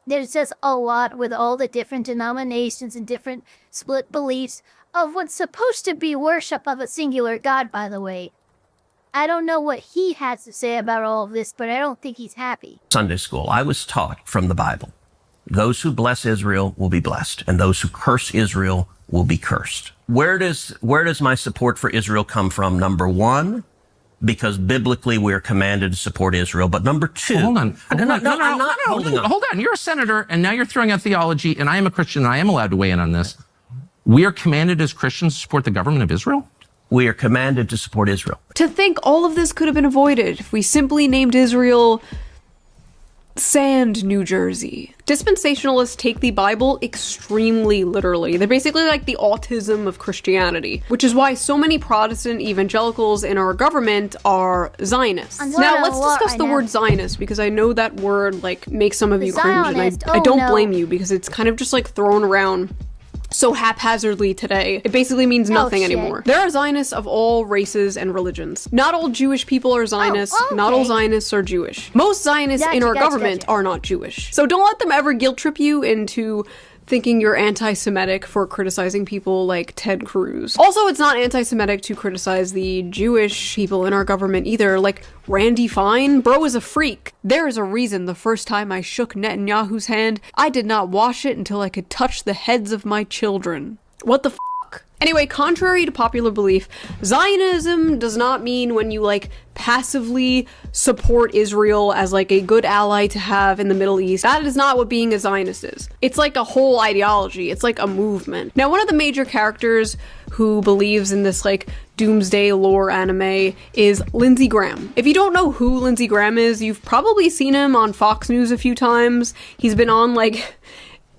There's just a lot with all the different denominations and different split beliefs of what's supposed to be worship of a singular God, by the way. I don't know what he has to say about all of this, but I don't think he's happy. Sunday school, I was taught from the Bible, those who bless Israel will be blessed, and those who curse Israel will be cursed. Where does my support for Israel come from? Number one, because biblically we're commanded to support Israel. But number two... Hold on. I'm not holding on. Hold on. You're a senator, and now you're throwing out theology, and I am a Christian, and I am allowed to weigh in on this. We are commanded as Christians to support the government of Israel? We are commanded to support Israel. To think all of this could have been avoided if we simply named Israel Sand, New Jersey. Dispensationalists take the Bible extremely literally. They're basically like the autism of Christianity, which is why so many Protestant evangelicals in our government are Zionists. Now, let's discuss the word Zionist, because I know that word makes some of you cringe, and I don't blame you, because it's kind of just thrown around so haphazardly today. It basically means nothing anymore. There are Zionists of all races and religions. Not all Jewish people are Zionists. Not all Zionists are Jewish. Most Zionists in our government are not Jewish. So don't let them ever guilt trip you into thinking you're anti-Semitic for criticizing people like Ted Cruz. Also, it's not anti-Semitic to criticize the Jewish people in our government either. Like Randy Fine, bro is a freak. There is a reason the first time I shook Netanyahu's hand, I did not wash it until I could touch the heads of my children. What the f***? fuck. Anyway, contrary to popular belief, Zionism does not mean when you, like, passively support Israel as, like, a good ally to have in the Middle East. That is not what being a Zionist is. It's like a whole ideology. It's like a movement. Now, one of the major characters who believes in this, like, doomsday lore anime is Lindsey Graham. If you don't know who Lindsey Graham is, you've probably seen him on Fox News a few times. He's been on, like,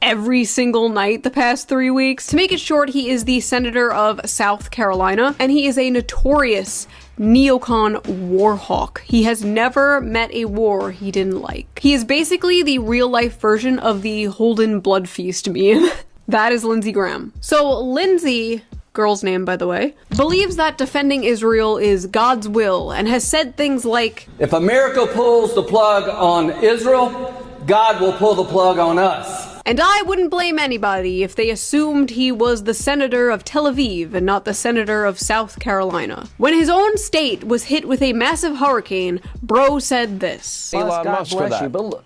every single night the past 3 weeks. To make it short, he is the senator of South Carolina, and he is a notorious neocon war hawk. He has never met a war he didn't like. He is basically the real-life version of the Holden Blood Feast meme. That is Lindsey Graham. So Lindsey, girl's name by the way, believes that defending Israel is God's will and has said things like, if America pulls the plug on Israel, God will pull the plug on us. And I wouldn't blame anybody if they assumed he was the senator of Tel Aviv and not the senator of South Carolina. When his own state was hit with a massive hurricane, bro said this. Elon Musk for that.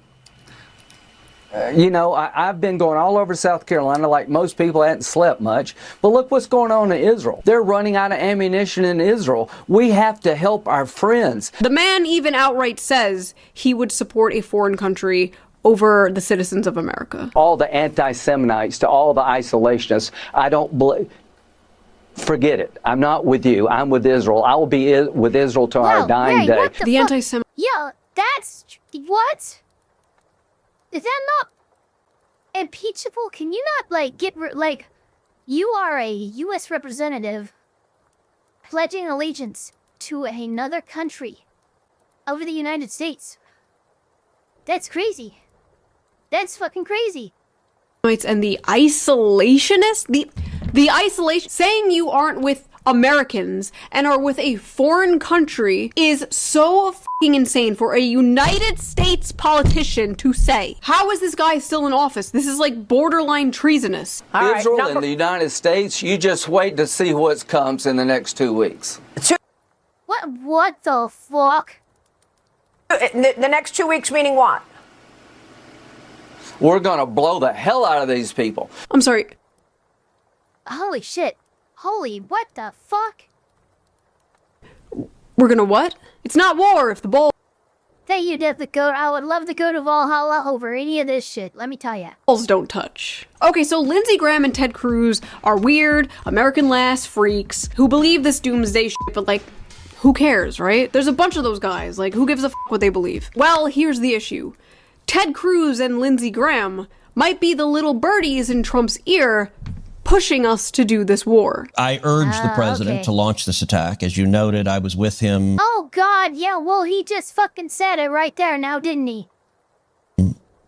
You know, I've been going all over South Carolina like most people. I hadn't slept much. But look what's going on in Israel. They're running out of ammunition in Israel. We have to help our friends. The man even outright says he would support a foreign country over the citizens of America. All the anti-Seminites to all the isolationists, I don't believe. Forget it. I'm not with you. I'm with Israel. I will be with Israel till our dying day. The anti-Semite. Yo, that's what? Is that not impeachable? Can you not like you are a U.S. representative pledging allegiance to another country over the United States? That's crazy. That's fucking crazy. And the isolationists, the isolation, saying you aren't with Americans and are with a foreign country is so fucking insane for a United States politician to say. How is this guy still in office? This is like borderline treasonous. Israel and the United States, you just wait to see what comes in the next 2 weeks. What the fuck? The next 2 weeks meaning what? We're gonna blow the hell out of these people. I'm sorry. Holy shit. Holy, what the fuck? We're gonna what? It's not war if the ball... Thank you, Death the Code. I would love to go to Valhalla over any of this shit, let me tell ya. Balls don't touch. Okay, so Lindsey Graham and Ted Cruz are weird, American last freaks who believe this doomsday shit, but like, who cares, right? There's a bunch of those guys, like, who gives a fuck what they believe? Well, here's the issue. Ted Cruz and Lindsey Graham might be the little birdies in Trump's ear pushing us to do this war. I urged the president to launch this attack. As you noted, I was with him. Oh god, yeah, well he just fucking said it right there now, didn't he?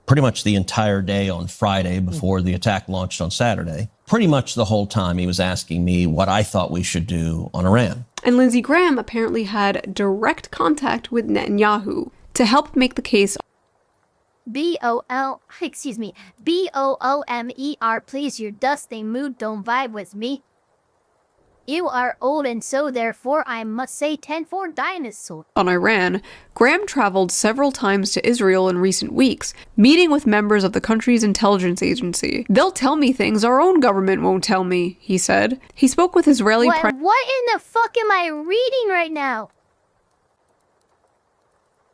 Pretty much the entire day on Friday before the attack launched on Saturday. Pretty much the whole time he was asking me what I thought we should do on Iran. And Lindsey Graham apparently had direct contact with Netanyahu to help make the case. B-O-O-M-E-R, please, your dusty mood don't vibe with me. You are old and so therefore I must say 10-4 dinosaur. On Iran, Graham traveled several times to Israel in recent weeks, meeting with members of the country's intelligence agency. They'll tell me things our own government won't tell me, he said. He spoke with Israeli What in the fuck am I reading right now?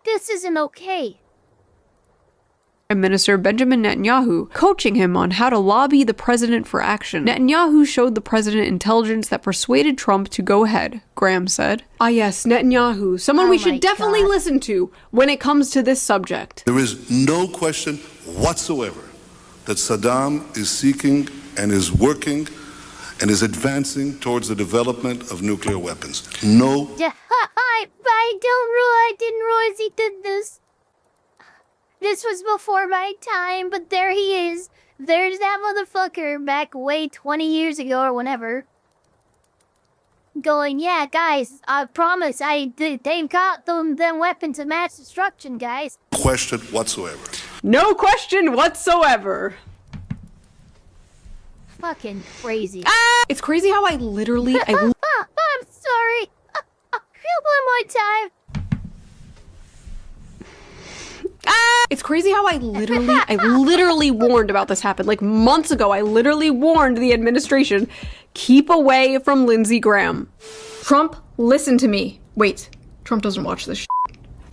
This isn't okay. Prime Minister Benjamin Netanyahu, coaching him on how to lobby the president for action. Netanyahu showed the president intelligence that persuaded Trump to go ahead, Graham said. Ah yes, Netanyahu, someone we should definitely listen to when it comes to this subject. There is no question whatsoever that Saddam is seeking and is working and is advancing towards the development of nuclear weapons. No. I didn't realize he did this. This was before my time, but there he is. There's that motherfucker back way 20 years ago or whenever. Going, yeah, guys, I promise they've got them weapons of mass destruction, guys. Question whatsoever. No question whatsoever. Fucking crazy. It's crazy how I literally... I'm sorry. One more time. It's crazy how I literally warned about this happened. Like months ago, I literally warned the administration, keep away from Lindsey Graham. Trump, listen to me. Wait, Trump doesn't watch this shit.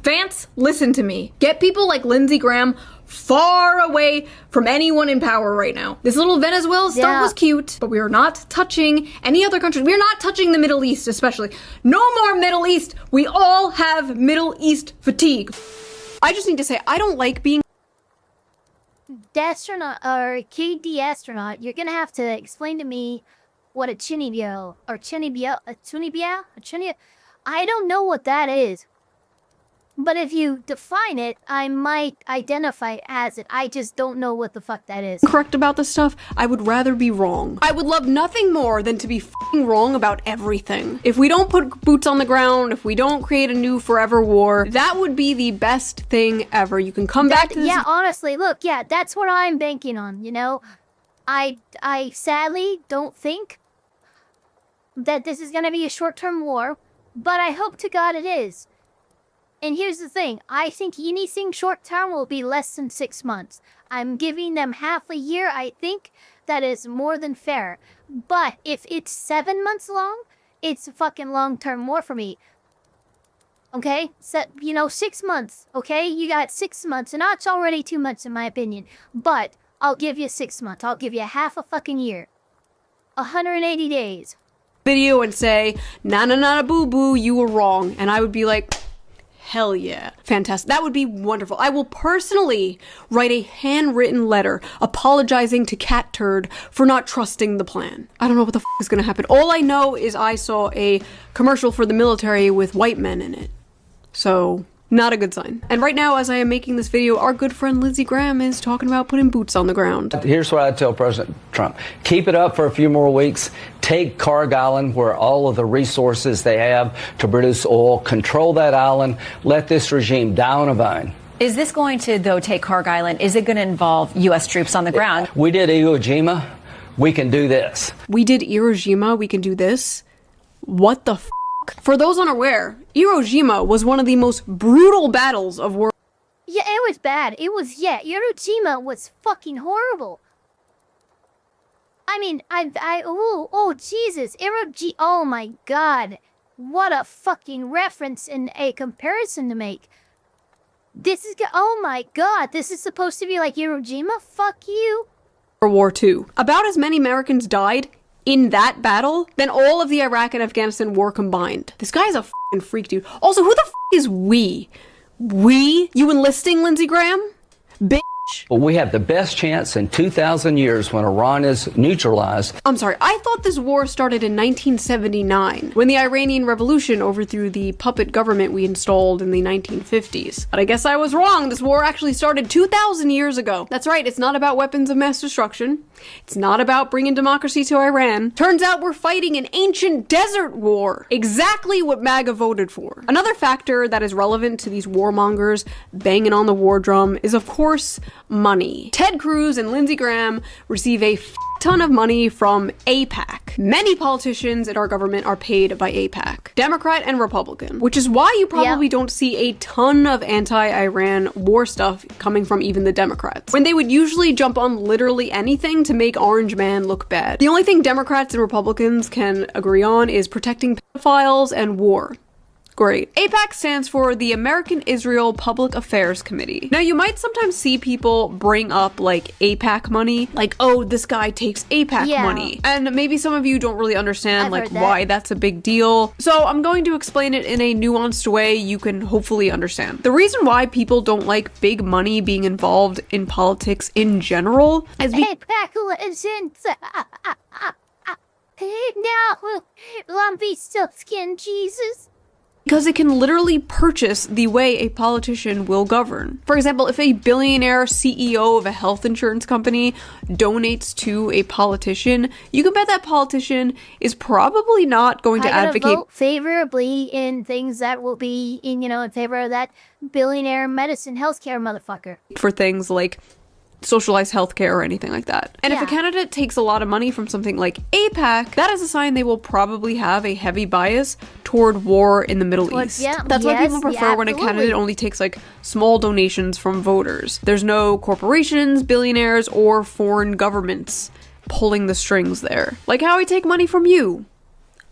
Vance, listen to me. Get people like Lindsey Graham far away from anyone in power right now. This little Venezuela stuff was cute, but we are not touching any other countries. We are not touching the Middle East, especially. No more Middle East. We all have Middle East fatigue. I just need to say, I don't like being the astronaut or KD astronaut. You're gonna have to explain to me what a chinibio or chinibia, a chinibia. I don't know what that is. But if you define it, I might identify as it. I just don't know what the fuck that is. Correct about this stuff, I would rather be wrong. I would love nothing more than to be f***ing wrong about everything. If we don't put boots on the ground, if we don't create a new forever war, that would be the best thing ever. You can come back to this. Yeah, honestly, look, yeah, that's what I'm banking on, you know? I sadly don't think that this is gonna be a short-term war, but I hope to God it is. And here's the thing, I think anything short-term will be less than 6 months. I'm giving them half a year. I think that is more than fair. But if it's 7 months long, it's a fucking long-term war for me. Okay? So, 6 months, okay? You got 6 months, and that's already too much in my opinion. But I'll give you 6 months. I'll give you half a fucking year. 180 days. Video and say, na boo boo, you were wrong. And I would be like, hell yeah. Fantastic. That would be wonderful. I will personally write a handwritten letter apologizing to Cat Turd for not trusting the plan. I don't know what the f is gonna happen. All I know is I saw a commercial for the military with white men in it. So, not a good sign. And right now, as I am making this video, our good friend Lindsey Graham is talking about putting boots on the ground. Here's what I tell President Trump. Keep it up for a few more weeks. Take Carg Island, where all of the resources they have to produce oil. Control that island. Let this regime die on a vine. Is this going to, though, take Carg Island? Is it going to involve U.S. troops on the ground? We did Iwo Jima. We can do this. We did Iwo Jima. We can do this. What the f? For those unaware, Iwo Jima was one of the most brutal battles of World. Yeah, it was bad. Iwo Jima was fucking horrible. I mean, Jesus, oh my god. What a fucking reference and a comparison to make. Oh my god, this is supposed to be like Iwo Jima? Fuck you. World War II. About as many Americans died in that battle than all of the Iraq and Afghanistan war combined. This guy's a f***ing freak, dude. Also, who the f*** is we? We? You enlisting Lindsey Graham? Bitch. Well, we have the best chance in 2,000 years when Iran is neutralized. I'm sorry, I thought this war started in 1979, when the Iranian Revolution overthrew the puppet government we installed in the 1950s. But I guess I was wrong. This war actually started 2,000 years ago. That's right, it's not about weapons of mass destruction. It's not about bringing democracy to Iran. Turns out we're fighting an ancient desert war. Exactly what MAGA voted for. Another factor that is relevant to these warmongers banging on the war drum is, of course, money. Ted Cruz and Lindsey Graham receive a ton of money from AIPAC. Many politicians in our government are paid by AIPAC, Democrat and Republican, which is why you probably don't see a ton of anti-Iran war stuff coming from even the Democrats, when they would usually jump on literally anything to make Orange Man look bad. The only thing Democrats and Republicans can agree on is protecting pedophiles and war. Great. AIPAC stands for the American Israel Public Affairs Committee. Now, you might sometimes see people bring up, like, AIPAC money. Like, oh, this guy takes AIPAC money. And maybe some of you don't really understand, why that's a big deal. So I'm going to explain it in a nuanced way you can hopefully understand. The reason why people don't like big money being involved in politics in general is AIPAC legends. Now, lumpy silk skin Jesus. Because it can literally purchase the way a politician will govern. For example, if a billionaire CEO of a health insurance company donates to a politician, you can bet that politician is probably not going to advocate vote favorably in things that will be in favor of that billionaire medicine healthcare motherfucker. For things like socialized healthcare or anything like that. And if a candidate takes a lot of money from something like AIPAC, that is a sign they will probably have a heavy bias toward war in the Middle East. That's why people prefer when a candidate only takes like small donations from voters. There's no corporations, billionaires, or foreign governments pulling the strings there. Like how I take money from you,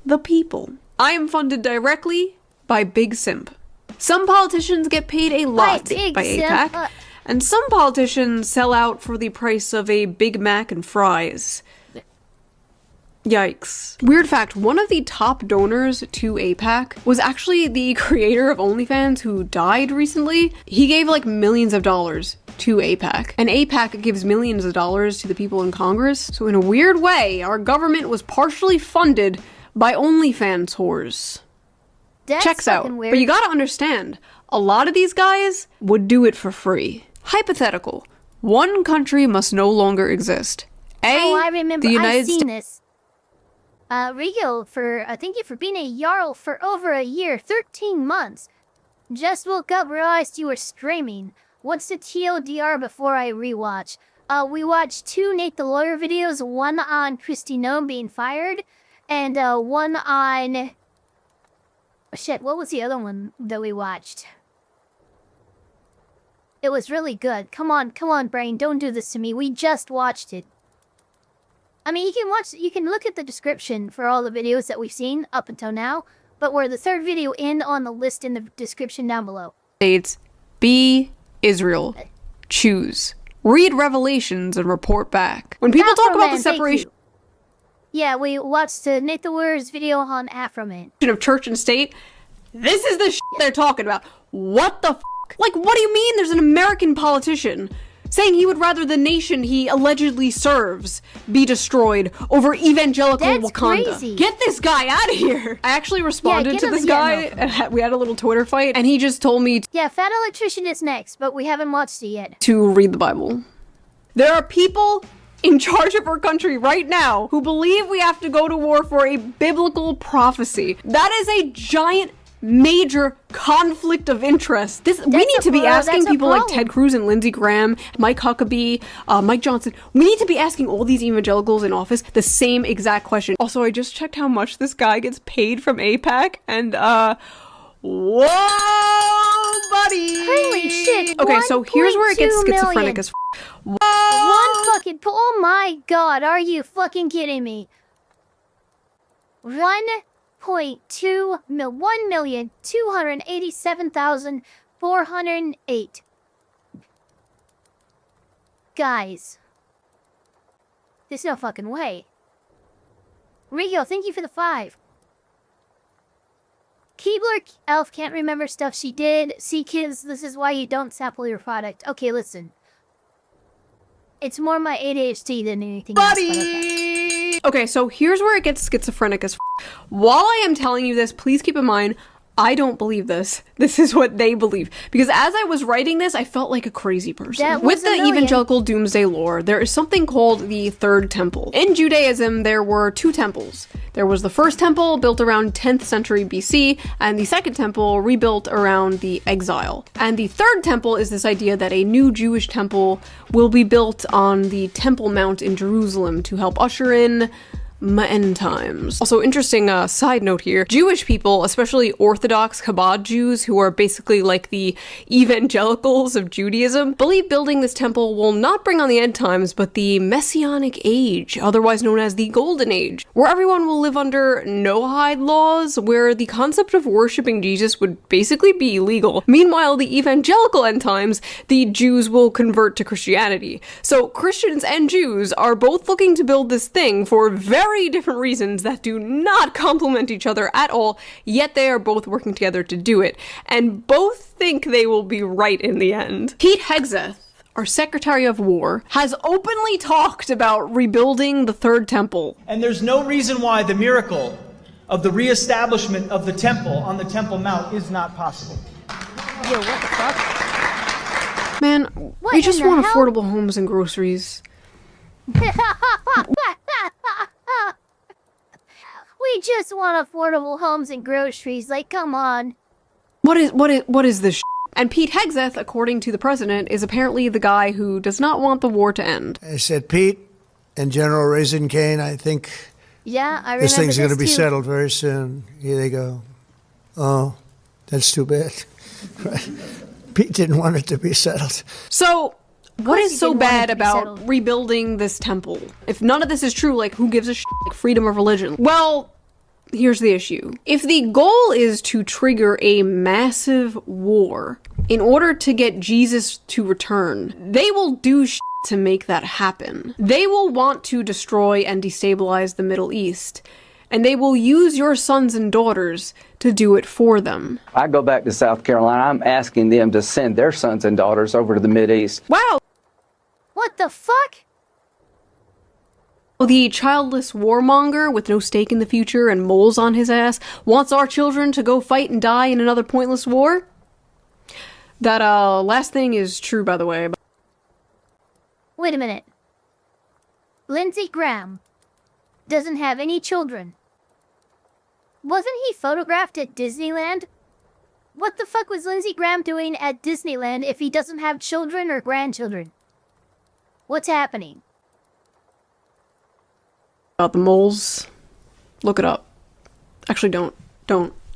the people. I am funded directly by Big Simp. Some politicians get paid a lot by AIPAC, and some politicians sell out for the price of a Big Mac and fries. Yikes. Weird fact, one of the top donors to AIPAC was actually the creator of OnlyFans who died recently. He gave like millions of dollars to AIPAC, and AIPAC gives millions of dollars to the people in Congress. So in a weird way, our government was partially funded by OnlyFans whores. Checks out. But you gotta understand, a lot of these guys would do it for free. Hypothetical. One country must no longer exist. I remember. The United I've seen this. Rigo, thank you for being a Jarl for over a year, 13 months. Just woke up, realized you were streaming. What's the TLDR before I rewatch? We watched 2 NateTheLawyer videos, one on Kristi Noem being fired, and one on... Shit, what was the other one that we watched? It was really good. Come on, brain, don't do this to me. We just watched it. I mean, you can look at the description for all the videos that we've seen up until now, but we're the 3rd video in on the list in the description down below. States, be Israel. Choose. Read Revelations and report back. When people talk about the separation... Yeah, we watched NateTheLawyer's video on Afroman. ...of church and state, this is the shit they're talking about. What the f***? Like, what do you mean there's an American politician saying he would rather the nation he allegedly serves be destroyed over evangelical Wakanda? Crazy. Get this guy out of here! I actually responded to this guy, and we had a little Twitter fight, and he just told me... Yeah, Fat Electrician is next, but we haven't watched it yet. ...to read the Bible. There are people in charge of our country right now who believe we have to go to war for a biblical prophecy. That is a giant, major conflict of interest. We need to be asking people like Ted Cruz and Lindsey Graham, Mike Huckabee, Mike Johnson. We need to be asking all these evangelicals in office the same exact question. Also, I just checked how much this guy gets paid from AIPAC, and whoa, buddy! Holy shit! Okay, so here's where it gets schizophrenic as One fucking... Oh my god, are you fucking kidding me? 1,287,408. Guys. There's no fucking way. Rigo, thank you for the 5. Keebler Elf can't remember stuff she did. See, kids, this is why you don't sample your product. Okay, listen. It's more my ADHD than anything else. Okay, so here's where it gets schizophrenic as While I am telling you this, please keep in mind, I don't believe this. This is what they believe. Because as I was writing this, I felt like a crazy person. With the evangelical doomsday lore, there is something called the Third Temple. In Judaism, there were 2 temples. There was the first temple, built around 10th century BC, and the second temple, rebuilt around the exile. And the third temple is this idea that a new Jewish temple will be built on the Temple Mount in Jerusalem to help usher in end times. Also, interesting side note here, Jewish people, especially Orthodox Chabad Jews, who are basically like the evangelicals of Judaism, believe building this temple will not bring on the end times, but the Messianic Age, otherwise known as the Golden Age, where everyone will live under Noahide laws, where the concept of worshipping Jesus would basically be illegal. Meanwhile, the evangelical end times, the Jews will convert to Christianity. So Christians and Jews are both looking to build this thing for very different reasons that do not complement each other at all, yet they are both working together to do it, and both think they will be right in the end. Pete Hegseth, our Secretary of War, has openly talked about rebuilding the Third Temple. And there's no reason why the miracle of the reestablishment of the temple on the Temple Mount is not possible. Yo, what the fuck? Man, we just want affordable homes and groceries. We just want affordable homes and groceries. Like, come on. What is this? And Pete Hegseth, according to the president, is apparently the guy who does not want the war to end. I said, Pete and General Raisin Cane, I think Yeah, I remember this thing's going to be too. settled very soon. Here they go. Oh, that's too bad. Pete didn't want it to be settled. So, what he is so didn't want it bad to be about settled. rebuilding this temple? If none of this is true, like, who gives a shit? Like, freedom of religion. Well, here's the issue. If the goal is to trigger a massive war in order to get Jesus to return, they will do shit to make that happen. They will want to destroy and destabilize the Middle East, and they will use your sons and daughters to do it for them. I go back to South Carolina, I'm asking them to send their sons and daughters over to the Mideast. Wow! What the fuck? The childless warmonger with no stake in the future and moles on his ass wants our children to go fight and die in another pointless war? That, last thing is true, by the way. Wait a minute. Lindsey Graham doesn't have any children. Wasn't he photographed at Disneyland? What the fuck was Lindsey Graham doing at Disneyland if he doesn't have children or grandchildren? What's happening? About the moles. Look it up. Actually, don't.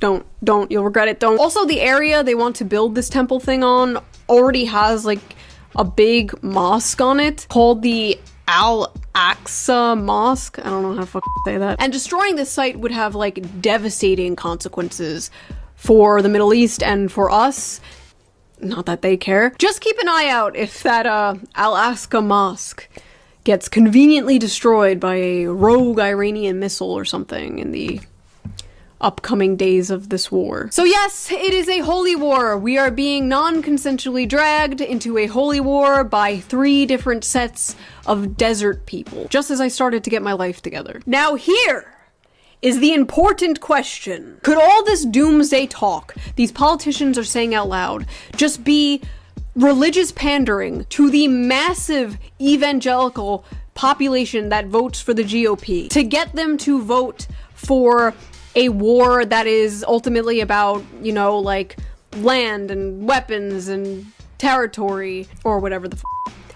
You'll regret it. Don't. Also, the area they want to build this temple thing on already has, like, a big mosque on it called the Al-Aqsa Mosque. I don't know how to fucking say that. And destroying this site would have, like, devastating consequences for the Middle East and for us. Not that they care. Just keep an eye out if that, Al-Aqsa Mosque gets conveniently destroyed by a rogue Iranian missile or something in the upcoming days of this war. So yes, it is a holy war. We are being non-consensually dragged into a holy war by 3 different sets of desert people, just as I started to get my life together. Now here is the important question. Could all this doomsday talk these politicians are saying out loud just be religious pandering to the massive evangelical population that votes for the GOP to get them to vote for a war that is ultimately about, you know, like land and weapons and territory or whatever the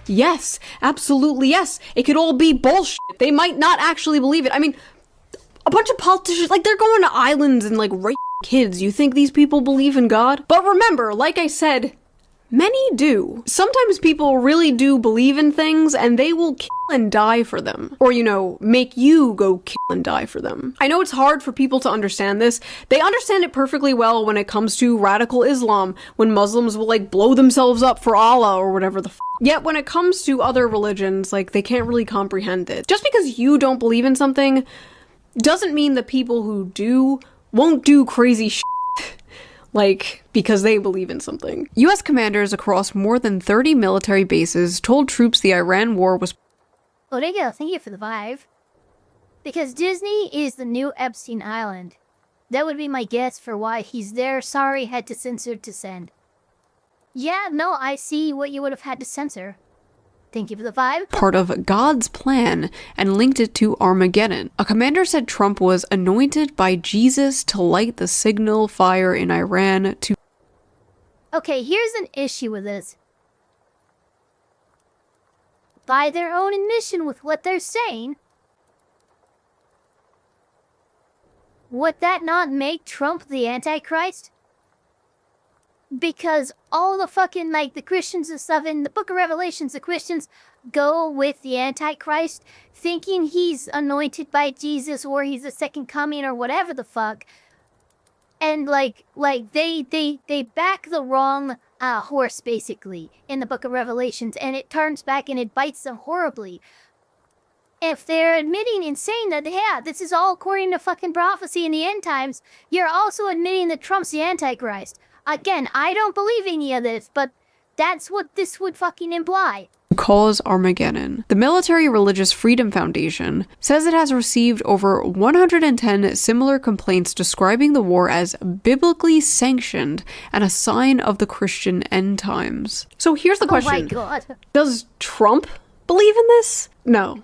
Yes, absolutely yes. It could all be bullshit. They might not actually believe it. I mean, a bunch of politicians, like, they're going to islands and, like, rape kids. You think these people believe in God? But remember, like I said, many do. Sometimes people really do believe in things and they will kill and die for them. Or, you know, make you go kill and die for them. I know it's hard for people to understand this. They understand it perfectly well when it comes to radical Islam, when Muslims will, like, blow themselves up for Allah or whatever the Yet when it comes to other religions, like, they can't really comprehend it. Just because you don't believe in something doesn't mean the people who do won't do crazy shit. Like, because they believe in something. US commanders across more than 30 military bases told troops the Iran war was... Oh, there you go. Thank you for the vibe. Because Disney is the new Epstein Island. That would be my guess for why he's there. Sorry, had to censor to send. Yeah, no, I see what you would have had to censor. Thank you for the vibe. Part of God's plan and linked it to Armageddon. A commander said Trump was anointed by Jesus to light the signal fire in Iran to... Okay, here's an issue with this. By their own admission with what they're saying, would that not make Trump the Antichrist? Because all the fucking, like, the Christians and stuff in the Book of Revelations, the Christians go with the Antichrist, thinking he's anointed by Jesus or he's the second coming or whatever the fuck. And, like they back the wrong horse, basically, in the Book of Revelations, and it turns back and it bites them horribly. If they're admitting and saying that, yeah, this is all according to fucking prophecy in the end times, you're also admitting that Trump's the Antichrist. Again, I don't believe any of this, but that's what this would fucking imply. Cause Armageddon. The Military Religious Freedom Foundation says it has received over 110 similar complaints describing the war as biblically sanctioned and a sign of the Christian end times. So here's the question. Oh my God. Does Trump believe in this? No.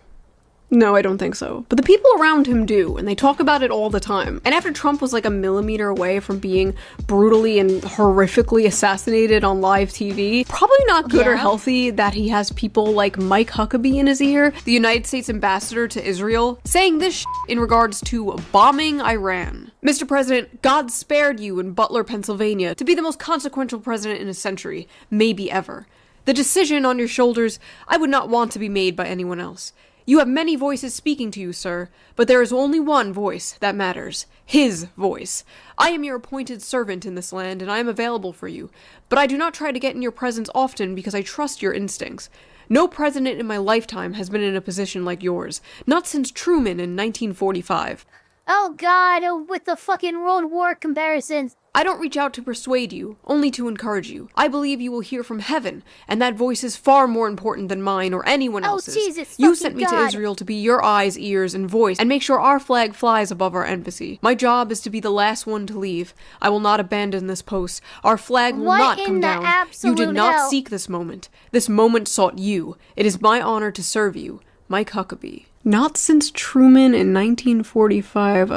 No, I don't think so. But the people around him do, and they talk about it all the time. And after Trump was like a millimeter away from being brutally and horrifically assassinated on live TV, probably not good or healthy that he has people like Mike Huckabee in his ear, the United States ambassador to Israel, saying this in regards to bombing Iran. Mr. President, God spared you in Butler, Pennsylvania to be the most consequential president in a century, maybe ever. The decision on your shoulders I would not want to be made by anyone else. You have many voices speaking to you, sir, but there is only one voice that matters. His voice. I am your appointed servant in this land, and I am available for you, but I do not try to get in your presence often because I trust your instincts. No president in my lifetime has been in a position like yours, not since Truman in 1945. Oh god, with the fucking World War comparisons. I don't reach out to persuade you, only to encourage you. I believe you will hear from heaven, and that voice is far more important than mine or anyone else's. Jesus You sent me God. to Israel to be your eyes, ears, and voice, and make sure our flag flies above our embassy. My job is to be the last one to leave. I will not abandon this post. Our flag will What not in come the down. You absolute did not hell? seek this moment. This moment sought you. It is my honor to serve you. Mike Huckabee. Not since Truman in 1945.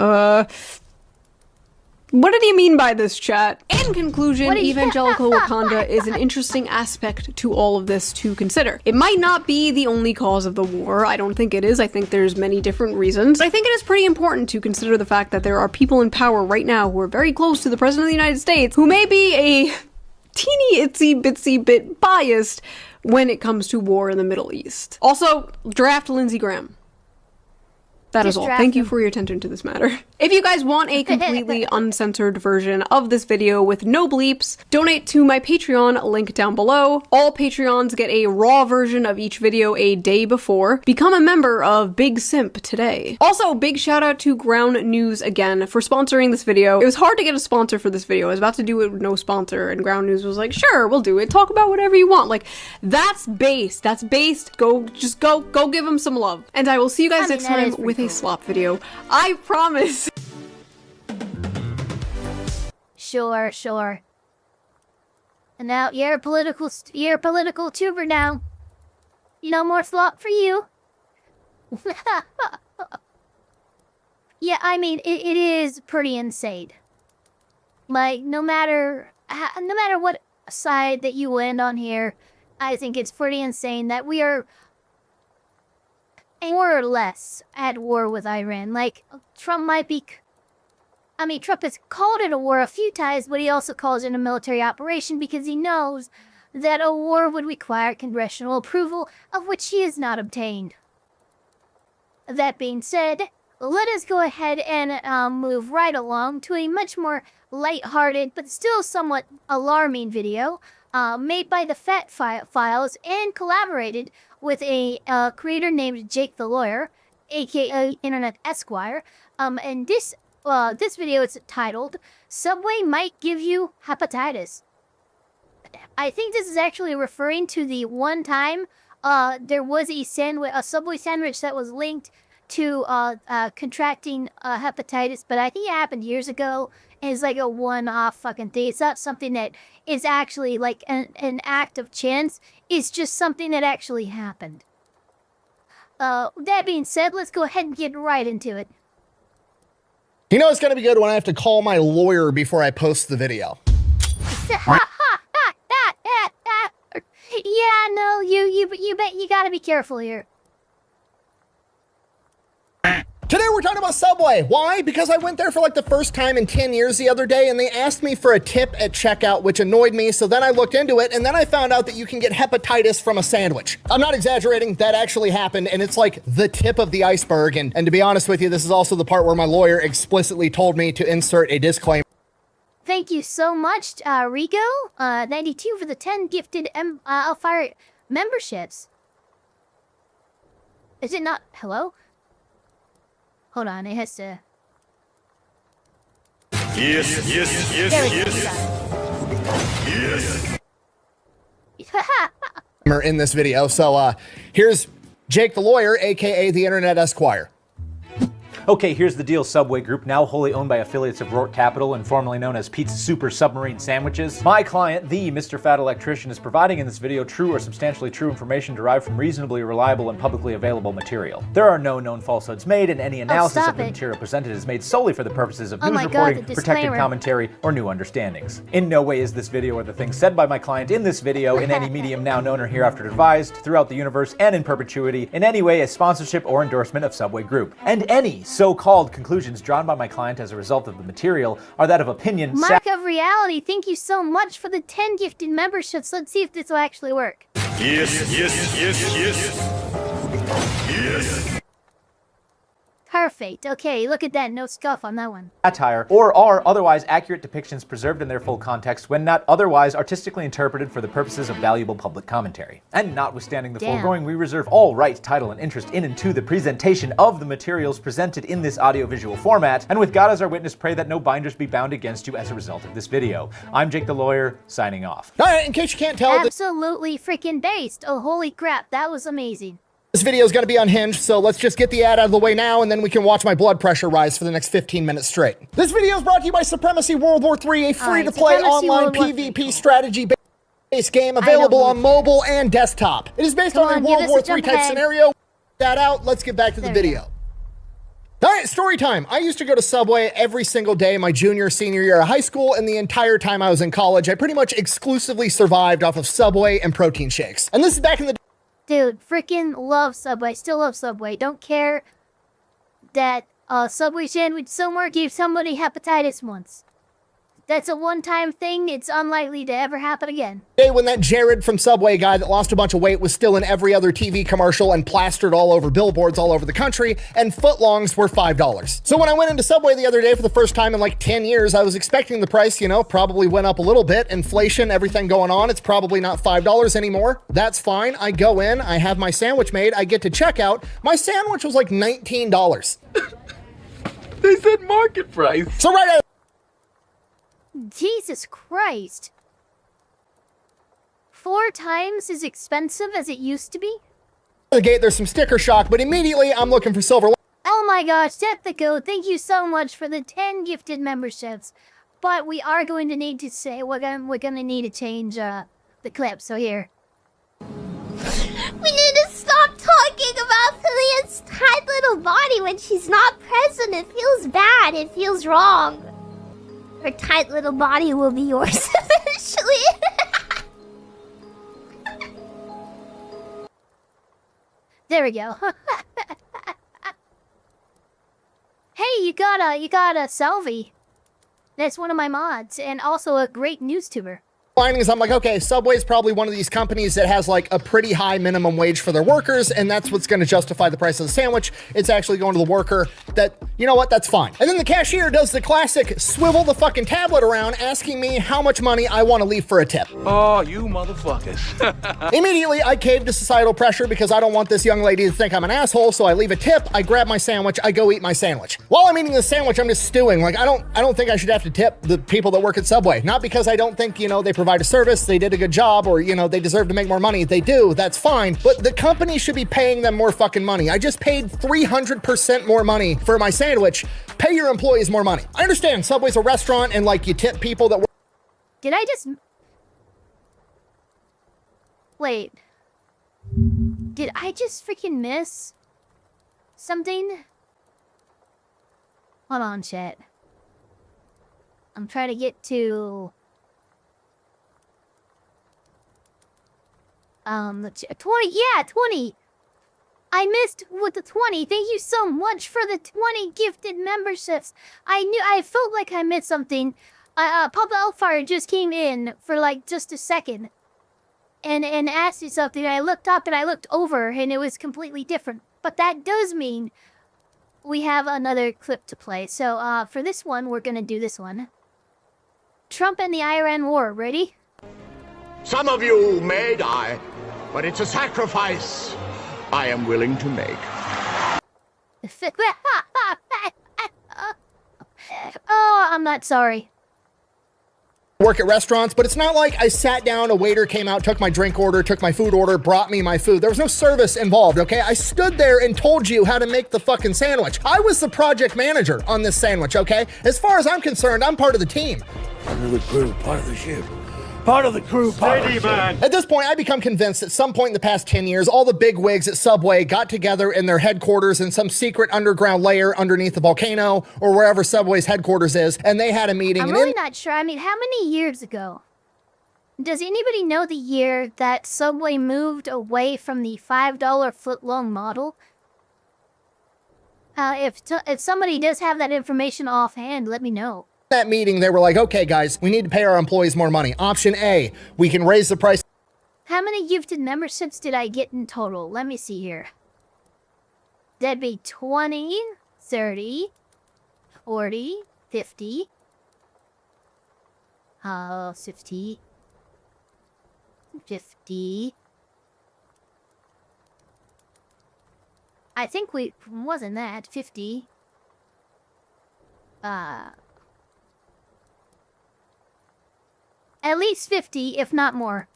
What did he mean by this, chat? In conclusion, Evangelical Wakanda is an interesting aspect to all of this to consider. It might not be the only cause of the war. I don't think it is. I think there's many different reasons. But I think it is pretty important to consider the fact that there are people in power right now who are very close to the President of the United States who may be a teeny itsy bitsy bit biased when it comes to war in the Middle East. Also, draft Lindsey Graham. That is all. Thank you for your attention to this matter. If you guys want a completely uncensored version of this video with no bleeps, donate to my Patreon, link down below. All Patreons get a raw version of each video a day before. Become a member of Big Simp today. Also, big shout out to Ground News again for sponsoring this video. It was hard to get a sponsor for this video. I was about to do it with no sponsor, and Ground News was like, sure, we'll do it. Talk about whatever you want. Like, that's based. That's based. Go give them some love. And I will see you guys next time with a slop video. I promise. Sure. And now you're a political tuber now. No more slop for you. Yeah, I mean it is pretty insane. Like no matter what side that you land on here, I think it's pretty insane that we are more or less at war with Iran. Like, Trump might be... I mean, Trump has called it a war a few times, but he also calls it a military operation because he knows that a war would require congressional approval, of which he has not obtained. That being said, let us go ahead and move right along to a much more lighthearted, but still somewhat alarming video made by the Fat Files and collaborated with a creator named NateTheLawyer, aka Internet Esquire, and this video is titled "Subway Might Give You Hepatitis." I think this is actually referring to the one time there was a Subway sandwich that was linked to contracting hepatitis, but I think it happened years ago. And it's like a one-off fucking thing. It's not something that is actually like an act of chance. It's just something that actually happened. That being said, let's go ahead and get right into it. You know it's gonna be good when I have to call my lawyer before I post the video. Yeah, no, you bet you gotta be careful here. Today we're talking about Subway. Why? Because I went there for like the first time in 10 years the other day and they asked me for a tip at checkout, which annoyed me. So then I looked into it and then I found out that you can get hepatitis from a sandwich. I'm not exaggerating, that actually happened and it's like the tip of the iceberg. And to be honest with you, this is also the part where my lawyer explicitly told me to insert a disclaimer. Thank you so much, Rico, 92 for the 10 gifted Elfpire memberships. Is it not? Hello? Hold on, it has to... Yes. In this video. So here's Jake the lawyer, aka the Internet Esquire. Okay, here's the deal, Subway Group, now wholly owned by affiliates of Rourke Capital and formerly known as Pete's Super Submarine Sandwiches. My client, the Mr. Fat Electrician, is providing in this video true or substantially true information derived from reasonably reliable and publicly available material. There are no known falsehoods made, and any analysis of the material presented is made solely for the purposes of news reporting, protected commentary, or new understandings. In no way is this video or the things said by my client in this video, in any medium now known or hereafter devised, throughout the universe and in perpetuity, in any way a sponsorship or endorsement of Subway Group. And any so-called conclusions drawn by my client as a result of the material are that of opinion. Mark of Reality, thank you so much for the 10 gifted memberships. Let's see if this will actually work. Yes, yes, yes, yes. Yes. Perfect. Okay, look at that. No scuff on that one. Satire, or are otherwise accurate depictions preserved in their full context when not otherwise artistically interpreted for the purposes of valuable public commentary. And notwithstanding the foregoing, we reserve all right, title, and interest in and to the presentation of the materials presented in this audiovisual format, and with God as our witness, pray that no binders be bound against you as a result of this video. I'm Jake the Lawyer, signing off. Alright, in case you can't tell, absolutely freaking based. Oh, holy crap, that was amazing. This video is going to be unhinged, so let's just get the ad out of the way now, and then we can watch my blood pressure rise for the next 15 minutes straight. This video is brought to you by Supremacy World War III, a free-to-play online PvP strategy-based game available on mobile and desktop. It is based on a World War III type scenario. That out, let's get back to the video. Alright, story time. I used to go to Subway every single day my junior, senior year of high school, and the entire time I was in college, I pretty much exclusively survived off of Subway and protein shakes. And this is back in the Dude, freaking love Subway. Still love Subway. Don't care that Subway sandwich somewhere gave somebody hepatitis once. That's a one-time thing. It's unlikely to ever happen again. When that Jared from Subway guy that lost a bunch of weight was still in every other TV commercial and plastered all over billboards all over the country, and footlongs were $5. So when I went into Subway the other day for the first time in like 10 years, I was expecting the price, you know, probably went up a little bit. Inflation, everything going on. It's probably not $5 anymore. That's fine. I go in, I have my sandwich made, I get to checkout. My sandwich was like $19. They said market price. So right out. Jesus Christ. 4 times as expensive as it used to be? The gate, there's some sticker shock, but immediately I'm looking for silver. Oh my gosh, NateTheLawyer, thank you so much for the 10 gifted memberships. But we are going to need to say, we're gonna need to change the clip, so here. We need to stop talking about Philia's tight little body when she's not present. It feels bad, it feels wrong. Her tight little body will be yours eventually. There we go. Hey, you got a Selvi. That's one of my mods, and also a great newstuber. Is I'm like, okay, Subway's probably one of these companies that has like a pretty high minimum wage for their workers, and that's what's going to justify the price of the sandwich. It's actually going to the worker. That, you know what, that's fine. And then the cashier does the classic swivel the fucking tablet around, asking me how much money I want to leave for a tip. Oh, you motherfuckers. Immediately, I cave to societal pressure because I don't want this young lady to think I'm an asshole, so I leave a tip, I grab my sandwich, I go eat my sandwich. While I'm eating the sandwich, I'm just stewing. Like, I don't think I should have to tip the people that work at Subway. Not because I don't think, you know, they provide a service, they did a good job, or, you know, they deserve to make more money. They do, that's fine, but the company should be paying them more fucking money. I just paid 300% more money for my sandwich. Pay your employees more money. I understand Subway's a restaurant and like you tip people that work. Did I just... Wait. Did I just freaking miss something? Hold on, chat. I'm trying to get to... the 20, yeah, 20. I missed with the 20. Thank you so much for the 20 gifted memberships. I felt like I missed something. Papa Elfpire just came in for like just a second and asked me something. I looked up and I looked over and it was completely different. But that does mean we have another clip to play. So for this one, we're gonna do this one. Trump and the Iran war. Ready? Some of you may die, but it's a sacrifice I am willing to make. Oh, I'm not sorry. work at restaurants, but it's not like I sat down, a waiter came out, took my drink order, took my food order, brought me my food. There was no service involved, okay? I stood there and told you how to make the fucking sandwich. I was the project manager on this sandwich, okay? As far as I'm concerned, I'm part of the team. Part of the crew, part of the ship. Part of the crew, part of the ship. At this point, I become convinced at some point in the past 10 years, all the big wigs at Subway got together in their headquarters in some secret underground layer underneath the volcano or wherever Subway's headquarters is, and they had a meeting. I'm really not sure. I mean, how many years ago? Does anybody know the year that Subway moved away from the $5 footlong model? If somebody does have that information offhand, let me know. That meeting, they were like, okay, guys, we need to pay our employees more money. Option A, we can raise the price. How many gifted memberships did I get in total? Let me see here. That'd be 20, 30, 40, 50. 50. 50. I think wasn't that 50. At least 50, if not more.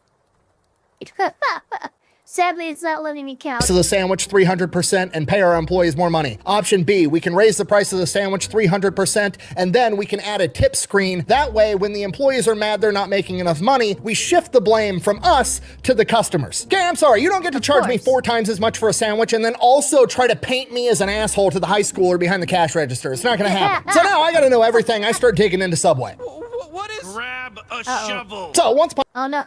Sadly, it's not letting me count. So the sandwich 300% and pay our employees more money. Option B, we can raise the price of the sandwich 300% and then we can add a tip screen. That way, when the employees are mad they're not making enough money, we shift the blame from us to the customers. Okay, I'm sorry, you don't get to charge me 4 times as much for a sandwich and then also try to paint me as an asshole to the high schooler behind the cash register. It's not gonna happen. So now I gotta know everything. I start digging into Subway. What is? Grab a shovel. So once Oh no.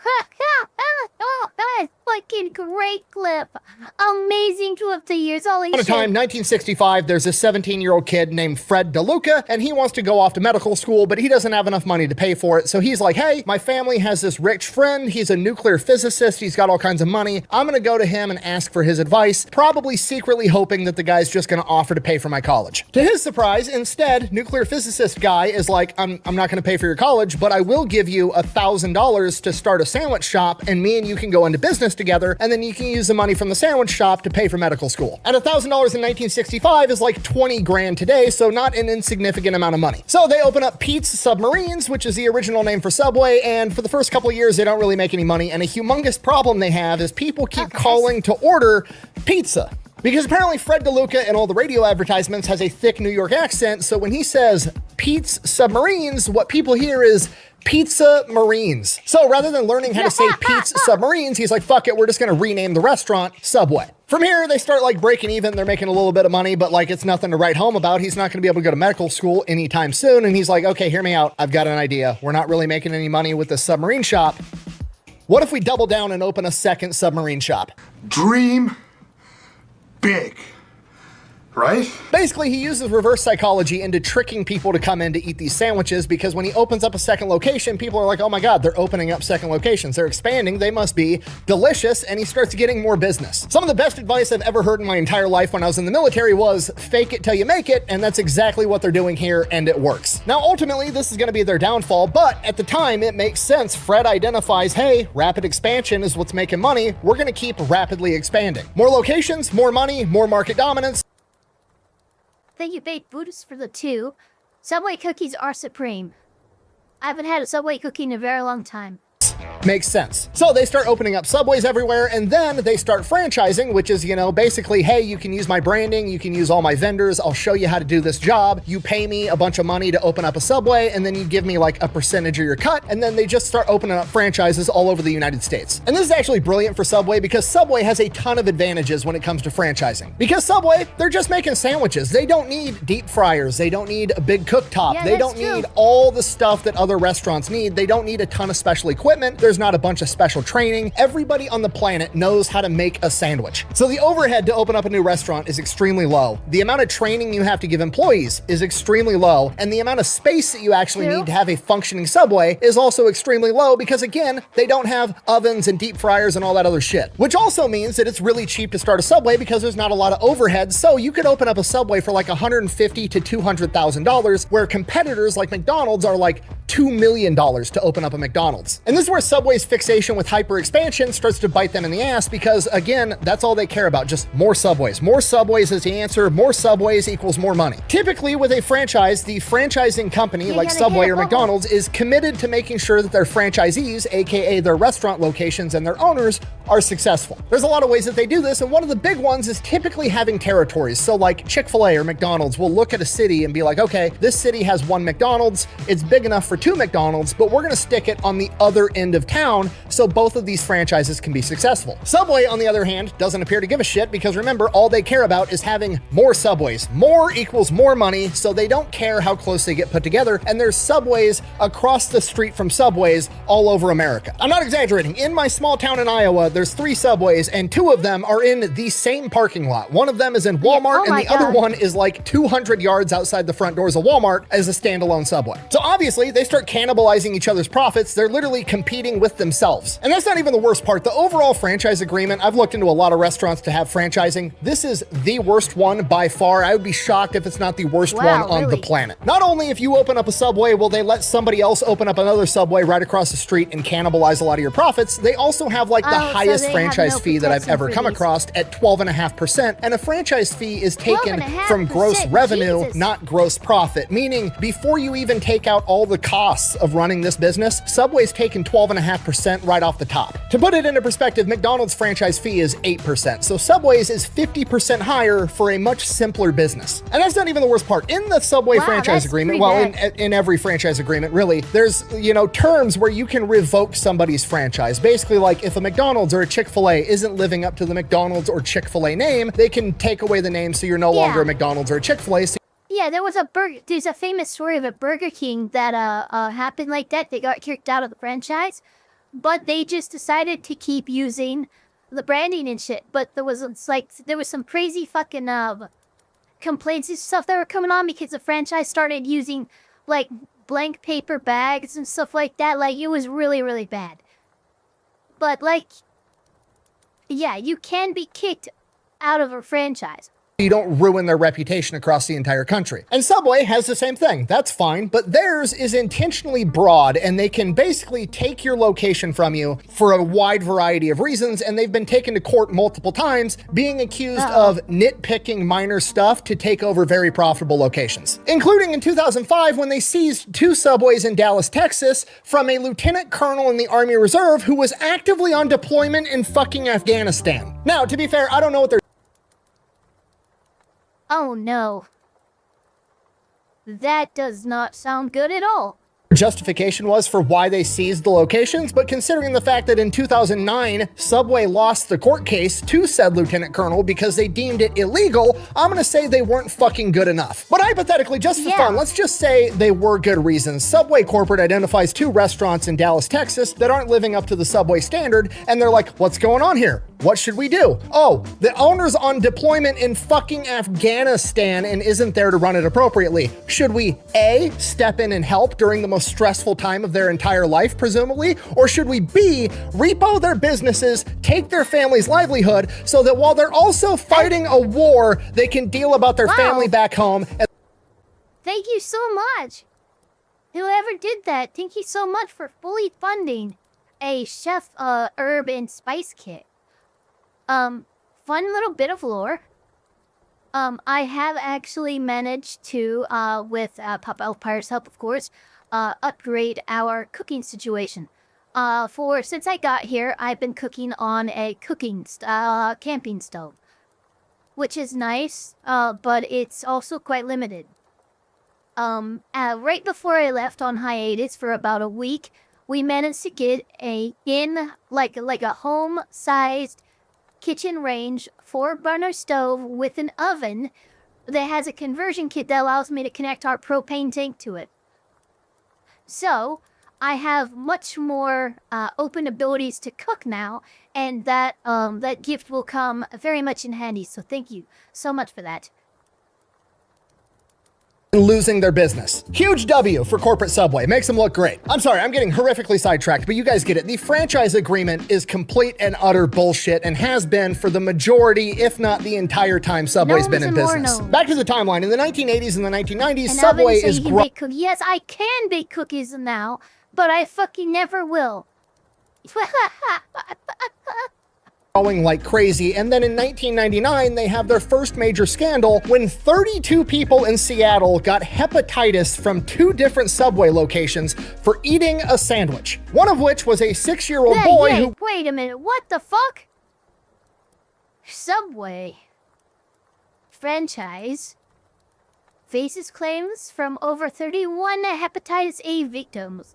Oh, that is fucking great clip. Amazing clip to years. Holy shit. At a time, 1965, there's a 17-year-old kid named Fred DeLuca, and he wants to go off to medical school, but he doesn't have enough money to pay for it. So he's like, hey, my family has this rich friend. He's a nuclear physicist. He's got all kinds of money. I'm going to go to him and ask for his advice, probably secretly hoping that the guy's just going to offer to pay for my college. To his surprise, instead, nuclear physicist guy is like, I'm not going to pay for your college, but I will give you $1,000 to start a sandwich shop, and me and you can go into business together, and then you can use the money from the sandwich shop to pay for medical school. And $1,000 in 1965 is like 20 grand today, so not an insignificant amount of money. So they open up Pete's Submarines, which is the original name for Subway, and for the first couple of years, they don't really make any money, and a humongous problem they have is people keep calling to order pizza. Because apparently Fred DeLuca in all the radio advertisements has a thick New York accent, so when he says Pete's Submarines, what people hear is Pizza Marines. So rather than learning how to say Pete's Submarines, he's like, fuck it, we're just gonna rename the restaurant Subway. From here, they start like breaking even. They're making a little bit of money, but like it's nothing to write home about. He's not gonna be able to go to medical school anytime soon. And he's like, okay, hear me out. I've got an idea. We're not really making any money with this submarine shop. What if we double down and open a second submarine shop? Dream big. Right? Basically, he uses reverse psychology into tricking people to come in to eat these sandwiches because when he opens up a second location, people are like, oh my God, they're opening up second locations. They're expanding. They must be delicious. And he starts getting more business. Some of the best advice I've ever heard in my entire life when I was in the military was fake it till you make it. And that's exactly what they're doing here. And it works. Now, ultimately, this is going to be their downfall. But at the time, it makes sense. Fred identifies, hey, rapid expansion is what's making money. We're going to keep rapidly expanding. More locations, more money, more market dominance. Thank you, baked Buddhist, for the 2. Subway cookies are supreme. I haven't had a Subway cookie in a very long time. Makes sense. So they start opening up Subways everywhere, and then they start franchising, which is, you know, basically, hey, you can use my branding, you can use all my vendors, I'll show you how to do this job. You pay me a bunch of money to open up a Subway, and then you give me like a percentage of your cut, and then they just start opening up franchises all over the United States. And this is actually brilliant for Subway because Subway has a ton of advantages when it comes to franchising. Because Subway, they're just making sandwiches. They don't need deep fryers. They don't need a big cooktop. They don't need all the stuff that other restaurants need. They don't need a ton of special equipment. There's not a bunch of special training. Everybody on the planet knows how to make a sandwich. So the overhead to open up a new restaurant is extremely low. The amount of training you have to give employees is extremely low. And the amount of space that you actually need to have a functioning Subway is also extremely low because, again, they don't have ovens and deep fryers and all that other shit. Which also means that it's really cheap to start a Subway because there's not a lot of overhead. So you could open up a Subway for like $150,000 to $200,000, where competitors like McDonald's are like $2 million to open up a McDonald's. And this is where Subway's fixation with hyper expansion starts to bite them in the ass because, again, that's all they care about, just more Subways. More Subways is the answer. More Subways equals more money. Typically, with a franchise, the franchising company, like Subway or McDonald's, is committed to making sure that their franchisees, aka their restaurant locations and their owners, are successful. There's a lot of ways that they do this, and one of the big ones is typically having territories. So like Chick-fil-A or McDonald's will look at a city and be like, okay, this city has one McDonald's, it's big enough for two McDonald's, but we're gonna stick it on the other end of town so both of these franchises can be successful. Subway, on the other hand, doesn't appear to give a shit because remember, all they care about is having more Subways. More equals more money, so they don't care how close they get put together, and there's Subways across the street from Subways all over America. I'm not exaggerating. In my small town in Iowa, there's 3 Subways, and 2 of them are in the same parking lot. One of them is in Walmart, and the other one is like 200 yards outside the front doors of Walmart as a standalone Subway. So obviously, they start cannibalizing each other's profits. They're literally competing with themselves. And that's not even the worst part. The overall franchise agreement, I've looked into a lot of restaurants to have franchising. This is the worst one by far. I would be shocked if it's not the worst one on the planet. Not only if you open up a Subway, will they let somebody else open up another Subway right across the street and cannibalize a lot of your profits, they also have like the highest franchise fee that I've ever come across at 12.5%. And a franchise fee is taken from gross revenue, not gross profit, meaning before you even take out all the costs of running this business, Subway's taken 12.5% right off the top. To put it into perspective, McDonald's franchise fee is 8%. So Subway's is 50% higher for a much simpler business. And that's not even the worst part. In the Subway franchise agreement, well, in every franchise agreement, really, there's, you know, terms where you can revoke somebody's franchise. Basically, like if a McDonald's or a Chick-fil-A isn't living up to the McDonald's or Chick-fil-A name, they can take away the name so you're no longer a McDonald's or a Chick-fil-A. Yeah, there's a famous story of a Burger King that happened like that. They got kicked out of the franchise, but they just decided to keep using the branding and shit. But there was some crazy fucking complaints and stuff that were coming on because the franchise started using like blank paper bags and stuff like that. Like it was really, really bad. But like, yeah, you can be kicked out of a franchise. You don't ruin their reputation across the entire country. And Subway has the same thing. That's fine, but theirs is intentionally broad and they can basically take your location from you for a wide variety of reasons, and they've been taken to court multiple times being accused of nitpicking minor stuff to take over very profitable locations. Including in 2005 when they seized 2 Subways in Dallas, Texas from a lieutenant colonel in the Army Reserve who was actively on deployment in fucking Afghanistan. Now, to be fair, I don't know what they're Oh no. That does not sound good at all. justification was for why they seized the locations, but considering the fact that in 2009, Subway lost the court case to said lieutenant colonel because they deemed it illegal, I'm gonna say they weren't fucking good enough. But hypothetically, just for fun, let's just say they were good reasons. Subway corporate identifies 2 restaurants in Dallas, Texas that aren't living up to the Subway standard, and they're like, what's going on here? What should we do? Oh, the owner's on deployment in fucking Afghanistan and isn't there to run it appropriately. Should we A, step in and help during the most stressful time of their entire life, presumably? Or should we B, repo their businesses, take their family's livelihood, so that while they're also fighting a war, they can deal about their family back home? Thank you so much. Whoever did that, thank you so much for fully funding a chef herb and spice kit. Fun little bit of lore. I have actually managed to, with Papa Elfpire's help, of course, upgrade our cooking situation. Since I got here, I've been cooking on a camping stove, which is nice, but it's also quite limited. Right before I left on hiatus for about a week, we managed to get a home-sized kitchen range 4-burner stove with an oven that has a conversion kit that allows me to connect our propane tank to it. So I have much more open abilities to cook now, and that gift will come very much in handy. So thank you so much for that. losing their business. Huge W for corporate Subway. Makes them look great. I'm sorry, I'm getting horrifically sidetracked, but you guys get it. The franchise agreement is complete and utter bullshit and has been for the majority, if not the entire time Subway's been in business. Back to the timeline. In the 1980s and the 1990s, And Subway is yes, I can bake cookies now, but I fucking never will. growing like crazy, and then in 1999 they have their first major scandal when 32 people in Seattle got hepatitis from 2 different Subway locations for eating a sandwich, one of which was a 6-year-old boy who— Wait a minute, what the fuck? Subway franchise faces claims from over 31 hepatitis A victims.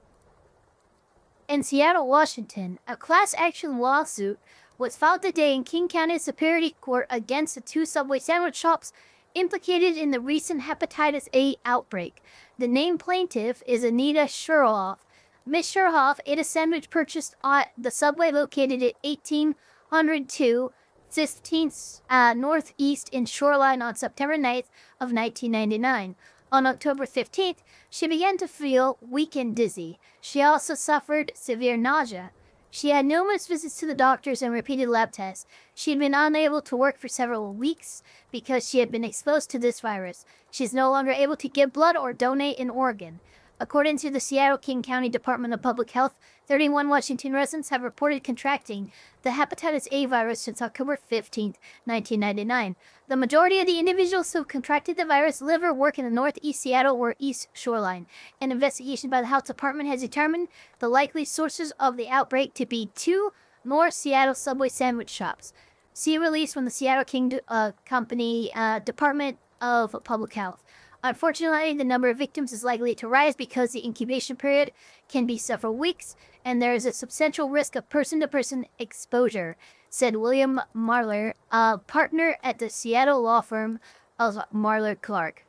In Seattle, Washington, a class action lawsuit was filed today in King County Superior Court against the 2 Subway sandwich shops implicated in the recent hepatitis A outbreak. The named plaintiff is Anita Shuroff. Ms. Shuroff ate a sandwich purchased at the Subway located at 1802 16th Northeast in Shoreline on September 9th of 1999. On October 15th, she began to feel weak and dizzy. She also suffered severe nausea. She had numerous visits to the doctors and repeated lab tests. She had been unable to work for several weeks because she had been exposed to this virus. She is no longer able to give blood or donate an organ. According to the Seattle-King County Department of Public Health, 31 Washington residents have reported contracting the hepatitis A virus since October 15, 1999. The majority of the individuals who contracted the virus live or work in the Northeast Seattle or East Shoreline. An investigation by the Health Department has determined the likely sources of the outbreak to be 2 North Seattle Subway sandwich shops. See a release from the Seattle-King Company Department of Public Health. Unfortunately, the number of victims is likely to rise because the incubation period can be several weeks, and there is a substantial risk of person-to-person exposure, said William Marler, a partner at the Seattle law firm of Marler Clark.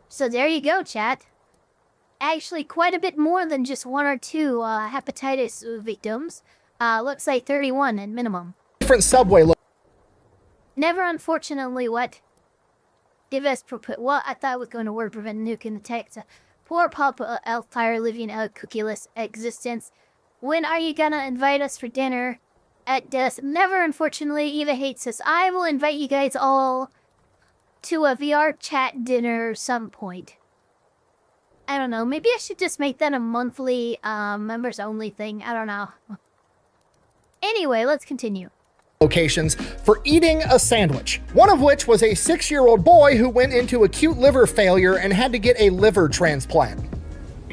So there you go, chat. Actually, quite a bit more than just 1 or 2 hepatitis victims. Looks like 31 at minimum. Different Subway. Never, unfortunately, what? Well, I thought I was going to word prevent nuke in the text. Poor Papa Elfpire living a cookieless existence. When are you gonna invite us for dinner? At death. Never, unfortunately. Eva hates us. I will invite you guys all to a VR chat dinner some point. I don't know. Maybe I should just make that a monthly members only thing. I don't know. Anyway, let's continue. Locations for eating a sandwich, one of which was a 6-year-old boy who went into acute liver failure and had to get a liver transplant.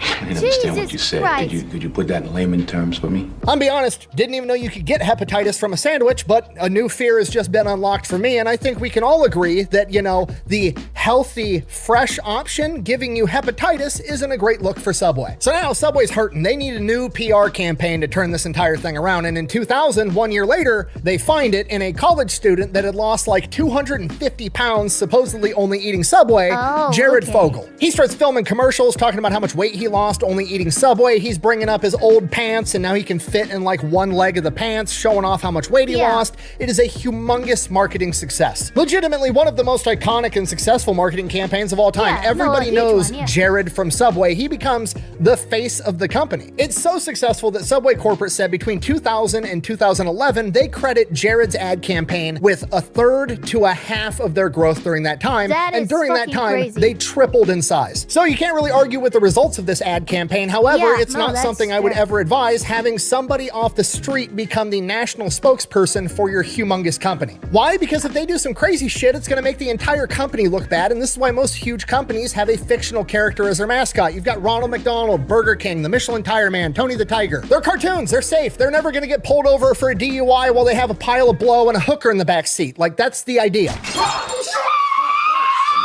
I didn't understand what you said. Could you put that in layman terms for me? I'll be honest, didn't even know you could get hepatitis from a sandwich, but a new fear has just been unlocked for me, and I think we can all agree that, you know, the healthy, fresh option giving you hepatitis isn't a great look for Subway. So now Subway's hurting. They need a new PR campaign to turn this entire thing around, and in 2000, 1 year later, they find it in a college student that had lost like 250 pounds, supposedly only eating Subway, Jared Fogle. He starts filming commercials talking about how much weight he lost only eating Subway. He's bringing up his old pants and now he can fit in like one leg of the pants, showing off how much weight he lost. It is a humongous marketing success. Legitimately one of the most iconic and successful marketing campaigns of all time. Everybody knows Jared from Subway. He becomes the face of the company. It's so successful that Subway corporate said between 2000 and 2011, they credit Jared's ad campaign with 1/3 to 1/2 of their growth during that time. And during that time, they tripled in size. So you can't really argue with the results of this ad campaign. However, it's not something I would ever advise having somebody off the street become the national spokesperson for your humongous company. Why? Because if they do some crazy shit, it's going to make the entire company look bad, and this is why most huge companies have a fictional character as their mascot. You've got Ronald McDonald, Burger King, the Michelin Tire Man, Tony the Tiger. They're cartoons. They're safe. They're never going to get pulled over for a DUI while they have a pile of blow and a hooker in the back seat. Like, that's the idea.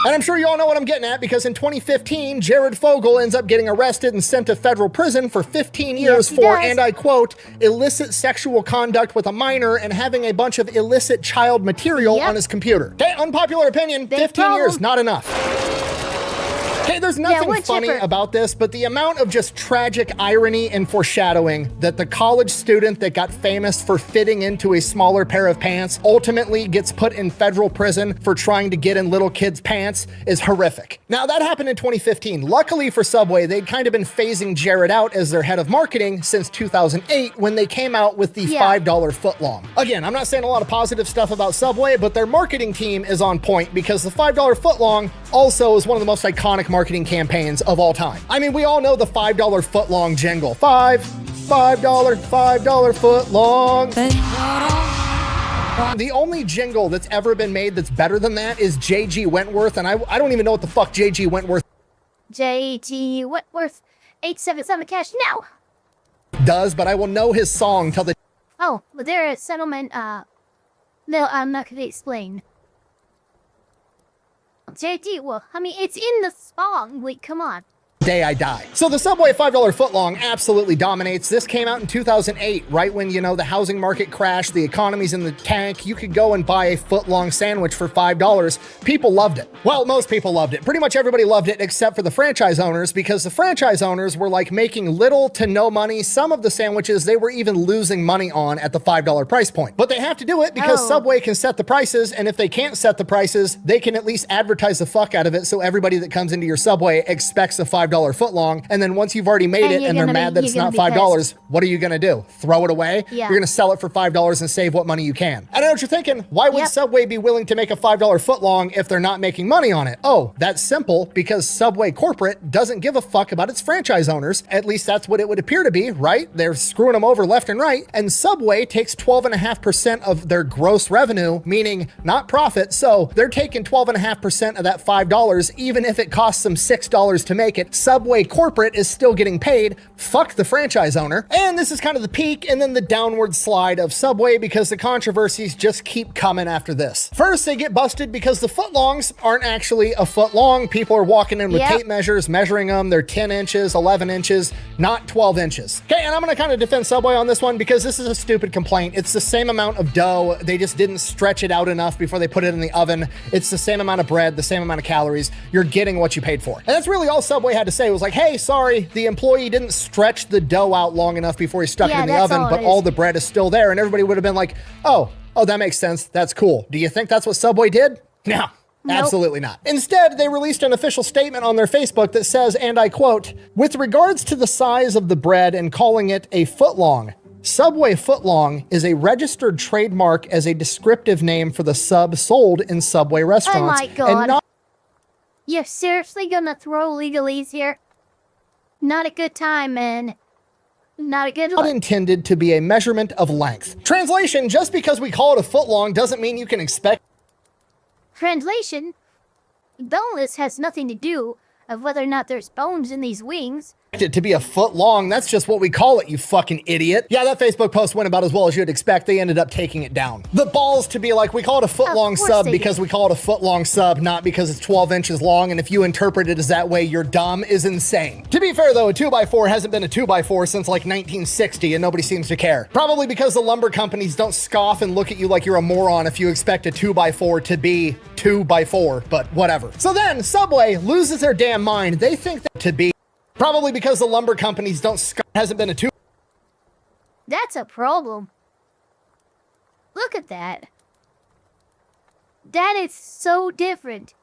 And I'm sure you all know what I'm getting at, because in 2015, Jared Fogle ends up getting arrested and sent to federal prison for 15 years for, and I quote, illicit sexual conduct with a minor and having a bunch of illicit child material on his computer. Okay, unpopular opinion, 15 years, not enough. Okay, there's nothing funny about this, but the amount of just tragic irony and foreshadowing that the college student that got famous for fitting into a smaller pair of pants ultimately gets put in federal prison for trying to get in little kids' pants is horrific. Now, that happened in 2015. Luckily for Subway, they'd kind of been phasing Jared out as their head of marketing since 2008 when they came out with the $5 footlong. Again, I'm not saying a lot of positive stuff about Subway, but their marketing team is on point because the $5 footlong also is one of the most iconic marketing campaigns of all time. I mean, we all know the $5 footlong jingle. $5 footlong. The only jingle that's ever been made that's better than that is J.G. Wentworth, and I don't even know what the fuck J.G. Wentworth Wentworth 877 cash now. does, but I will know his song till the Oh, well, there is settlement, no, I'm not gonna explain. JD, well, I mean, it's in the song. Wait, come on. day I die. So the Subway $5 footlong absolutely dominates. This came out in 2008, right when, you know, the housing market crashed, the economy's in the tank. You could go and buy a footlong sandwich for $5. People loved it. Well, most people loved it. Pretty much everybody loved it except for the franchise owners, because the franchise owners were like making little to no money. Some of the sandwiches they were even losing money on at the $5 price point. But they have to do it because Subway can set the prices, and if they can't set the prices, they can at least advertise the fuck out of it so everybody that comes into your Subway expects a $5 footlong, and then once you've already made it and they're mad that it's not $5, what are you gonna do? Throw it away? Yeah. You're gonna sell it for $5 and save what money you can. I know what you're thinking. Why would Subway be willing to make a $5 footlong if they're not making money on it? Oh, that's simple, because Subway corporate doesn't give a fuck about its franchise owners. At least that's what it would appear to be, right? They're screwing them over left and right, and Subway takes 12.5% of their gross revenue, meaning not profit, so they're taking 12.5% of that $5, even if it costs them $6 to make it. Subway corporate is still getting paid. Fuck the franchise owner. And this is kind of the peak and then the downward slide of Subway, because the controversies just keep coming after this. First, they get busted because the footlongs aren't actually a foot long. People are walking in with tape measures, measuring them. They're 10 inches, 11 inches, not 12 inches. Okay, and I'm gonna kind of defend Subway on this one because this is a stupid complaint. It's the same amount of dough. They just didn't stretch it out enough before they put it in the oven. It's the same amount of bread, the same amount of calories. You're getting what you paid for. And that's really all Subway had to say. It was like, hey, sorry, the employee didn't stretch the dough out long enough before he stuck it in the oven, but all the bread is still there. And everybody would have been like, oh, that makes sense. That's cool. Do you think that's what Subway did? No. Nope. Absolutely not. Instead, they released an official statement on their Facebook that says, and I quote, "With regards to the size of the bread and calling it a footlong, Subway footlong is a registered trademark as a descriptive name for the sub sold in Subway restaurants." Oh my God. And not You're seriously gonna throw legalese here? Not a good time, man. Not a good look. intended to be a measurement of length. Translation, just because we call it a footlong doesn't mean you can expect Translation, boneless has nothing to do of whether or not there's bones in these wings. it to be a foot long. That's just what we call it, you fucking idiot. Yeah, that Facebook post went about as well as you'd expect. They ended up taking it down. The balls to be like, we call it a foot long sub because we call it a foot long sub, not because it's 12 inches long, and if you interpret it as that way, you're dumb, is insane. To be fair though, a 2x4 hasn't been a 2x4 since like 1960 and nobody seems to care. Probably because the lumber companies don't scoff and look at you like you're a moron if you expect a 2x4 to be 2x4, but whatever. So then Subway loses their damn mind. They think that to be probably because the lumber companies don't hasn't been a 2. That's a problem. Look at that. That is so different.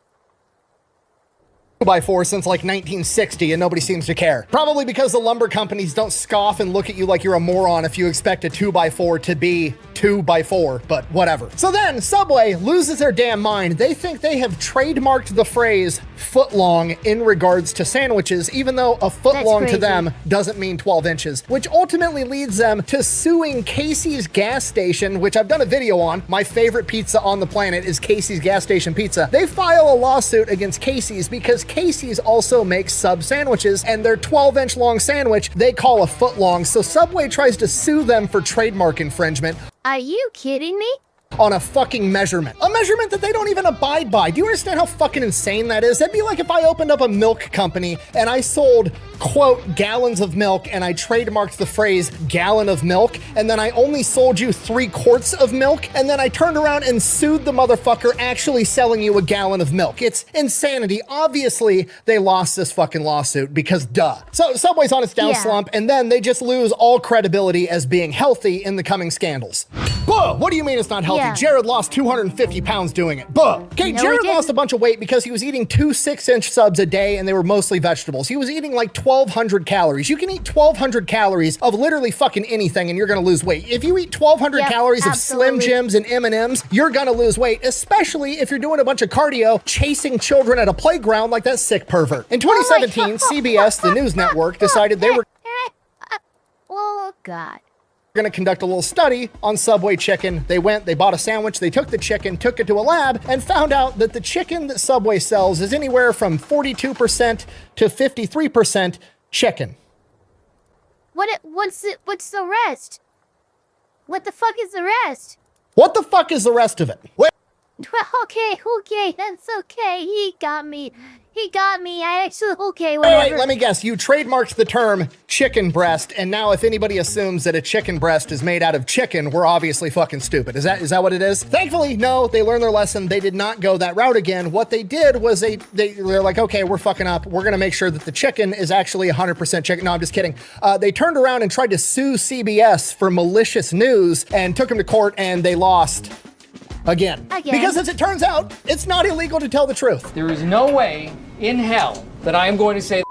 2x4 since like 1960 and nobody seems to care. Probably because the lumber companies don't scoff and look at you like you're a moron if you expect a 2x4 to be 2x4, but whatever. So then Subway loses their damn mind. They think they have trademarked the phrase footlong in regards to sandwiches, even though a footlong to them doesn't mean 12 inches, which ultimately leads them to suing Casey's gas station, which I've done a video on. My favorite pizza on the planet is Casey's gas station pizza. They file a lawsuit against Casey's because Casey's also makes sub sandwiches, and their 12-inch long sandwich they call a footlong. So Subway tries to sue them for trademark infringement. Are you kidding me? on a fucking measurement. A measurement that they don't even abide by. Do you understand how fucking insane that is? That'd be like if I opened up a milk company and I sold, quote, gallons of milk, and I trademarked the phrase gallon of milk, and then I only sold you 3 quarts of milk, and then I turned around and sued the motherfucker actually selling you a gallon of milk. It's insanity. Obviously, they lost this fucking lawsuit because duh. So Subway's on its down slump, and then they just lose all credibility as being healthy in the coming scandals. Buh! What do you mean it's not healthy? Yeah. Jared lost 250 pounds doing it. Buh! Okay, No, Jared he didn't. lost a bunch of weight because he was eating 2 6-inch subs a day, and they were mostly vegetables. He was eating like 1,200 calories. You can eat 1,200 calories of literally fucking anything, and you're gonna lose weight. If you eat 1,200 Yep, calories of Slim absolutely. Jims and M&Ms, you're gonna lose weight, especially if you're doing a bunch of cardio chasing children at a playground like that sick pervert. In 2017, CBS, the news network, decided they were Oh, God. going to conduct a little study on Subway chicken. They went, they bought a sandwich, they took the chicken, took it to a lab, and found out that the chicken that Subway sells is anywhere from 42% to 53% chicken. What's the rest? What the fuck is the rest? What the fuck is the rest of it? Wait. Well, okay, that's okay. He got me. I actually, okay, Wait, whatever. let me guess. You trademarked the term chicken breast, and now if anybody assumes that a chicken breast is made out of chicken, we're obviously fucking stupid. Is that what it is? Thankfully, no, they learned their lesson. They did not go that route again. What they did was they're like, okay, we're fucking up. We're gonna make sure that the chicken is actually 100% chicken. No, I'm just kidding. They turned around and tried to sue CBS for malicious news and took them to court, and they lost. Again. Because as it turns out, it's not illegal to tell the truth. There is no way in hell that I am going to say.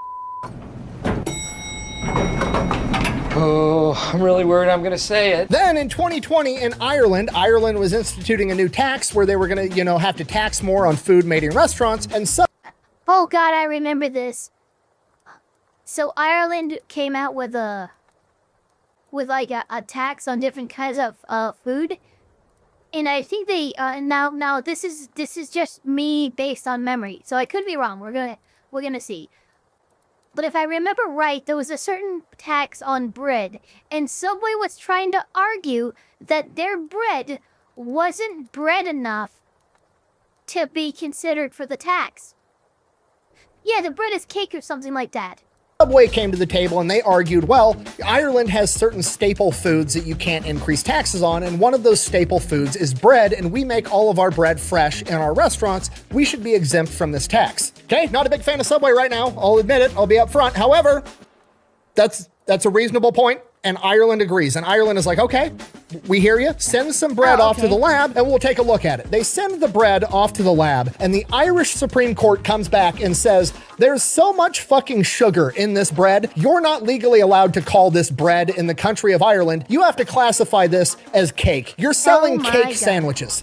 Oh, I'm really worried I'm going to say it. Then in 2020 in Ireland was instituting a new tax where they were going to, have to tax more on food made in restaurants. And so. Oh God, I remember this. So Ireland came out with a tax on different kinds of food. And I think they now this is just me based on memory, so I could be wrong. We're gonna see. But if I remember right, there was a certain tax on bread, and Subway was trying to argue that their bread wasn't bread enough to be considered for the tax. Yeah, the bread is cake or something like that. Subway came to the table and they argued, well, Ireland has certain staple foods that you can't increase taxes on, and one of those staple foods is bread, and we make all of our bread fresh in our restaurants. We should be exempt from this tax. Okay, not a big fan of Subway right now. I'll admit it. I'll be up front. However, that's a reasonable point, and Ireland agrees. And Ireland is like, okay, we hear you. Send some bread off to the lab, and we'll take a look at it. They send the bread off to the lab, and the Irish Supreme Court comes back and says, there's so much fucking sugar in this bread, you're not legally allowed to call this bread in the country of Ireland. You have to classify this as cake. You're selling cake sandwiches.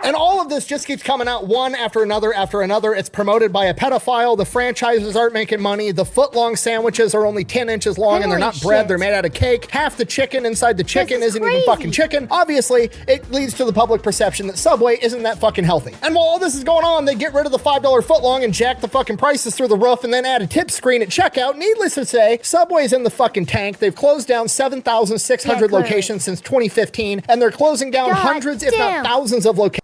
And all of this just keeps coming out one after another after another. It's promoted by a pedophile. The franchises aren't making money. The foot-long sandwiches are only 10 inches long and they're not bread. They're made out of cake. Half the chicken inside the chicken isn't even fucking chicken. Obviously, it leads to the public perception that Subway isn't that fucking healthy. And while all this is going on, they get rid of the $5 footlong and jack the fucking prices through the roof and then add a tip screen at checkout. Needless to say, Subway's in the fucking tank. They've closed down 7,600 locations since 2015, and they're closing down hundreds, if not thousands of locations.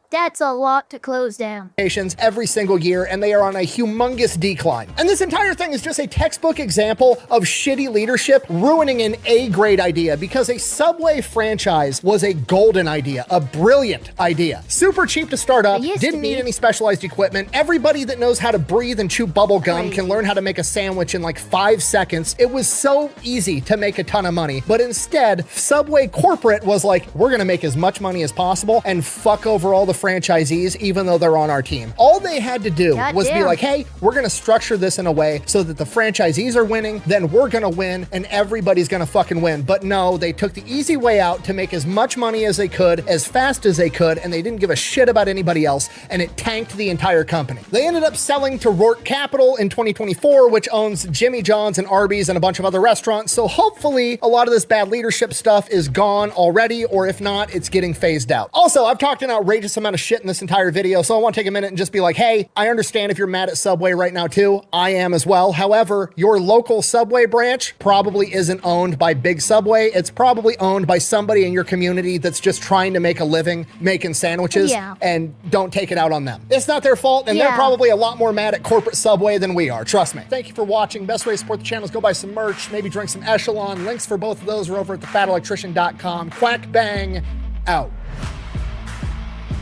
That's a lot to close down. Every single year, and they are on a humongous decline. And this entire thing is just a textbook example of shitty leadership ruining an A-grade idea, because a Subway franchise was a golden idea, a brilliant idea. Super cheap to start up, didn't need any specialized equipment. Everybody that knows how to breathe and chew bubble gum can learn how to make a sandwich in like 5 seconds. It was so easy to make a ton of money, but instead, Subway corporate was like, we're gonna make as much money as possible and fuck over all the franchisees, even though they're on our team. All they had to do was be like, hey, we're going to structure this in a way so that the franchisees are winning, then we're going to win, and everybody's going to fucking win. But no, they took the easy way out to make as much money as they could, as fast as they could, and they didn't give a shit about anybody else, and it tanked the entire company. They ended up selling to Rourke Capital in 2024, which owns Jimmy John's and Arby's and a bunch of other restaurants, so hopefully a lot of this bad leadership stuff is gone already, or if not, it's getting phased out. Also, I've talked an outrageous amount amount of shit in this entire video, so I want to take a minute and just be like, hey, I understand if you're mad at Subway right now too. I am as well. However, your local Subway branch probably isn't owned by Big Subway. It's probably owned by somebody in your community that's just trying to make a living making sandwiches, and don't take it out on them. It's not their fault, and they're probably a lot more mad at corporate Subway than we are. Trust me. Thank you for watching. Best way to support the channel is go buy some merch, maybe drink some Echelon. Links for both of those are over at thefatelectrician.com. Quack bang out.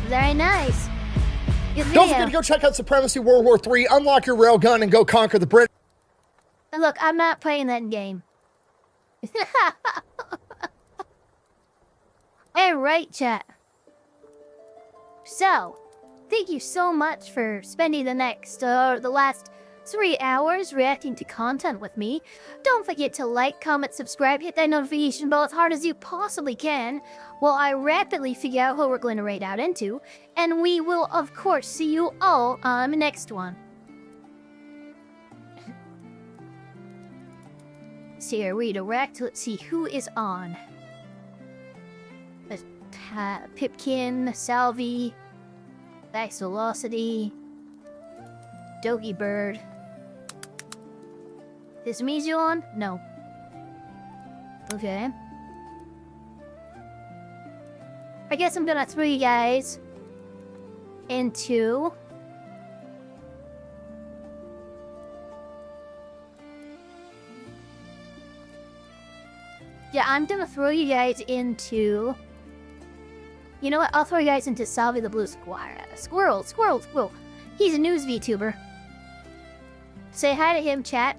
Very nice. Good Don't video. forget to go check out Supremacy World War III, unlock your railgun, and go conquer the British. Look, I'm not playing that game. Alright, chat. So, thank you so much for spending the last 3 hours reacting to content with me. Don't forget to like, comment, subscribe, hit that notification bell as hard as you possibly can while I rapidly figure out who we're going to raid out into. And we will, of course, see you all on the next one. See here, redirect. Let's see who is on. Pipkin, Salvi, Velocity, Dogie Bird. Is Mizu on? No. Okay. I guess I'm gonna throw you guys into I'm gonna throw you guys into... You know what? I'll throw you guys into Salvi the Blue Squirrel. He's a news VTuber. Say hi to him, chat.